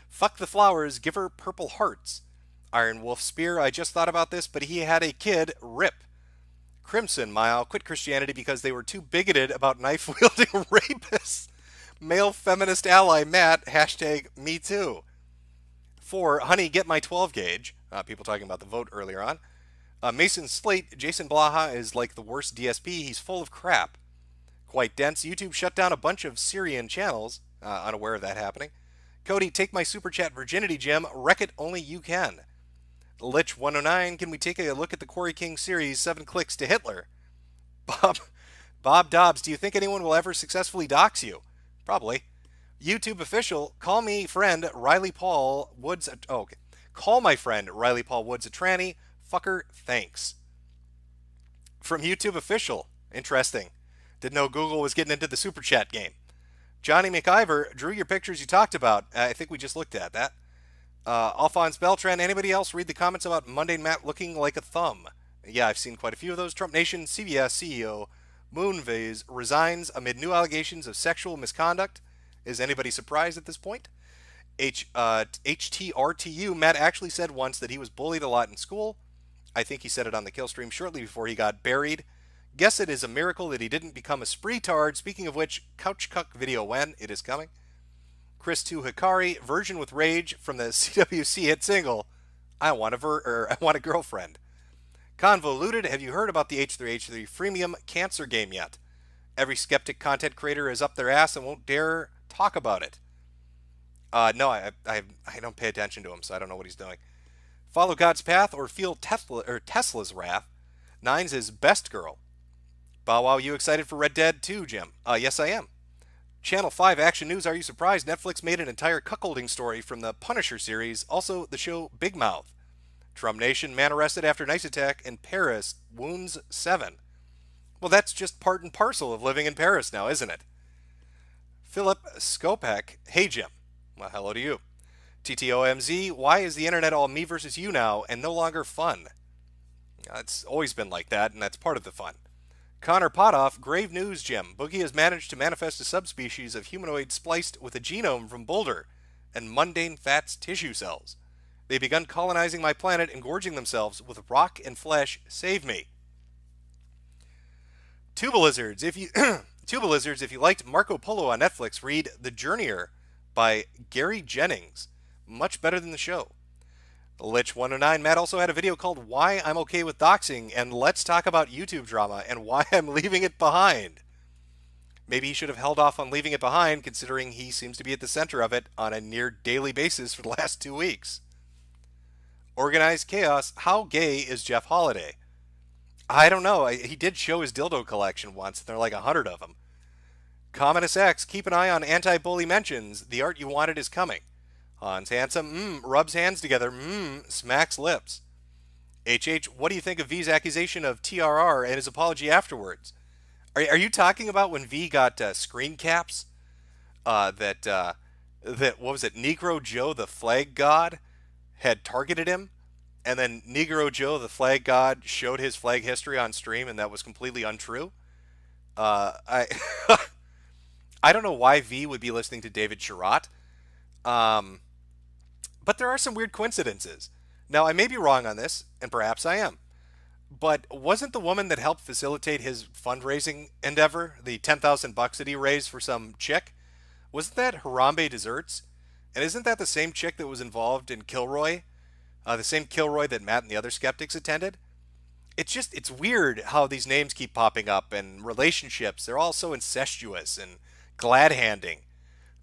Speaker 4: fuck the flowers, give her purple hearts. Iron Wolf Spear, I just thought about this, but he had a kid, rip. Crimson Mile, quit Christianity because they were too bigoted about knife-wielding rapists. Male feminist ally Matt, hashtag me too. 4, honey, get my 12 gauge. People talking about the vote earlier on. Mason Slate, Jason Blaha is like the worst DSP. He's full of crap. Quite dense. YouTube shut down a bunch of Syrian channels. Unaware of that happening. Cody, take my super chat virginity gem. Wreck it only you can. Lich 109, can we take a look at the Quarry King series, 7 clicks to Hitler? Bob Dobbs, do you think anyone will ever successfully dox you? Probably. YouTube official, call me friend Riley Paul Woods. Oh, okay. Call my friend Riley Paul Woods a tranny. Fucker, thanks. From YouTube official. Interesting. Didn't know Google was getting into the super chat game. Johnny McIver, drew your pictures you talked about. I think we just looked at that. Alphonse Beltran, anybody else read the comments about Mundane Matt looking like a thumb? Yeah, I've seen quite a few of those. Trump Nation CBS CEO Moonves resigns amid new allegations of sexual misconduct. Is anybody surprised at this point? HTRTU, Matt actually said once that he was bullied a lot in school. I think he said it on the kill stream shortly before he got buried. Guess it is a miracle that he didn't become a spree-tard. Speaking of which, couch cuck video when? It is coming. Chris 2 Hikari, Virgin with Rage from the CWC hit single, I Want a Girlfriend. Convoluted, have you heard about the H3H3 freemium cancer game yet? Every skeptic content creator is up their ass and won't dare talk about it. No, I don't pay attention to him, so I don't know what he's doing. Follow God's path or feel Tesla's wrath. Nines is best girl. Bow wow, you excited for Red Dead 2, Jim? Yes, I am. Channel 5 Action News, are you surprised? Netflix made an entire cuckolding story from the Punisher series. Also, the show Big Mouth. Trump Nation, man arrested after nice attack in Paris, wounds 7. Well, that's just part and parcel of living in Paris now, isn't it? Philip Skopek, hey Jim. Well, hello to you. TTOMZ, why is the internet all me versus you now and no longer fun? It's always been like that, and that's part of the fun. Connor Potoff, grave news, Jim. Boogie has managed to manifest a subspecies of humanoid spliced with a genome from Boulder and mundane fats tissue cells. They've begun colonizing my planet and gorging themselves with rock and flesh. Save me. Tuba Lizards, if you liked Marco Polo on Netflix, read The Journeyer by Gary Jennings. Much better than the show. Lich 109, Matt also had a video called Why I'm Okay with Doxing and Let's Talk About YouTube Drama and Why I'm Leaving It Behind. Maybe he should have held off on leaving it behind, considering he seems to be at the center of it on a near daily basis for the last 2 weeks. Organized Chaos, how gay is Jeff Holiday? I don't know. He did show his dildo collection once, and there are like 100 of them. Communist X, keep an eye on anti-bully mentions. The art you wanted is coming. Hans Handsome, rubs hands together, smacks lips. HH, what do you think of V's accusation of TRR and his apology afterwards? Are you talking about when V got screen caps? That what was it? Negro Joe, the flag god, had targeted him, and then Negro Joe, the flag god, showed his flag history on stream, and that was completely untrue. I I don't know why V would be listening to David Sherratt. But there are some weird coincidences. Now, I may be wrong on this, and perhaps I am. But wasn't the woman that helped facilitate his fundraising endeavor, the $10,000 that he raised for some chick, wasn't that Harambe Desserts? And isn't that the same chick that was involved in Kilroy? The same Kilroy that Matt and the other skeptics attended? It's weird how these names keep popping up, and relationships, they're all so incestuous and glad-handing.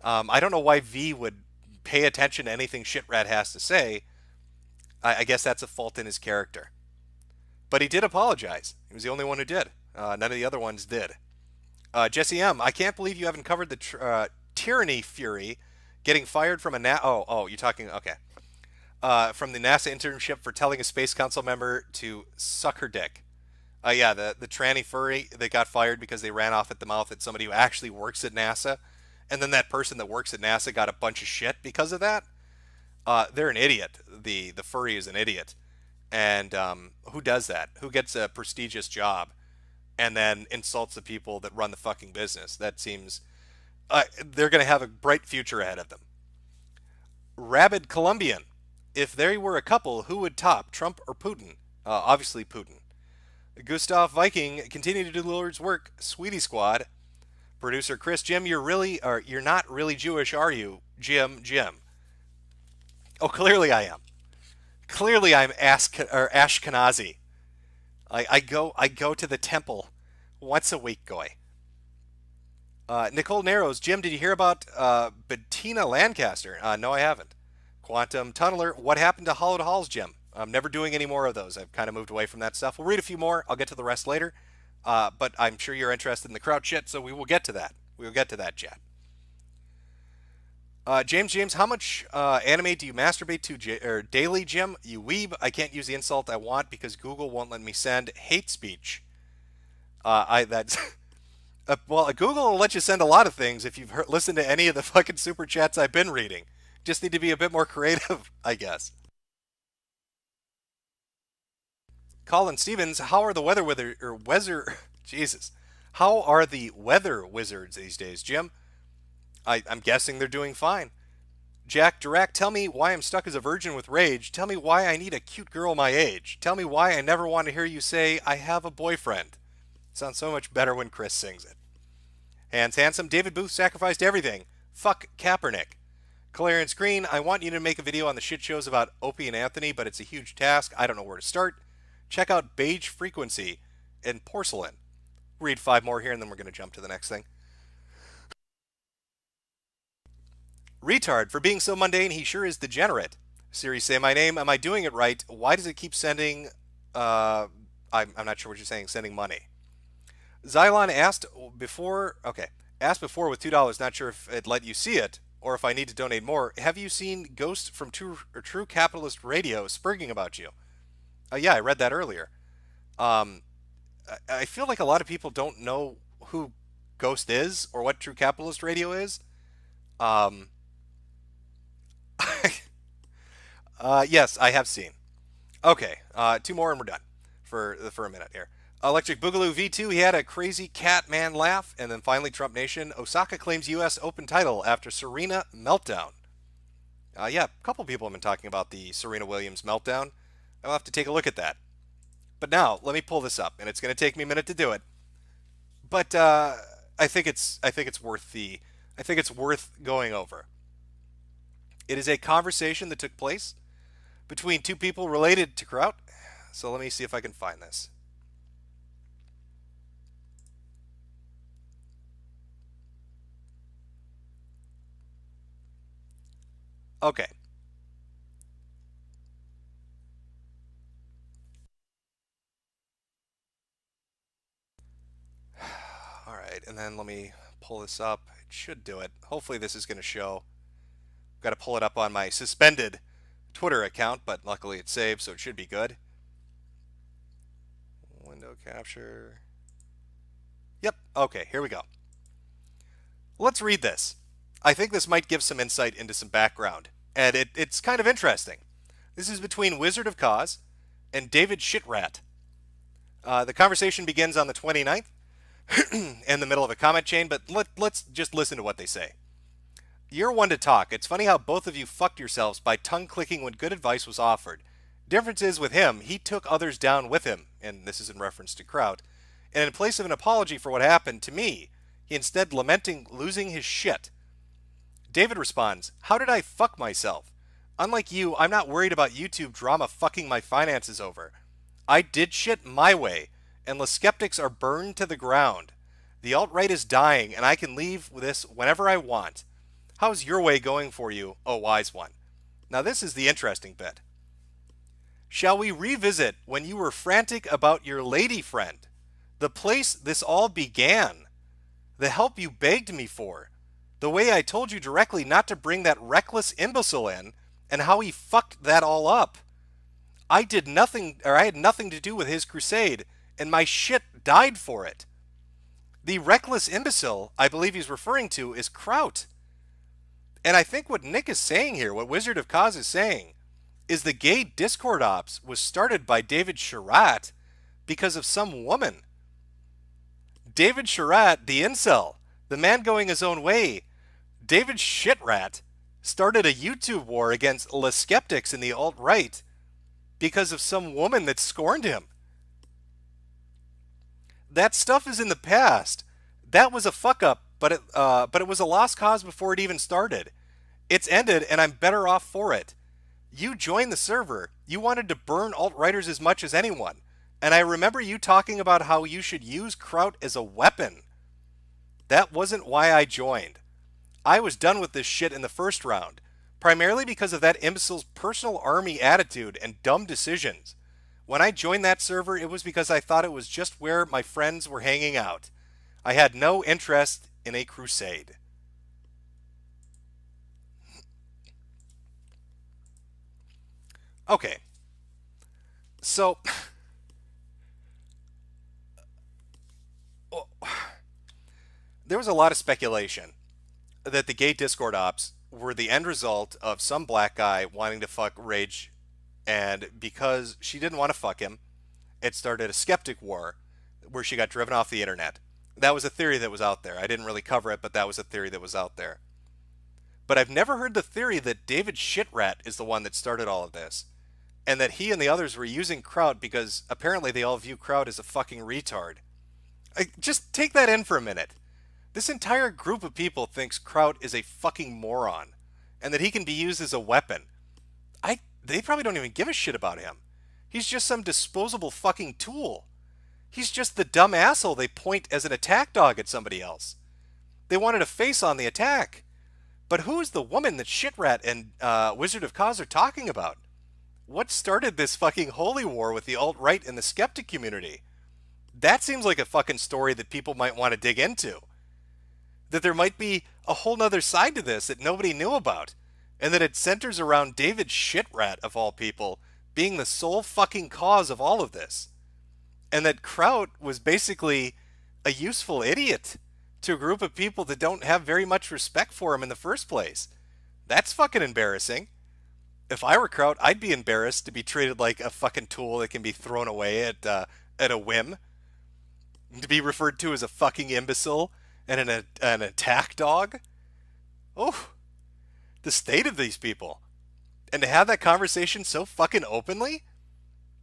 Speaker 4: I don't know why V would pay attention to anything Shitrat has to say. I guess that's a fault in his character. But he did apologize. He was the only one who did. None of the other ones did. Jesse M., I can't believe you haven't covered the Tyranny Fury getting fired from a you're talking, okay. From the NASA internship for telling a Space Council member to suck her dick. Yeah, the tranny furry that got fired because they ran off at the mouth at somebody who actually works at NASA. And then that person that works at NASA got a bunch of shit because of that. They're an idiot. The furry is an idiot. And who does that? Who gets a prestigious job and then insults the people that run the fucking business? That seems... they're going to have a bright future ahead of them. Rabid Colombian. If they were a couple, who would top, Trump or Putin? Obviously Putin. Gustav Viking, continue to do the Lord's work. Sweetie Squad. Producer Chris, Jim, you're not really Jewish, are you? Jim. Oh, clearly I am. Clearly I'm Ashkenazi. I go to the temple once a week, goy. Nicole Narrows, Jim, did you hear about Bettina Lancaster? No, I haven't. Quantum Tunneler, what happened to Hollowed Halls, Jim? I'm never doing any more of those. I've kind of moved away from that stuff. We'll read a few more. I'll get to the rest later. But I'm sure you're interested in the crowd shit, so we will get to that. We will get to that, chat. James, how much anime do you masturbate to or daily, Jim? You weeb. I can't use the insult I want because Google won't let me send hate speech. That's well, Google will let you send a lot of things if you've listened to any of the fucking super chats I've been reading. Just need to be a bit more creative, I guess. Colin Stevens, how are the Jesus? How are the weather wizards these days, Jim? I'm guessing they're doing fine. Jack Dirac, tell me why I'm stuck as a virgin with rage. Tell me why I need a cute girl my age. Tell me why I never want to hear you say, I have a boyfriend. Sounds so much better when Chris sings it. Hans Handsome, David Booth sacrificed everything. Fuck Kaepernick. Clarion Screen, I want you to make a video on the shit shows about Opie and Anthony, but it's a huge task. I don't know where to start. Check out Beige Frequency and Porcelain. Read 5 more here and then we're going to jump to the next thing. Retard, for being so mundane, he sure is degenerate. Siri, say my name. Am I doing it right? Why does it keep sending, I'm not sure what you're saying, sending money. Xylon asked before with $2, not sure if it let you see it, or if I need to donate more. Have you seen Ghost from True Capitalist Radio spurging about you? Yeah, I read that earlier. I feel like a lot of people don't know who Ghost is, or what True Capitalist Radio is. Yes, I have seen. Okay, 2 more and we're done for a minute here. Electric Boogaloo V2, he had a crazy cat man laugh. And then finally, Trump Nation, Osaka claims U.S. Open title after Serena meltdown. Yeah, a couple people have been talking about the Serena Williams meltdown. I'll have to take a look at that. But now, let me pull this up, and it's going to take me a minute to do it. But I think it's worth going over. It is a conversation that took place between 2 people related to Kraut. So let me see if I can find this. Okay. All right, and then let me pull this up. It should do it. Hopefully this is going to show. Got to pull it up on my suspended Twitter account, but luckily it's saved, so it should be good. Window capture. Yep, okay, here we go. Let's read this. I think this might give some insight into some background, and it's kind of interesting. This is between Wizard of Cause and David Shitrat. The conversation begins on the 29th in the middle of a comment chain, but let's just listen to what they say. You're one to talk. It's funny how both of you fucked yourselves by tongue-clicking when good advice was offered. Difference is with him, he took others down with him, and this is in reference to Kraut, and in place of an apology for what happened to me, he instead lamenting losing his shit. David responds, how did I fuck myself? Unlike you, I'm not worried about YouTube drama fucking my finances over. I did shit my way, and the skeptics are burned to the ground. The alt-right is dying, and I can leave this whenever I want. How's your way going for you, oh wise one? Now this is the interesting bit. Shall we revisit when you were frantic about your lady friend? The place this all began. The help you begged me for. The way I told you directly not to bring that reckless imbecile in, and how he fucked that all up. I had nothing to do with his crusade, and my shit died for it. The reckless imbecile I believe he's referring to is Kraut. And I think what Nick is saying here, what Wizard of Cause is saying, is the gay Discord ops was started by David Sharat because of some woman. David Sharat, the incel, the man going his own way, David Shitrat, started a YouTube war against the skeptics in the alt-right because of some woman that scorned him. That stuff is in the past. That was a fuck-up, but it was a lost cause before it even started. It's ended, and I'm better off for it. You joined the server. You wanted to burn alt-righters as much as anyone. And I remember you talking about how you should use Kraut as a weapon. That wasn't why I joined. I was done with this shit in the first round, primarily because of that imbecile's personal army attitude and dumb decisions. When I joined that server, it was because I thought it was just where my friends were hanging out. I had no interest in a crusade. Okay. So, there was a lot of speculation that the gay Discord ops were the end result of some black guy wanting to fuck Rage, and because she didn't want to fuck him, it started a skeptic war where she got driven off the internet. That was a theory that was out there. I didn't really cover it, but that was a theory that was out there. But I've never heard the theory that David Shitrat is the one that started all of this, and that he and the others were using Kraut because apparently they all view Kraut as a fucking retard. Just take that in for a minute. This entire group of people thinks Kraut is a fucking moron, and that he can be used as a weapon. They probably don't even give a shit about him. He's just some disposable fucking tool. He's just the dumb asshole they point as an attack dog at somebody else. They wanted a face on the attack. But who's the woman that Shitrat and Wizard of Kaz are talking about? What started this fucking holy war with the alt-right and the skeptic community? That seems like a fucking story that people might want to dig into. That there might be a whole nother side to this that nobody knew about. And that it centers around David Shitrat, of all people, being the sole fucking cause of all of this. And that Kraut was basically a useful idiot to a group of people that don't have very much respect for him in the first place. That's fucking embarrassing. If I were Kraut, I'd be embarrassed to be treated like a fucking tool that can be thrown away at a whim. To be referred to as a fucking imbecile and an attack dog. Oh, the state of these people. And to have that conversation so fucking openly,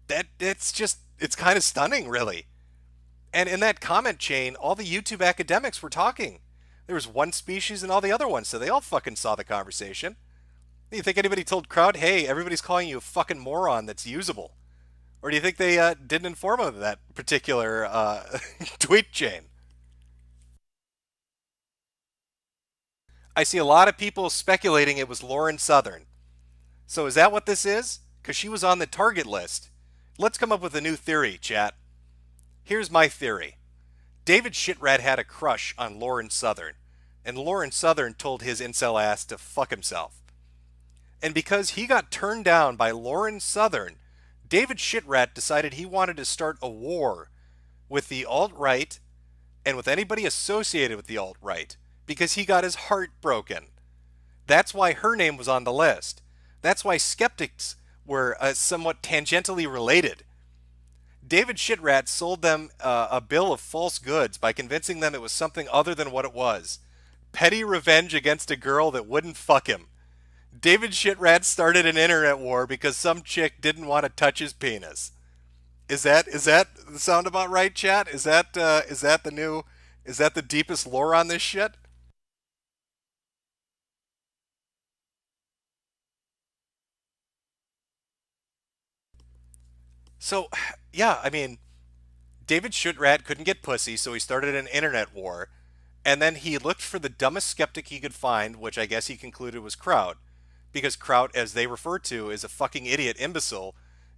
Speaker 4: it's kind of stunning, really. And in that comment chain, all the YouTube academics were talking. There was one species and all the other ones, so they all fucking saw the conversation. Do you think anybody told Crowd, hey, everybody's calling you a fucking moron that's usable? Or do you think they didn't inform him of that particular tweet chain? I see a lot of people speculating it was Lauren Southern. So is that what this is? Because she was on the target list. Let's come up with a new theory, chat. Here's my theory. David Shitrat had a crush on Lauren Southern, and Lauren Southern told his incel ass to fuck himself. And because he got turned down by Lauren Southern, David Shitrat decided he wanted to start a war with the alt-right and with anybody associated with the alt-right because he got his heart broken. That's why her name was on the list. That's why skeptics were somewhat tangentially related. David Shitrat sold them a bill of false goods by convincing them it was something other than what it was. Petty revenge against a girl that wouldn't fuck him. David Shitrat started an internet war because some chick didn't want to touch his penis. Is that sound about right, chat? Is that the deepest lore on this shit? So, yeah, I mean, David Shitrat couldn't get pussy, so he started an internet war, and then he looked for the dumbest skeptic he could find, which I guess he concluded was Kraut, because Kraut, as they refer to, is a fucking idiot imbecile,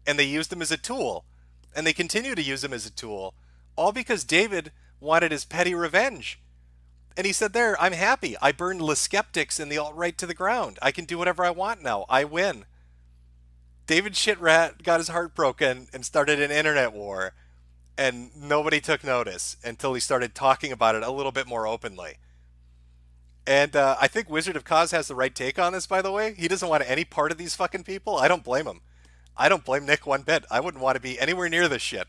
Speaker 4: and they used him as a tool, and they continue to use him as a tool, all because David wanted his petty revenge. And he said there, I'm happy. I burned the skeptics and the alt-right to the ground. I can do whatever I want now. I win. David Shitrat got his heart broken and started an internet war, and nobody took notice until he started talking about it a little bit more openly. And I think Wizard of Kaz has the right take on this, by the way. He doesn't want any part of these fucking people. I don't blame him. I don't blame Nick one bit. I wouldn't want to be anywhere near this shit.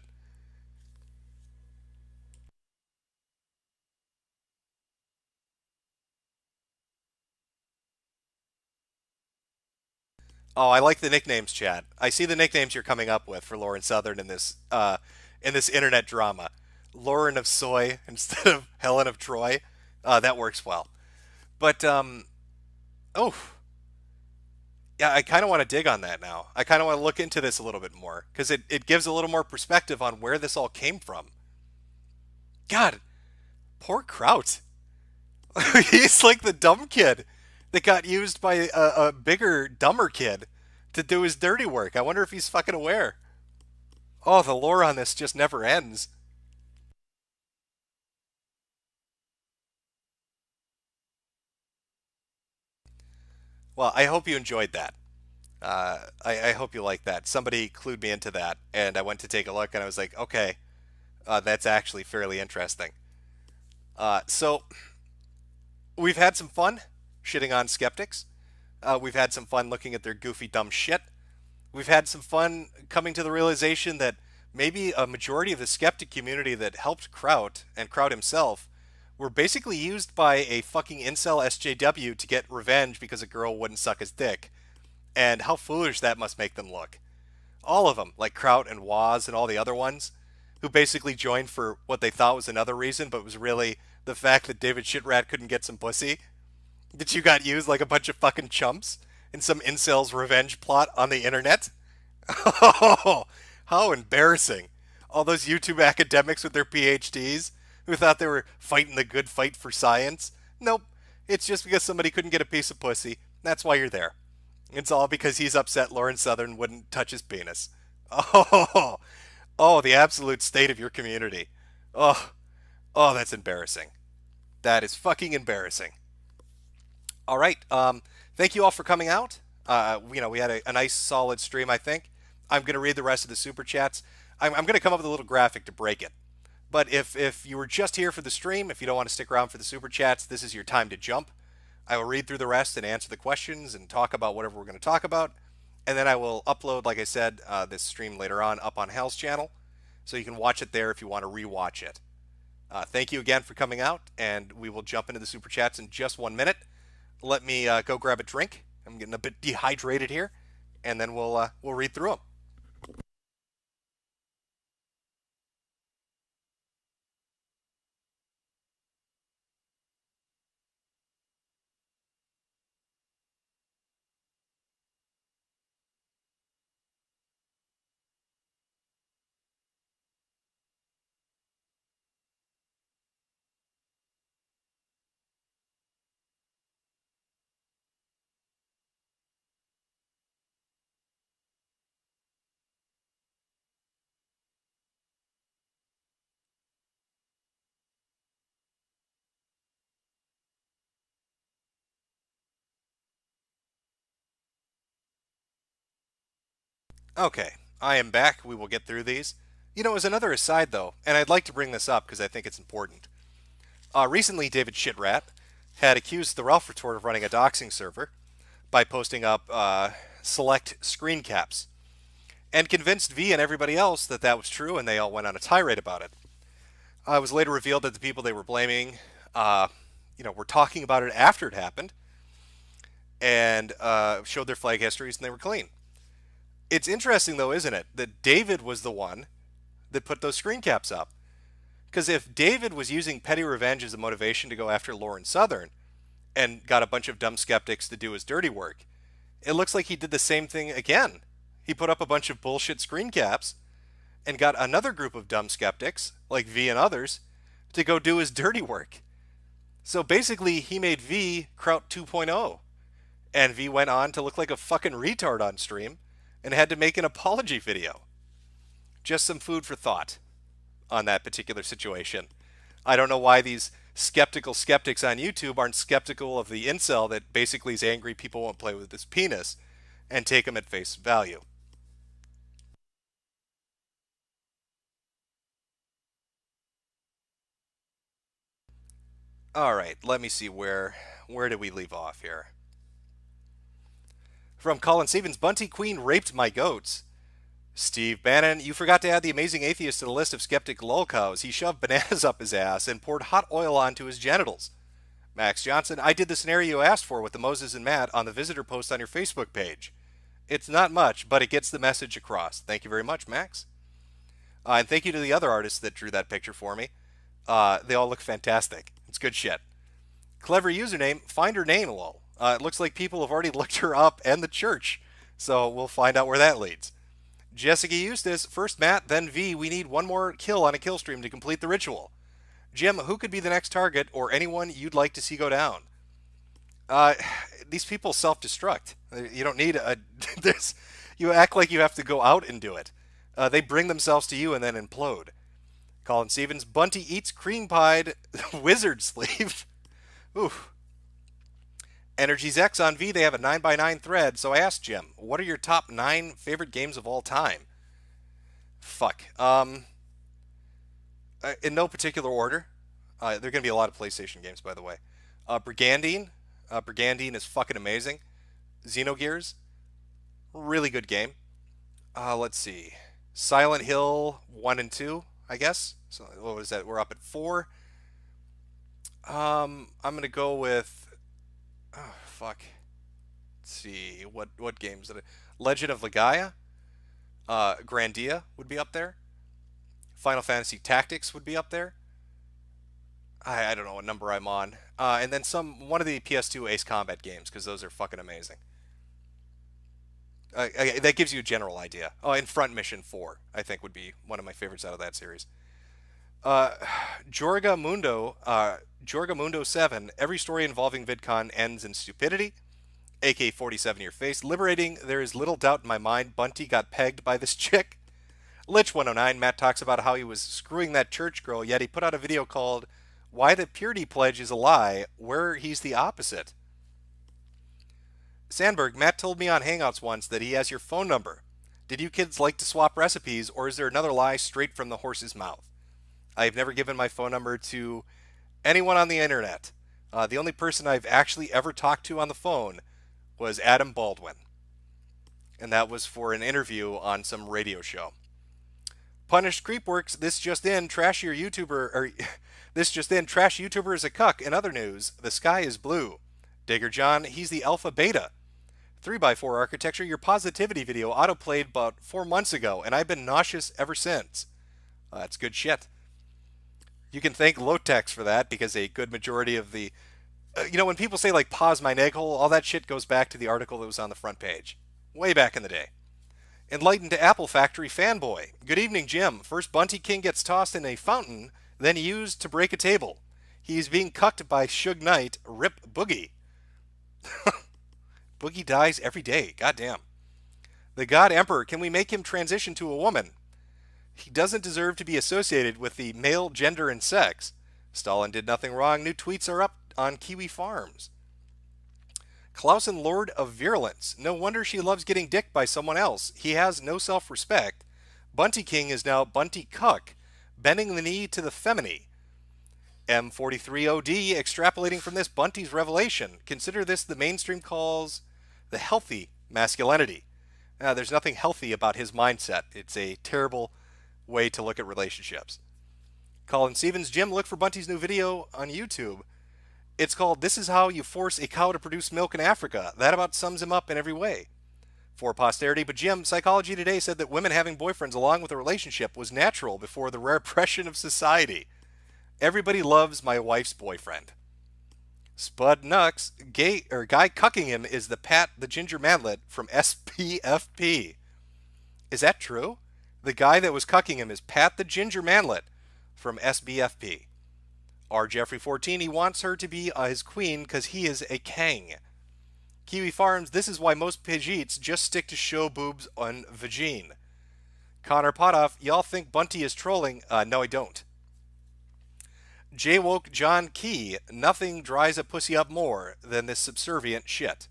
Speaker 4: Oh, I like the nicknames, Chad. I see the nicknames you're coming up with for Lauren Southern in this internet drama. Lauren of Soy instead of Helen of Troy. That works well. But oh, yeah, I kind of want to dig on that now. I kind of want to look into this a little bit more because it gives a little more perspective on where this all came from. God, poor Kraut. He's like the dumb kid that got used by a bigger, dumber kid to do his dirty work. I wonder if he's fucking aware. Oh, the lore on this just never ends. Well, I hope you enjoyed that. I hope you like that. Somebody clued me into that, and I went to take a look, and I was like, okay, that's actually fairly interesting. So we've had some fun shitting on skeptics. We've had some fun looking at their goofy, dumb shit. We've had some fun coming to the realization that maybe a majority of the skeptic community that helped Kraut and Kraut himself were basically used by a fucking incel SJW to get revenge because a girl wouldn't suck his dick. And how foolish that must make them look. All of them, like Kraut and Waz and all the other ones, who basically joined for what they thought was another reason, but was really the fact that David Shitrat couldn't get some pussy. That you got used like a bunch of fucking chumps in some incel's revenge plot on the internet. Oh, how embarrassing. All those YouTube academics with their PhDs who thought they were fighting the good fight for science. Nope. It's just because somebody couldn't get a piece of pussy. That's why you're there. It's all because he's upset Lauren Southern wouldn't touch his penis. Oh, oh, the absolute state of your community. Oh, oh, that's embarrassing. That is fucking embarrassing. All right. Thank you all for coming out. We had a nice solid stream, I think. I'm going to read the rest of the super chats. I'm going to come up with a little graphic to break it. But if you were just here for the stream, if you don't want to stick around for the super chats, this is your time to jump. I will read through the rest and answer the questions and talk about whatever we're going to talk about. And then I will upload, like I said, this stream later on up on Hal's channel. So you can watch it there if you want to rewatch it. Thank you again for coming out, and we will jump into the super chats in just 1 minute. Let me go grab a drink. I'm getting a bit dehydrated here, and then we'll read through them. Okay, I am back. We will get through these. As another aside, though, and I'd like to bring this up because I think it's important. Recently, David Shitrat had accused the Ralph Retort of running a doxing server by posting up select screen caps and convinced V and everybody else that that was true, and they all went on a tirade about it. It was later revealed that the people they were blaming, were talking about it after it happened and showed their flag histories, and they were clean. It's interesting, though, isn't it, that David was the one that put those screen caps up. Because if David was using petty revenge as a motivation to go after Lauren Southern and got a bunch of dumb skeptics to do his dirty work, it looks like he did the same thing again. He put up a bunch of bullshit screen caps and got another group of dumb skeptics, like V and others, to go do his dirty work. So basically, he made V Kraut 2.0. And V went on to look like a fucking retard on stream and had to make an apology video. Just some food for thought on that particular situation. I don't know why these skeptical skeptics on YouTube aren't skeptical of the incel that basically is angry people won't play with his penis and take him at face value. All right, let me see where did we leave off here? From Colin Stevens, Bunty Queen raped my goats. Steve Bannon, you forgot to add the amazing atheist to the list of skeptic lolcows. He shoved bananas up his ass and poured hot oil onto his genitals. Max Johnson, I did the scenario you asked for with the Moses and Matt on the visitor post on your Facebook page. It's not much, but it gets the message across. Thank you very much, Max. And thank you to the other artists that drew that picture for me. They all look fantastic. It's good shit. Clever username, find her name, lol. It looks like people have already looked her up and the church. So we'll find out where that leads. Jessica Eustace, first Matt, then V. We need one more kill on a kill stream to complete the ritual. Jim, who could be the next target or anyone you'd like to see go down? These people self-destruct. You don't need a... you act like you have to go out and do it. They bring themselves to you and then implode. Colin Stevens, Bunty eats cream pied wizard sleeve. Ooh. Energy's X on V, they have a 9x9 thread, so I asked Jim, what are your top 9 favorite games of all time? Fuck. In no particular order. There are going to be a lot of PlayStation games, by the way. Brigandine. Brigandine is fucking amazing. Xenogears. Really good game. Let's see. Silent Hill 1 and 2, I guess. So what was that? We're up at 4. I'm going to go with... Oh, fuck. Let's see. What games? Legend of Legaia. Grandia would be up there. Final Fantasy Tactics would be up there. I don't know what number I'm on. And then one of the PS2 Ace Combat games, because those are fucking amazing. That gives you a general idea. Oh, and Front Mission 4, I think, would be one of my favorites out of that series. Jorga Mundo 7, every story involving VidCon ends in stupidity. AK-47 your face. Liberating, there is little doubt in my mind Bunty got pegged by this chick. Lich 109, Matt talks about how he was screwing that church girl, yet he put out a video called Why the Purity Pledge is a Lie, where he's the opposite. Sandberg, Matt told me on Hangouts once that he has your phone number. Did you kids like to swap recipes, or is there another lie straight from the horse's mouth? I have never given my phone number to anyone on the internet. The only person I've actually ever talked to on the phone was Adam Baldwin. And that was for an interview on some radio show. Punished Creepworks, this just in, trash YouTuber is a cuck. In other news, the sky is blue. Digger John, he's the alpha beta. 3x4 architecture, your positivity video autoplayed about 4 months ago, and I've been nauseous ever since. That's good shit. You can thank Lotex for that, because a good majority of the... when people say, like, pause my egg hole, all that shit goes back to the article that was on the front page. Way back in the day. Enlightened to Apple Factory fanboy. Good evening, Jim. First, Bunty King gets tossed in a fountain, then used to break a table. He's being cucked by Suge Knight, Rip Boogie. Boogie dies every day. Goddamn. The God Emperor, can we make him transition to a woman? He doesn't deserve to be associated with the male gender and sex. Stalin did nothing wrong. New tweets are up on Kiwi Farms. Clausen, Lord of Virulence. No wonder she loves getting dicked by someone else. He has no self-respect. Bunty King is now Bunty Cuck, bending the knee to the femini. M43OD, extrapolating from this Bunty's revelation. Consider this the mainstream calls the healthy masculinity. There's nothing healthy about his mindset. It's a terrible way to look at relationships. Colin Stevens, Jim, look for Bunty's new video on YouTube. It's called This Is How You Force a Cow to Produce Milk in Africa. That about sums him up in every way. For posterity, but Jim, Psychology Today said that women having boyfriends along with a relationship was natural before the repression of society. Everybody loves my wife's boyfriend. Spud Nux, guy cucking him is the Pat the Ginger Manlet from SPFP. Is that true? The guy that was cucking him is Pat the Ginger Manlet from SBFP. R. Jeffrey 14, he wants her to be his queen because he is a king. Kiwi Farms, this is why most Pidgeots just stick to show boobs on vagine. Connor Potoff, y'all think Bunty is trolling? No, I don't. J-Woke John Key, nothing dries a pussy up more than this subservient shit.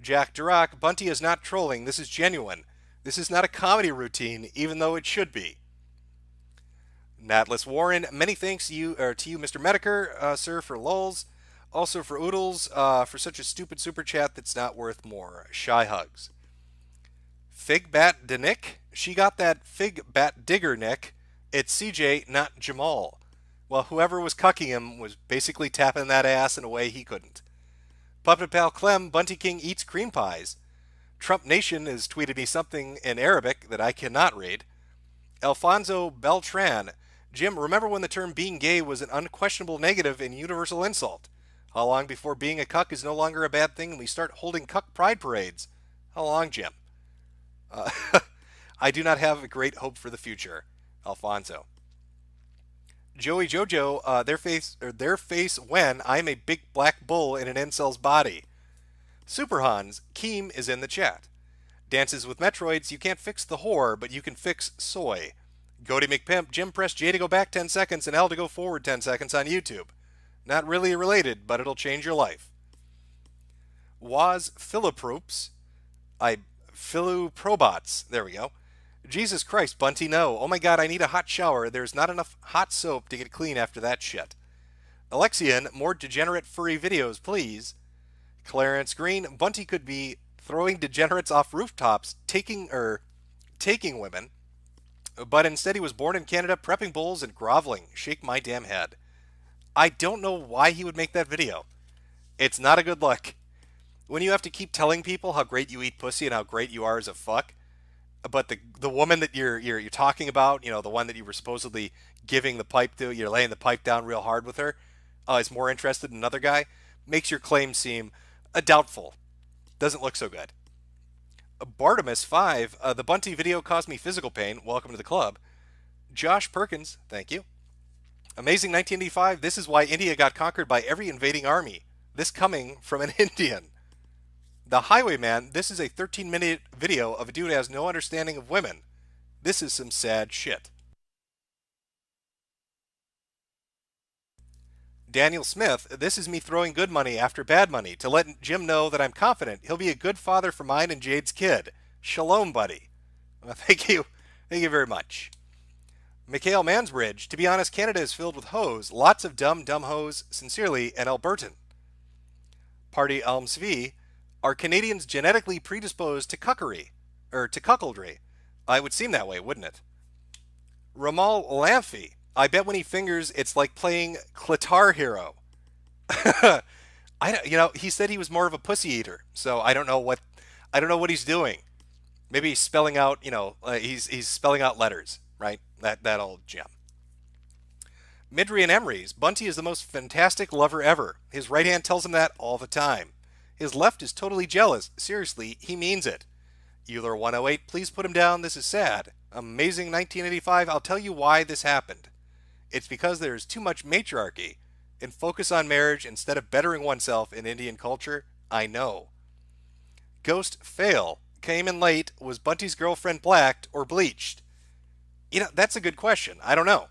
Speaker 4: Jack Dirac, Bunty is not trolling, this is genuine. This is not a comedy routine, even though it should be. Natless Warren, many thanks to you, Mr. Metokur, sir, for lulz. Also for Oodles, for such a stupid super chat that's not worth more. Shy hugs. Figbat Denick, she got that Figbat Digger Nick. It's CJ, not Jamal. Well, whoever was cucking him was basically tapping that ass in a way he couldn't. Puppet Pal Clem, Bunty King eats cream pies. Trump Nation has tweeted me something in Arabic that I cannot read. Alfonso Beltran, Jim, remember when the term being gay was an unquestionable negative and universal insult? How long before being a cuck is no longer a bad thing and we start holding cuck pride parades? How long, Jim? I do not have a great hope for the future. Alfonso. Joey Jojo, their face when I'm a big black bull in an incel's body. Super Hans, Keem is in the chat. Dances with Metroids, you can't fix the whore, but you can fix soy. Goaty McPimp, Jim press J to go back 10 seconds and L to go forward 10 seconds on YouTube. Not really related, but it'll change your life. Was Philipropes. Philoprobots. There we go. Jesus Christ, Bunty, no. Oh my god, I need a hot shower. There's not enough hot soap to get clean after that shit. Alexian, more degenerate furry videos, please. Clarence Green, Bunty could be throwing degenerates off rooftops, taking women, but instead he was born in Canada, prepping bowls and groveling. Shake my damn head. I don't know why he would make that video. It's not a good look. When you have to keep telling people how great you eat pussy and how great you are as a fuck, but the woman that you're talking about, you know, the one that you were supposedly giving the pipe to, you're laying the pipe down real hard with her, is more interested in another guy, makes your claim seem doubtful. Doesn't look so good. Bartimus 5, the Bunty video caused me physical pain. Welcome to the club. Josh Perkins, thank you. Amazing 1985, this is why India got conquered by every invading army. This coming from an Indian. The Highwayman, this is a 13-minute video of a dude who has no understanding of women. This is some sad shit. Daniel Smith, this is me throwing good money after bad money to let Jim know that I'm confident he'll be a good father for mine and Jade's kid. Shalom, buddy. Well, thank you. Thank you very much. Mikhail Mansbridge, to be honest, Canada is filled with hoes. Lots of dumb hoes. Sincerely, an Albertan. Party Elms V, are Canadians genetically predisposed to cuckery? Or to cuckoldry? It would seem that way, wouldn't it? Ramal Lamphy, I bet when he fingers, it's like playing Clitar Hero. He said he was more of a pussy eater, so I don't know what he's doing. Maybe he's spelling out, he's spelling out letters, right? That old gem. Midri and Emery's, Bunty is the most fantastic lover ever. His right hand tells him that all the time. His left is totally jealous. Seriously, he means it. Euler 108, please put him down. This is sad. Amazing 1985, I'll tell you why this happened. It's because there is too much matriarchy and focus on marriage instead of bettering oneself in Indian culture. I know. Ghost Fail came in late. Was Bunty's girlfriend blacked or bleached? That's a good question. I don't know.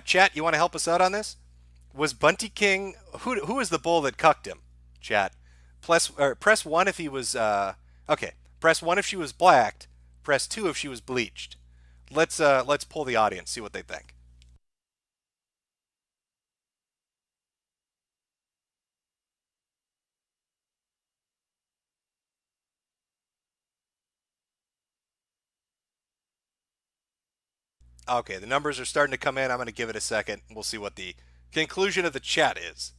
Speaker 4: Chat, you want to help us out on this? Was Bunty King, who was the bull that cucked him? Chat. Press 1 if he was, okay. Press 1 if she was blacked. Press 2 if she was bleached. Let's poll the audience, see what they think. Okay, the numbers are starting to come in. I'm going to give it a second. We'll see what the conclusion of the chat is.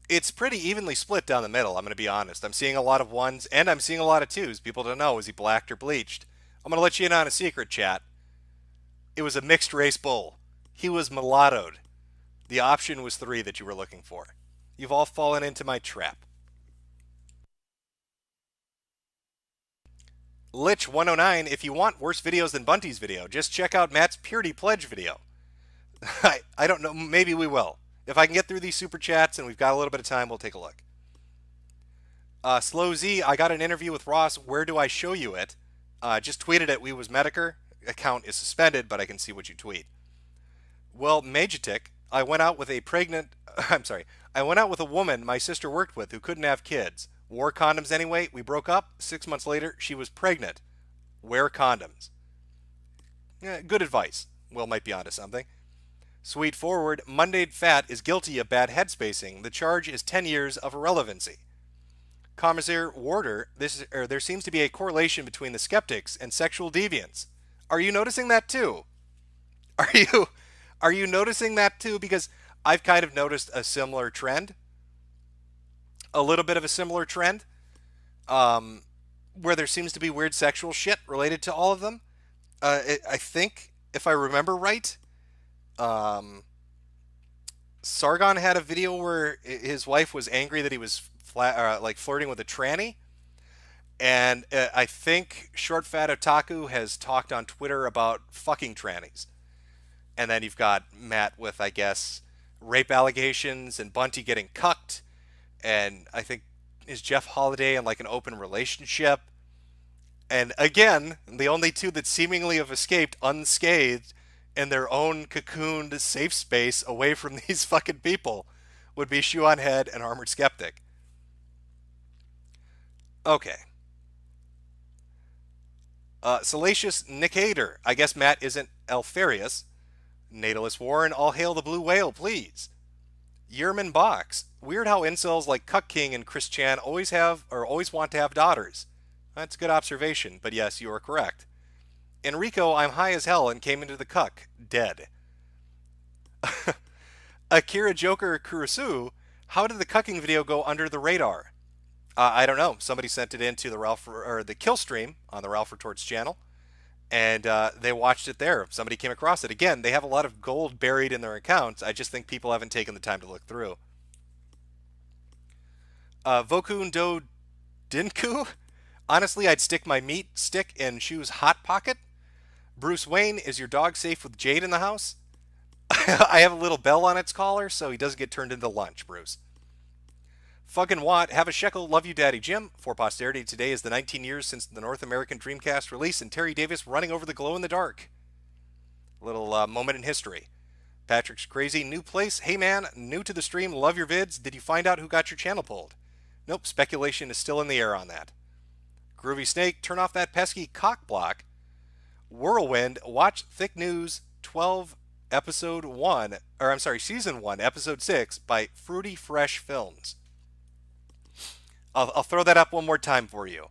Speaker 4: It's pretty evenly split down the middle, I'm going to be honest. I'm seeing a lot of ones, and I'm seeing a lot of twos. People don't know, is he blacked or bleached? I'm going to let you in on a secret, chat. It was a mixed race bull. He was mulattoed. The option was 3 that you were looking for. You've all fallen into my trap. Lich 109, if you want worse videos than Bunty's video, just check out Matt's Purity Pledge video. I don't know, maybe we will. If I can get through these super chats and we've got a little bit of time, we'll take a look. Slow Z, I got an interview with Ross. Where do I show you it? Just tweeted at Metokur. Account is suspended, but I can see what you tweet. Well, Majitic, I went out with a woman my sister worked with who couldn't have kids. Wore condoms anyway. We broke up. 6 months later, she was pregnant. Wear condoms. Yeah, good advice. Will might be onto something. Sweet forward, Monday Fat is guilty of bad headspacing. The charge is 10 years of irrelevancy. Commissar Warder, there seems to be a correlation between the skeptics and sexual deviance. Are you noticing that too? Are you noticing that too? Because I've kind of noticed a similar trend. A little bit of a similar trend. Where there seems to be weird sexual shit related to all of them. I think, if I remember right, Sargon had a video where his wife was angry that he was flirting with a tranny. And I think Short Fat Otaku has talked on Twitter about fucking trannies. And then you've got Matt with, I guess, rape allegations and Bunty getting cucked. And I think, is Jeff Holiday in like an open relationship? And again, the only two that seemingly have escaped unscathed in their own cocooned safe space away from these fucking people would be Shoe on Head and Armored Skeptic. Okay. Salacious Nicator. I guess Matt isn't Alfarius. Natalist Warren, all hail the blue whale, please. Yerman Box. Weird how incels like Cuck King and Chris Chan always want to have daughters. That's a good observation, but yes, you are correct. Enrico, I'm high as hell and came into the cuck. Dead. Akira Joker Kurusu, how did the cucking video go under the radar? I don't know. Somebody sent it into the kill stream on the Ralph Retorts channel, and they watched it there. Somebody came across it. Again, they have a lot of gold buried in their accounts. I just think people haven't taken the time to look through. Vokun Do Dinku? Honestly, I'd stick my meat stick in Shoe's hot pocket. Bruce Wayne, is your dog safe with Jade in the house? I have a little bell on its collar, so he doesn't get turned into lunch, Bruce. Fucking Watt, have a shekel, love you, Daddy Jim. For posterity, today is the 19 years since the North American Dreamcast release and Terry Davis running over the glow in the dark. Little moment in history. Patrick's crazy, new place. Hey man, new to the stream, love your vids. Did you find out who got your channel pulled? Nope, speculation is still in the air on that. Groovy Snake, turn off that pesky cock block. Whirlwind, watch Thick News 12 episode 1, or I'm sorry, season 1, episode 6 by Fruity Fresh Films. I'll throw that up one more time for you.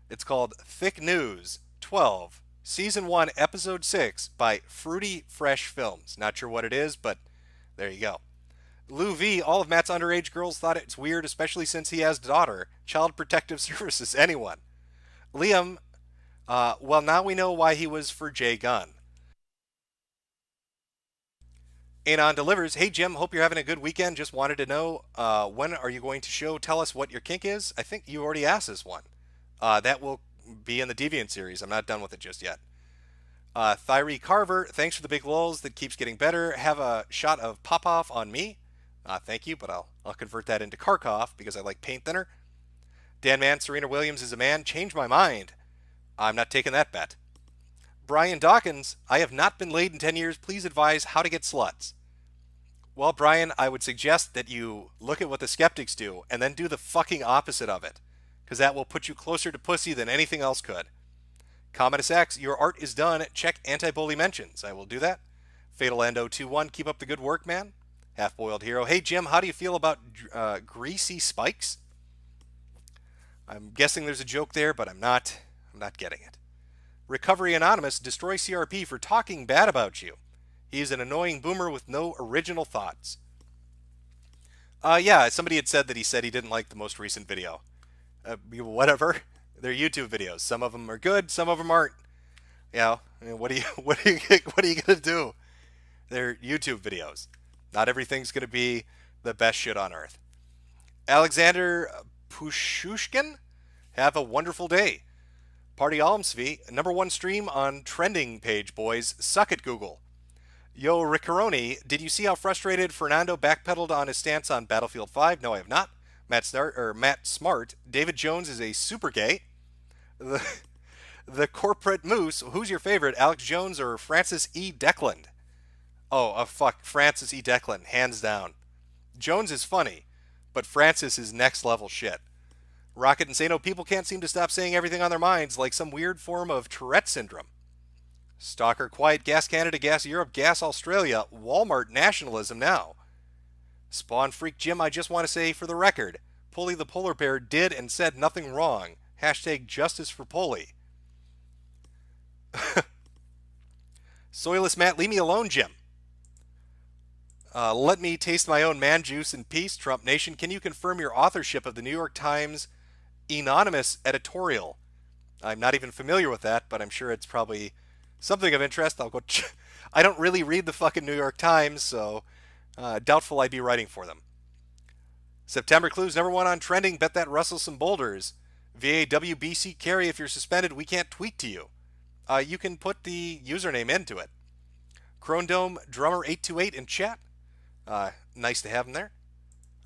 Speaker 4: It's called Thick News 12, season 1, episode 6 by Fruity Fresh Films. Not sure what it is, but there you go. Lou V, all of Matt's underage girls thought it's weird, especially since he has a daughter. Child Protective Services, anyone. Liam, well, now we know why he was for Jay Gunn. Anon Delivers, hey Jim, hope you're having a good weekend. Just wanted to know, when are you going to tell us what your kink is? I think you already asked this one. That will be in the Deviant series. I'm not done with it just yet. Thyre Carver, thanks for the big lulls that keeps getting better. Have a shot of Popoff on me. Thank you, but I'll convert that into Kharkov because I like paint thinner. Dan Man, Serena Williams is a man. Change my mind. I'm not taking that bet. Brian Dawkins, I have not been laid in 10 years. Please advise how to get sluts. Well, Brian, I would suggest that you look at what the skeptics do and then do the fucking opposite of it, because that will put you closer to pussy than anything else could. Commodus X, your art is done. Check anti-bully mentions. I will do that. Fatal Endo 21, keep up the good work, man. Half-boiled hero. Hey, Jim, how do you feel about greasy spikes? I'm guessing there's a joke there, but I'm not getting it. Recovery Anonymous, destroy CRP for talking bad about you. He is an annoying boomer with no original thoughts. Yeah, somebody had said he didn't like the most recent video. Whatever. They're YouTube videos. Some of them are good, some of them aren't. You know, what are you gonna do? They're YouTube videos. Not everything's gonna be the best shit on earth. Alexander Pushushkin, have a wonderful day. Party Almsvi, #1 stream on trending page, boys. Suck it, Google. Yo, Riccaroni, did you see how frustrated Fernando backpedaled on his stance on Battlefield 5? No, I have not. Matt Smart, David Jones is a super gay. The corporate moose, who's your favorite, Alex Jones or Francis E. Declan? Oh, fuck, Francis E. Declan, hands down. Jones is funny, but Francis is next level shit. Rocket Insano, people can't seem to stop saying everything on their minds, like some weird form of Tourette syndrome. Stalker Quiet, Gas Canada, Gas Europe, Gas Australia, Walmart nationalism now. Spawn Freak Jim, I just want to say for the record, Pulley the Polar Bear did and said nothing wrong. Hashtag justice for Pulley. Soilless Matt, leave me alone, Jim. Let me taste my own man juice in peace, Trump Nation. Can you confirm your authorship of the New York Times anonymous editorial? I'm not even familiar with that, but I'm sure it's probably something of interest. I'll go. I don't really read the fucking New York Times, so doubtful I'd be writing for them. September Clues, #1 on trending. Bet that Russell some boulders. VAWBC carry, if you're suspended, we can't tweet to you. You can put the username into it. Crone Dome Drummer 828 in chat. Nice to have him there.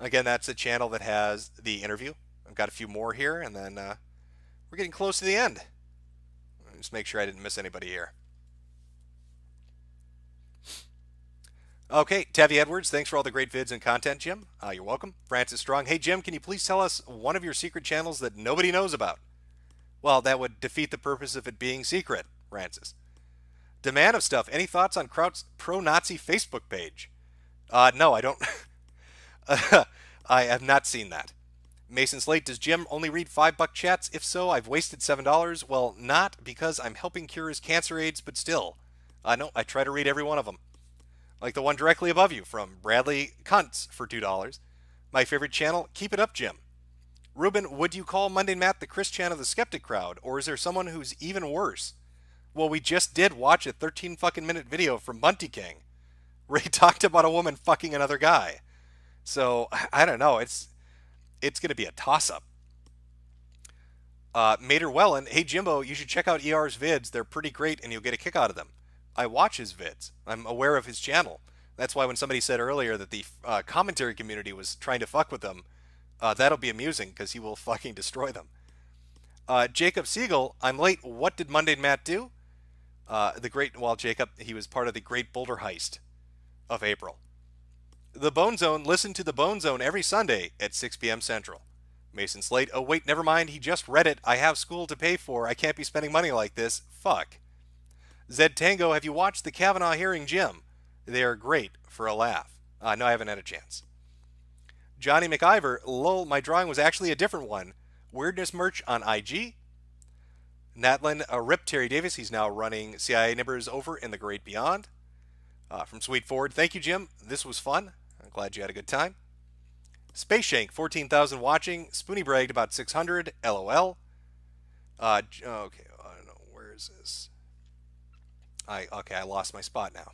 Speaker 4: Again, that's a channel that has the interview. I've got a few more here, and then we're getting close to the end. Just make sure I didn't miss anybody here. Okay, Tavi Edwards, thanks for all the great vids and content, Jim. You're welcome. Francis Strong, hey Jim, can you please tell us one of your secret channels that nobody knows about? Well, that would defeat the purpose of it being secret, Francis. Demand of Stuff, any thoughts on Kraut's pro-Nazi Facebook page? No, I don't. I have not seen that. Mason Slate, does Jim only read $5 chats? If so, I've wasted $7. Well, not because I'm helping cure his cancer AIDS, but still. No, I try to read every one of them. Like the one directly above you from Bradley Kuntz for $2. My favorite channel, Keep It Up, Jim. Ruben, would you call Monday Matt the Chris Chan of the skeptic crowd, or is there someone who's even worse? Well, we just did watch a 13-fucking-minute video from Bunty King where he talked about a woman fucking another guy. So, I don't know. It's going to be a toss-up. Mater Wellen, hey Jimbo, you should check out ER's vids. They're pretty great and you'll get a kick out of them. I watch his vids. I'm aware of his channel. That's why when somebody said earlier that the commentary community was trying to fuck with them, that'll be amusing because he will fucking destroy them. Jacob Siegel, I'm late. What did Monday Matt do? Jacob, he was part of the Great Boulder Heist of April. The Bone Zone, listen to The Bone Zone every Sunday at 6 p.m. Central. Mason Slate, oh wait, never mind, he just read it. I have school to pay for. I can't be spending money like this. Fuck. Zed Tango, have you watched the Kavanaugh hearing, Jim? They are great for a laugh. No, I haven't had a chance. Johnny McIver, lol, my drawing was actually a different one. Weirdness merch on IG. Natlin, Rip Terry Davis, he's now running CIA Nibbers over in the Great Beyond. From Sweet Ford, thank you, Jim. This was fun. I'm glad you had a good time. Space Shank, 14,000 watching. Spoonie bragged about 600. LOL. Okay, I don't know. Where is this? I lost my spot now.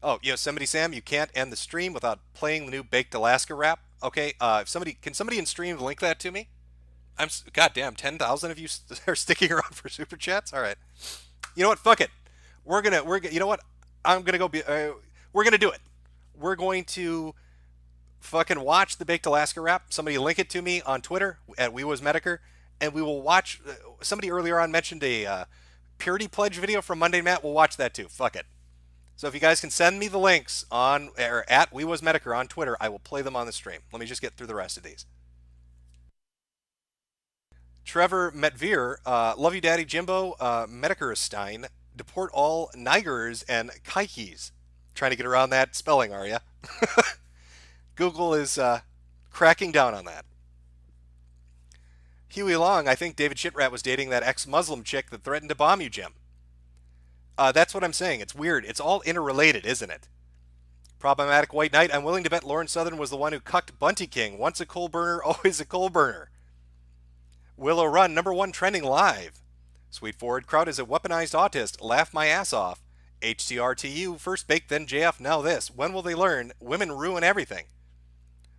Speaker 4: Oh, Yosemite Sam, you can't end the stream without playing the new Baked Alaska rap. Okay, can somebody in stream link that to me? Goddamn, 10,000 of you are sticking around for super chats. All right, you know what? Fuck it. You know what? I'm gonna go. We're gonna do it. We're going to fucking watch the Baked Alaska rap. Somebody link it to me on Twitter at Metokur, and we will watch. Somebody earlier on mentioned a Purity Pledge video from Monday Matt. We'll watch that too. Fuck it. So if you guys can send me the links on or at Metokur on Twitter, I will play them on the stream. Let me just get through the rest of these. Trevor Metvir, love you, Daddy Jimbo. Metokurstein, deport all Nigers and Kaikis. Trying to get around that spelling, are ya? Google is cracking down on that. Huey Long, I think David Shitrat was dating that ex-Muslim chick that threatened to bomb you, Jim. That's what I'm saying. It's weird. It's all interrelated, isn't it? Problematic White Knight, I'm willing to bet Lauren Southern was the one who cucked Bunty King. Once a coal burner, always a coal burner. Willow Run, #1 trending live. Sweet Forward Crowd is a weaponized autist. Laugh my ass off. HCRTU, first baked, then JF, now this. When will they learn? Women ruin everything.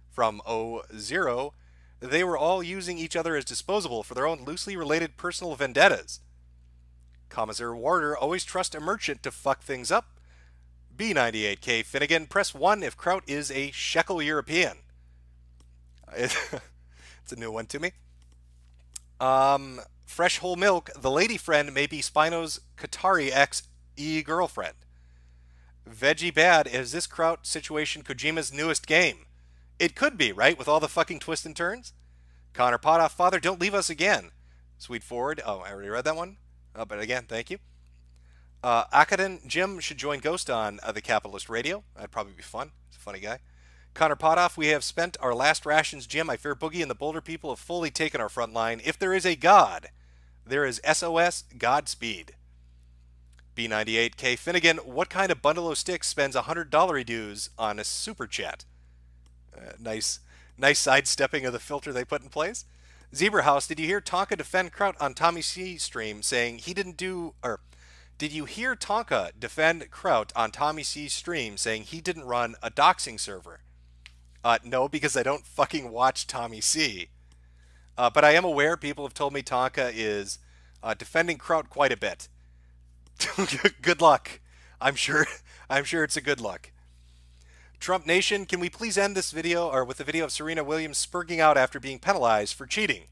Speaker 4: From O0, they were all using each other as disposable for their own loosely related personal vendettas. Commissar Warder, always trust a merchant to fuck things up. B98K Finnegan, press 1 if Kraut is a shekel European. It's a new one to me. Fresh Whole Milk, the lady friend may be Spino's Qatari ex-girlfriend. Veggie Bad, is this Kraut situation Kojima's newest game? It could be, right? With all the fucking twists and turns? Connor Potoff, Father, don't leave us again. Sweet Forward, oh, I already read that one. But again, thank you. Akaden, Jim should join Ghost on the Capitalist Radio. That'd probably be fun. He's a funny guy. Connor Potoff, we have spent our last rations, Jim. I fear Boogie and the Boulder people have fully taken our front line. If there is a God, there is SOS Godspeed. B98K Finnegan, what kind of bundle of sticks spends $100 dues on a super chat? Nice sidestepping of the filter they put in place. Zebra House, did you hear Tonka defend Kraut on Tommy C stream saying he didn't do, or did you hear Tonka defend Kraut on Tommy C's stream saying he didn't run a doxing server? No, because I don't fucking watch Tommy C. But I am aware people have told me Tonka is defending Kraut quite a bit. Good luck. I'm sure it's a good luck. Trump Nation, can we please end this video with a video of Serena Williams spurging out after being penalized for cheating?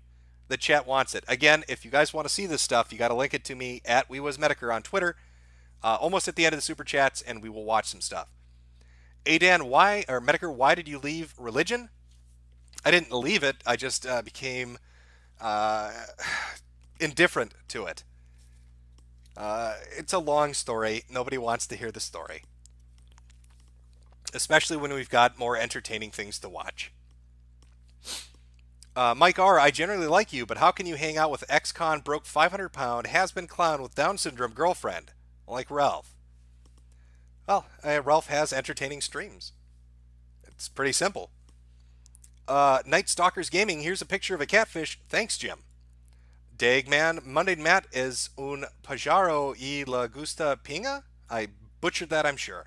Speaker 4: The chat wants it. Again, if you guys want to see this stuff, you got to link it to me at WeWasMetokur on Twitter. Almost at the end of the super chats, and we will watch some stuff. Adan, Metokur, why did you leave religion? I didn't leave it. I just became indifferent to it. It's a long story. Nobody wants to hear the story. Especially when we've got more entertaining things to watch. Mike R., I generally like you, but how can you hang out with ex-con broke 500-pound has-been clown with Down syndrome girlfriend like Ralph? Well, Ralph has entertaining streams. It's pretty simple. Night Stalkers Gaming, here's a picture of a catfish. Thanks, Jim. Dagman, Monday Matt is un pajaro y la gusta pinga? I butchered that, I'm sure.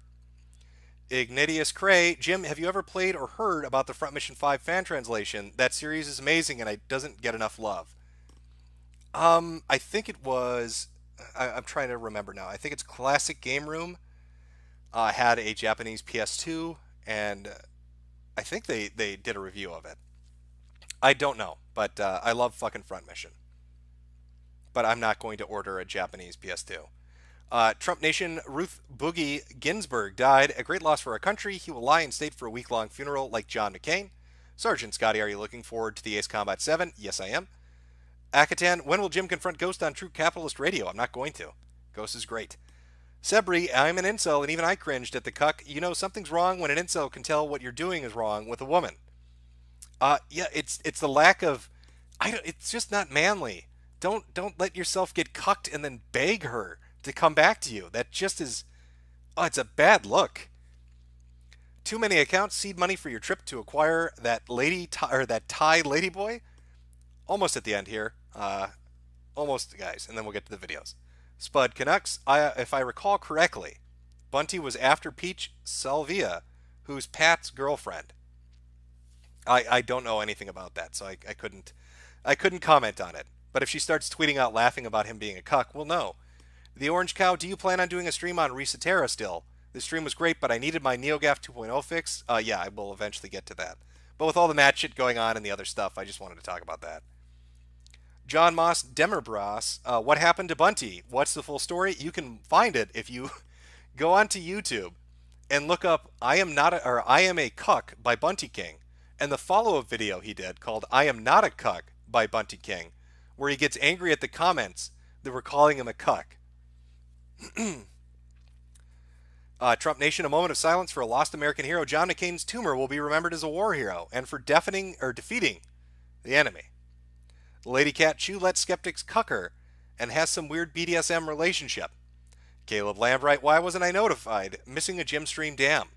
Speaker 4: Ignatius Cray, Jim, have you ever played or heard about the Front Mission 5 fan translation? That series is amazing and it doesn't get enough love. I think it was, I'm trying to remember now. I think it's Classic Game Room had a Japanese PS2, and I think they did a review of it. I don't know, but I love fucking Front Mission. But I'm not going to order a Japanese PS2. Trump Nation, Ruth Boogie Ginsburg died. A great loss for our country. He will lie in state for a week-long funeral like John McCain. Sergeant Scotty, are you looking forward to the Ace Combat 7? Yes, I am. Akatan, when will Jim confront Ghost on True Capitalist Radio? I'm not going to. Ghost is great. Sebri, I'm an incel, and even I cringed at the cuck. You know, something's wrong when an incel can tell what you're doing is wrong with a woman. Yeah, it's the lack of... it's just not manly. Don't let yourself get cucked and then beg her to come back to you. That just is... Oh, it's a bad look. Too many accounts. Seed money for your trip to acquire that that Thai ladyboy. Almost at the end here. Almost, guys, and then we'll get to the videos. Spud Canucks. If I recall correctly, Bunty was after Peach Salvia, who's Pat's girlfriend. I don't know anything about that, so I couldn't comment on it. But if she starts tweeting out laughing about him being a cuck, we'll know. The Orange Cow, do you plan on doing a stream on Resetera still? The stream was great, but I needed my NeoGAF 2.0 fix. Yeah, I will eventually get to that. But with all the match shit going on and the other stuff, I just wanted to talk about that. John Moss Demerbras, what happened to Bunty? What's the full story? You can find it if you go onto YouTube and look up I Am a Cuck by Bunty King, and the follow-up video he did called I Am Not a Cuck by Bunty King, where he gets angry at the comments that were calling him a cuck. Trump Nation, a moment of silence for a lost American hero. John McCain's tumor will be remembered as a war hero and for defeating the enemy. Lady Cat Chew lets skeptics cuck her and has some weird BDSM relationship. Caleb Lambright, why wasn't I notified? Missing a gym stream, damn.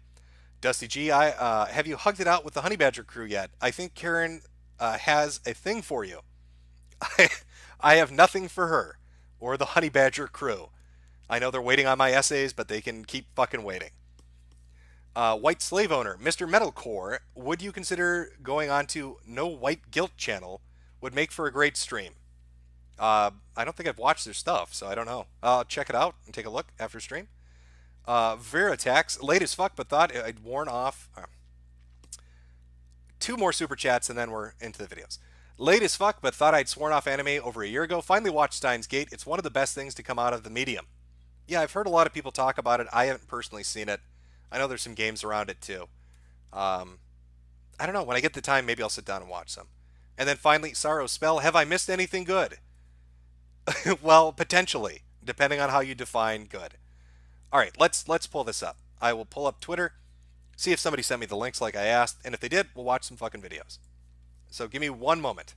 Speaker 4: Dusty G, have you hugged it out with the Honey Badger crew yet? I think Karen has a thing for you. I have nothing for her or the Honey Badger crew. I know they're waiting on my essays, but they can keep fucking waiting. White Slave Owner, Mr. Metalcore, would you consider going on to No White Guilt channel? Would make for a great stream. I don't think I've watched their stuff, so I don't know. I'll check it out and take a look after stream. Veritax, late as fuck, but thought I'd worn off. Two more super chats and then we're into the videos. Late as fuck, but thought I'd sworn off anime over a year ago. Finally watched Steins Gate. It's one of the best things to come out of the medium. Yeah, I've heard a lot of people talk about it. I haven't personally seen it. I know there's some games around it too. I don't know. When I get the time, maybe I'll sit down and watch some. And then finally, Sorrow Spell. Have I missed anything good? Well, potentially, depending on how you define good. All right, let's pull this up. I will pull up Twitter, see if somebody sent me the links like I asked, and if they did, we'll watch some fucking videos. So give me one moment.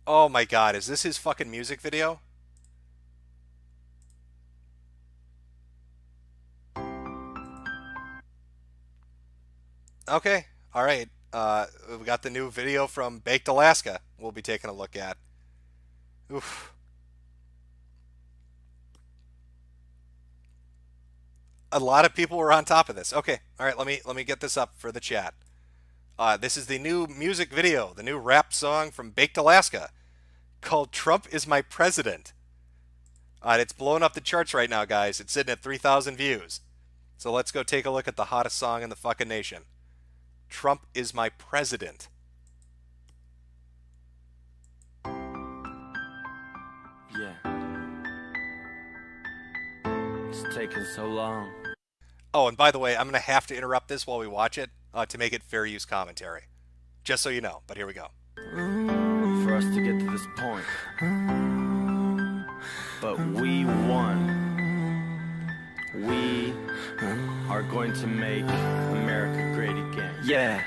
Speaker 4: Oh my god, is this his fucking music video? Okay, alright. We got the new video from Baked Alaska we'll be taking a look at. Oof. A lot of people were on top of this. Okay, alright, let me get this up for the chat. This is the new music video, the new rap song from Baked Alaska called Trump is My President. It's blowing up the charts right now, guys. It's sitting at 3,000 views. So let's go take a look at the hottest song in the fucking nation. Trump is my president.
Speaker 3: Yeah. It's taking so long.
Speaker 4: Oh, and by the way, I'm going to have to interrupt this while we watch it to make it fair use commentary. Just so you know, but here we go.
Speaker 3: For us to get to this point. But we won. We are going to make America great again. Yeah.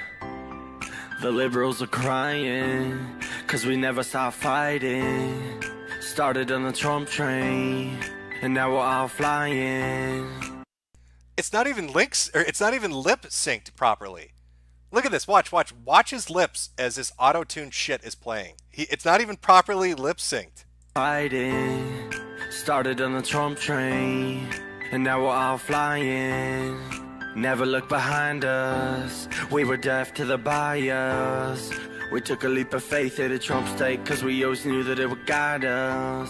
Speaker 3: The liberals are crying, 'cause we never stop fighting. Started on the Trump train, and now we're all flying.
Speaker 4: It's not even lip synced properly. Look at this. Watch his lips as this auto-tuned shit is playing. It's not even properly lip synced.
Speaker 3: Fighting, started on the Trump train, and now we're all flying. Never look behind us, we were deaf to the bias. We took a leap of faith at a Trump state, 'cause we always knew that it would guide us.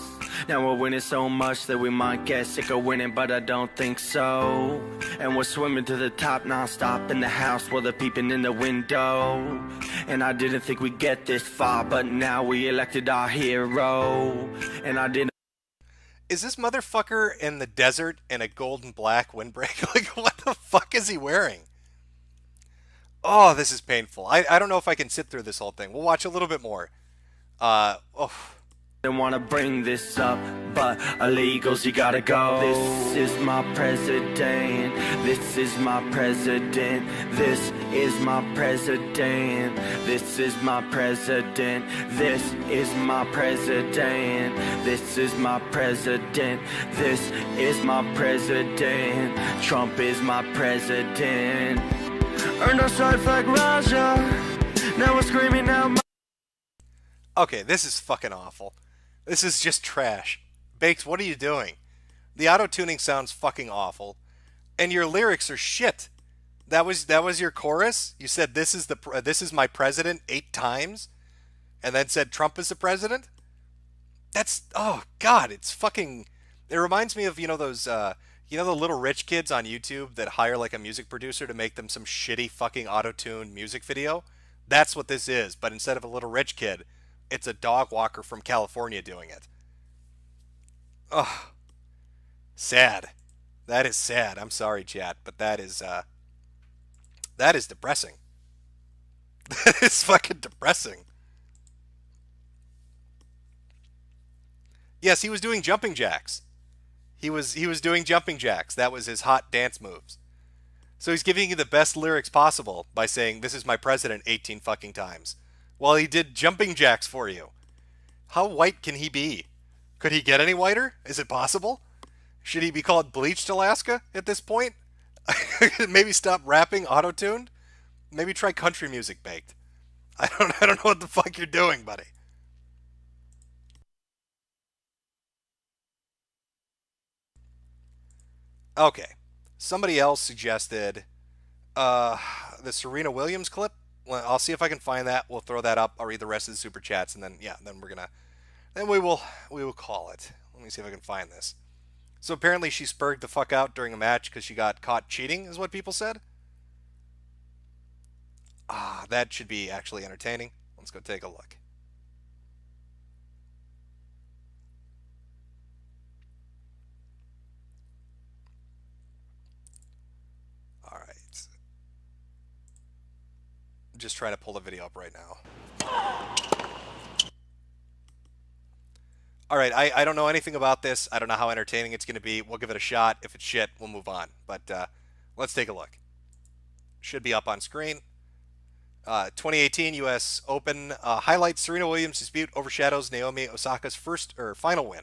Speaker 3: Now we're winning so much that we might get sick of winning, but I don't think so. And we're swimming to the top non-stop in the house while they're peeping in the window. And I didn't think we'd get this far, but now we elected our hero. And I didn't.
Speaker 4: Is this motherfucker in the desert in a gold and black windbreak? Like, what the fuck is he wearing? Oh, this is painful. I don't know if I can sit through this whole thing. We'll watch a little bit more.
Speaker 3: Didn't want to bring this up, but illegals, you gotta go. This is my president. This is my president. This is my president. This is my president. This is my president. This is my president. This is my president. Trump is my president. Earned our stripes like Raja. Now we're screaming out.
Speaker 4: Okay, this is fucking awful. This is just trash. Baked, what are you doing? The auto-tuning sounds fucking awful. And your lyrics are shit. That was your chorus? You said this is my president 8 times? And then said Trump is the president? That's, oh god, it's fucking, it reminds me of, those, the little rich kids on YouTube that hire like a music producer to make them some shitty fucking auto-tuned music video? That's what this is, but instead of a little rich kid, it's a dog walker from California doing it. Ugh. Sad. That is sad. I'm sorry, chat, but that is depressing. That is fucking depressing. Yes, he was doing jumping jacks. He was doing jumping jacks. That was his hot dance moves. So he's giving you the best lyrics possible by saying, "This is my president" 18 fucking times. While he did jumping jacks for you. How white can he be? Could he get any whiter? Is it possible? Should he be called Bleached Alaska at this point? Maybe stop rapping auto-tuned? Maybe try country music, Baked. I don't know what the fuck you're doing, buddy. Okay. Somebody else suggested the Serena Williams clip. Well, I'll see if I can find that. We'll throw that up. I'll read the rest of the super chats, and then we will call it. Let me see if I can find this. So apparently she spurred the fuck out during a match because she got caught cheating, is what people said. That should be actually entertaining. Let's go take a look. Just trying to pull the video up right now. Alright, I don't know anything about this. I don't know how entertaining it's going to be. We'll give it a shot. If it's shit, we'll move on. But let's take a look. Should be up on screen. 2018 U.S. Open highlights Serena Williams' dispute overshadows Naomi Osaka's final win.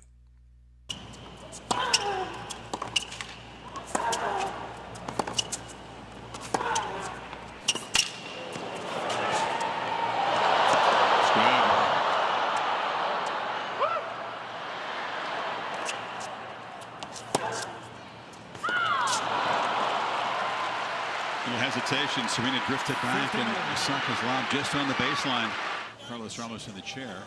Speaker 9: Hesitation. Serena drifted back, and Osaka's lob just on the baseline. Carlos Ramos in the chair.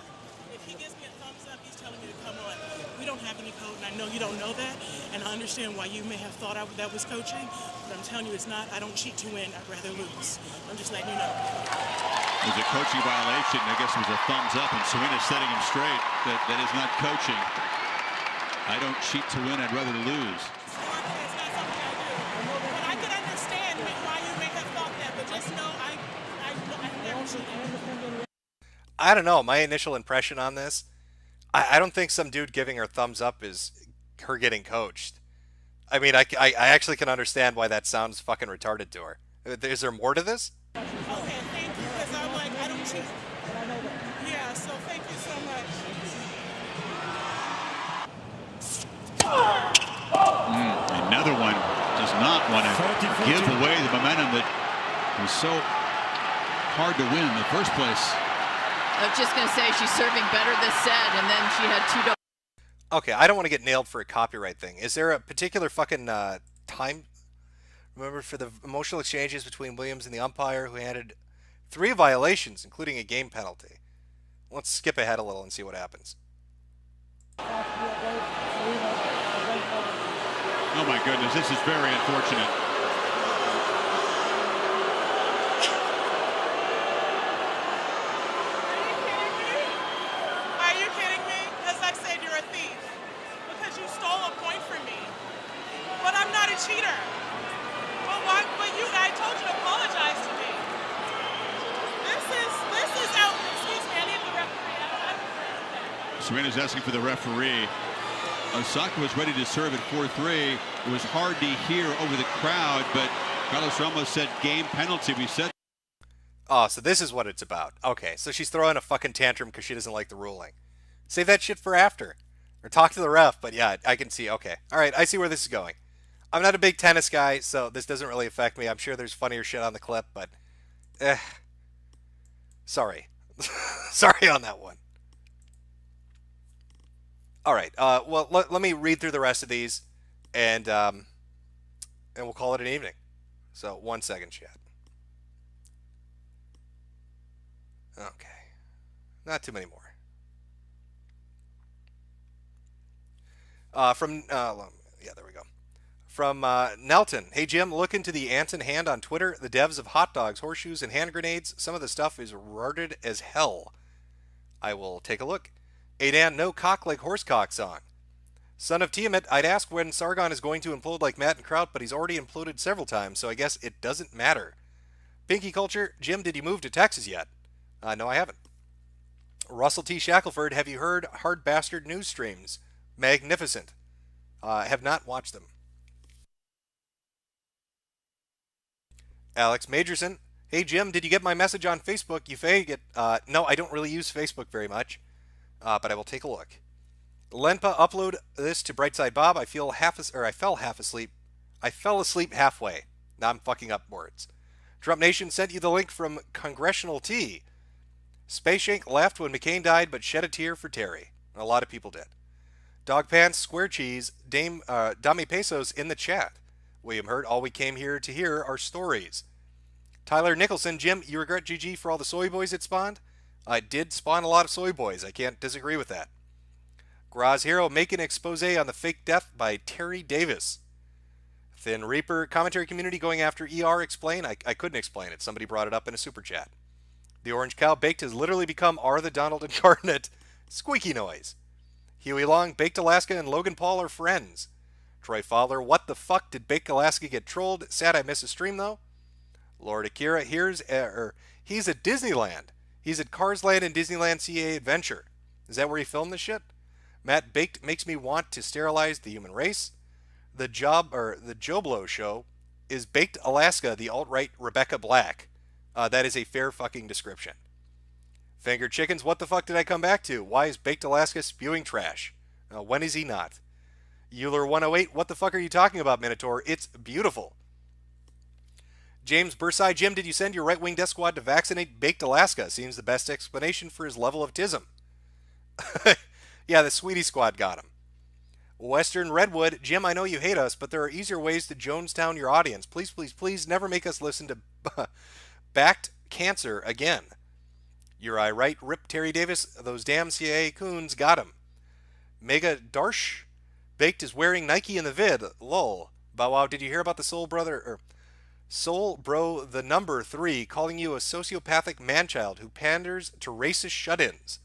Speaker 10: If he gives me a thumbs up, he's telling me to come on. We don't have any code I know you don't know that, and I understand why you may have thought that was coaching, but I'm telling you it's not. I don't cheat to win. I'd rather lose. I'm just letting you know.
Speaker 9: It was a coaching violation. I guess it was a thumbs up, and Serena's setting him straight. That is not coaching. I don't cheat to win. I'd rather lose.
Speaker 10: It's not something I do. But I could understand why you may have thought that, but just know I never cheated.
Speaker 4: I don't know. My initial impression on this, I don't think some dude giving her thumbs up is her getting coached. I mean, I actually can understand why that sounds fucking retarded to her. Is there more to this?
Speaker 10: Okay, thank you, because I'm like, I don't cheat. Yeah, so thank you so much.
Speaker 9: Another one does not want to give away the momentum that was so hard to win in the first place.
Speaker 11: I was just going to say she's serving better this set, and then she had two double.
Speaker 4: Okay, I don't want to get nailed for a copyright thing. Is there a particular fucking time? Remember, for the emotional exchanges between Williams and the umpire, who handed 3 violations, including a game penalty. Let's skip ahead a little and see what happens.
Speaker 9: Oh my goodness, this is very unfortunate.
Speaker 10: Are you kidding me? Because I said you're a thief. Because you stole a point from me. But I'm not a cheater. But I told you to apologize to me. This is out. Excuse me, I need the referee. I don't agree with that.
Speaker 9: Serena's asking for the referee. Osaka was ready to serve at 4-3. It was hard to hear over the crowd, but Carlos Ramos said game penalty. We said.
Speaker 4: Oh, so this is what it's about. Okay, so she's throwing a fucking tantrum because she doesn't like the ruling. Save that shit for after. Or talk to the ref, but yeah, I can see. Okay, all right, I see where this is going. I'm not a big tennis guy, so this doesn't really affect me. I'm sure there's funnier shit on the clip, but sorry. Sorry on that one. All right, well, let me read through the rest of these, and we'll call it an evening. So, 1 second, chat. Okay. Not too many more. Yeah, there we go. From Nelton. Hey, Jim, look into the Anton Hand on Twitter. The devs of hot dogs, horseshoes, and hand grenades. Some of the stuff is retarded as hell. I will take a look. Adan, no cock like horsecock song. Son of Tiamat, I'd ask when Sargon is going to implode like Matt and Kraut, but he's already imploded several times, so I guess it doesn't matter. Pinky Culture, Jim, did you move to Texas yet? No, I haven't. Russell T. Shackelford, have you heard Hard Bastard news streams? Magnificent. Have not watched them. Alex Majorson, hey Jim, did you get my message on Facebook? You faggot. No, I don't really use Facebook very much, but I will take a look. Lenpa, upload this to Brightside Bob. I fell half asleep. I fell asleep halfway. Now I'm fucking up words. Trump Nation sent you the link from Congressional Tea. Space Shank laughed when McCain died, but shed a tear for Terry. A lot of people did. Dog Pants, Square Cheese, Dame Pesos in the chat. William Hurt, all we came here to hear are stories. Tyler Nicholson, Jim, you regret GG for all the soy boys it spawned? It did spawn a lot of soy boys. I can't disagree with that. Graz Hero, make an expose on the fake death by Terry Davis. Thin Reaper, commentary community going after ER, explain? I couldn't explain it. Somebody brought it up in a super chat. The Orange Cow, Baked has literally become R the Donald incarnate. Squeaky noise. Huey Long, Baked Alaska, and Logan Paul are friends. Troy Fowler, what the fuck did Baked Alaska get trolled? Sad I missed a stream though. Lord Akira, he's at Disneyland. He's at Cars Land and Disneyland CA Adventure. Is that where he filmed this shit? Matt, Baked makes me want to sterilize the human race. The Joblo show is Baked Alaska, the alt-right Rebecca Black. That is a fair fucking description. Fingered Chickens, what the fuck did I come back to? Why is Baked Alaska spewing trash? When is he not? Euler 108, what the fuck are you talking about, Minotaur? It's beautiful. James Bursai, Jim, did you send your right-wing death squad to vaccinate Baked Alaska? Seems the best explanation for his level of tism. Yeah, the Sweetie Squad got him. Western Redwood, Jim, I know you hate us, but there are easier ways to Jonestown your audience. Please, please, please never make us listen to Backed Cancer again. Uri Wright, Rip Terry Davis, those damn CIA coons got him. Mega Darsh, Baked is wearing Nike in the vid. Lol. Bow Wow, did you hear about the Soul Brother or Soul Bro the number 3 calling you a sociopathic manchild who panders to racist shut-ins?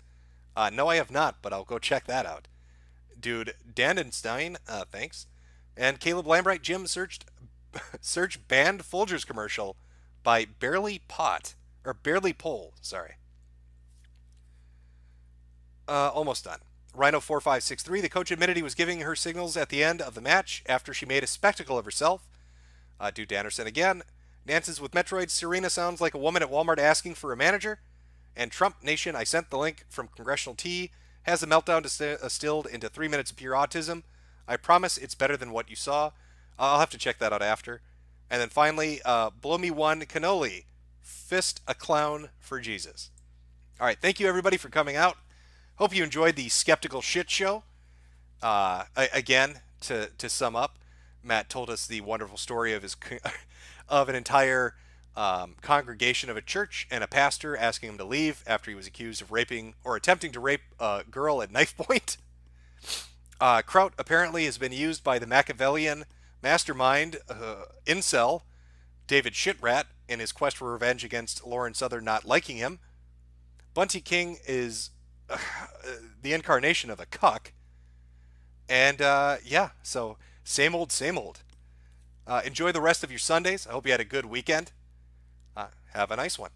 Speaker 4: No, I have not, but I'll go check that out. Dude, Dandenstein, thanks. And Caleb Lambright, Jim search banned Folgers commercial by Barely Pole, sorry. Almost done. Rhino4563, the coach admitted he was giving her signals at the end of the match after she made a spectacle of herself. Dude Danderson again. Nance's with Metroid. Serena sounds like a woman at Walmart asking for a manager. And Trump Nation, I sent the link from Congressional Tea, has a meltdown distilled into 3 minutes of pure autism. I promise it's better than what you saw. I'll have to check that out after. And then finally, Blow Me One Cannoli. Fist a clown for Jesus. All right, thank you everybody for coming out. Hope you enjoyed the Skeptical Shit Show. Again, to sum up, Matt told us the wonderful story of of an entire congregation of a church and a pastor asking him to leave after he was accused of raping or attempting to rape a girl at knife point. Kraut apparently has been used by the Machiavellian mastermind incel David Shitrat in his quest for revenge against Lauren Southern not liking him. Bunty King is the incarnation of a cuck. And yeah, so same old, same old. Enjoy the rest of your Sundays. I hope you had a good weekend. Have a nice one.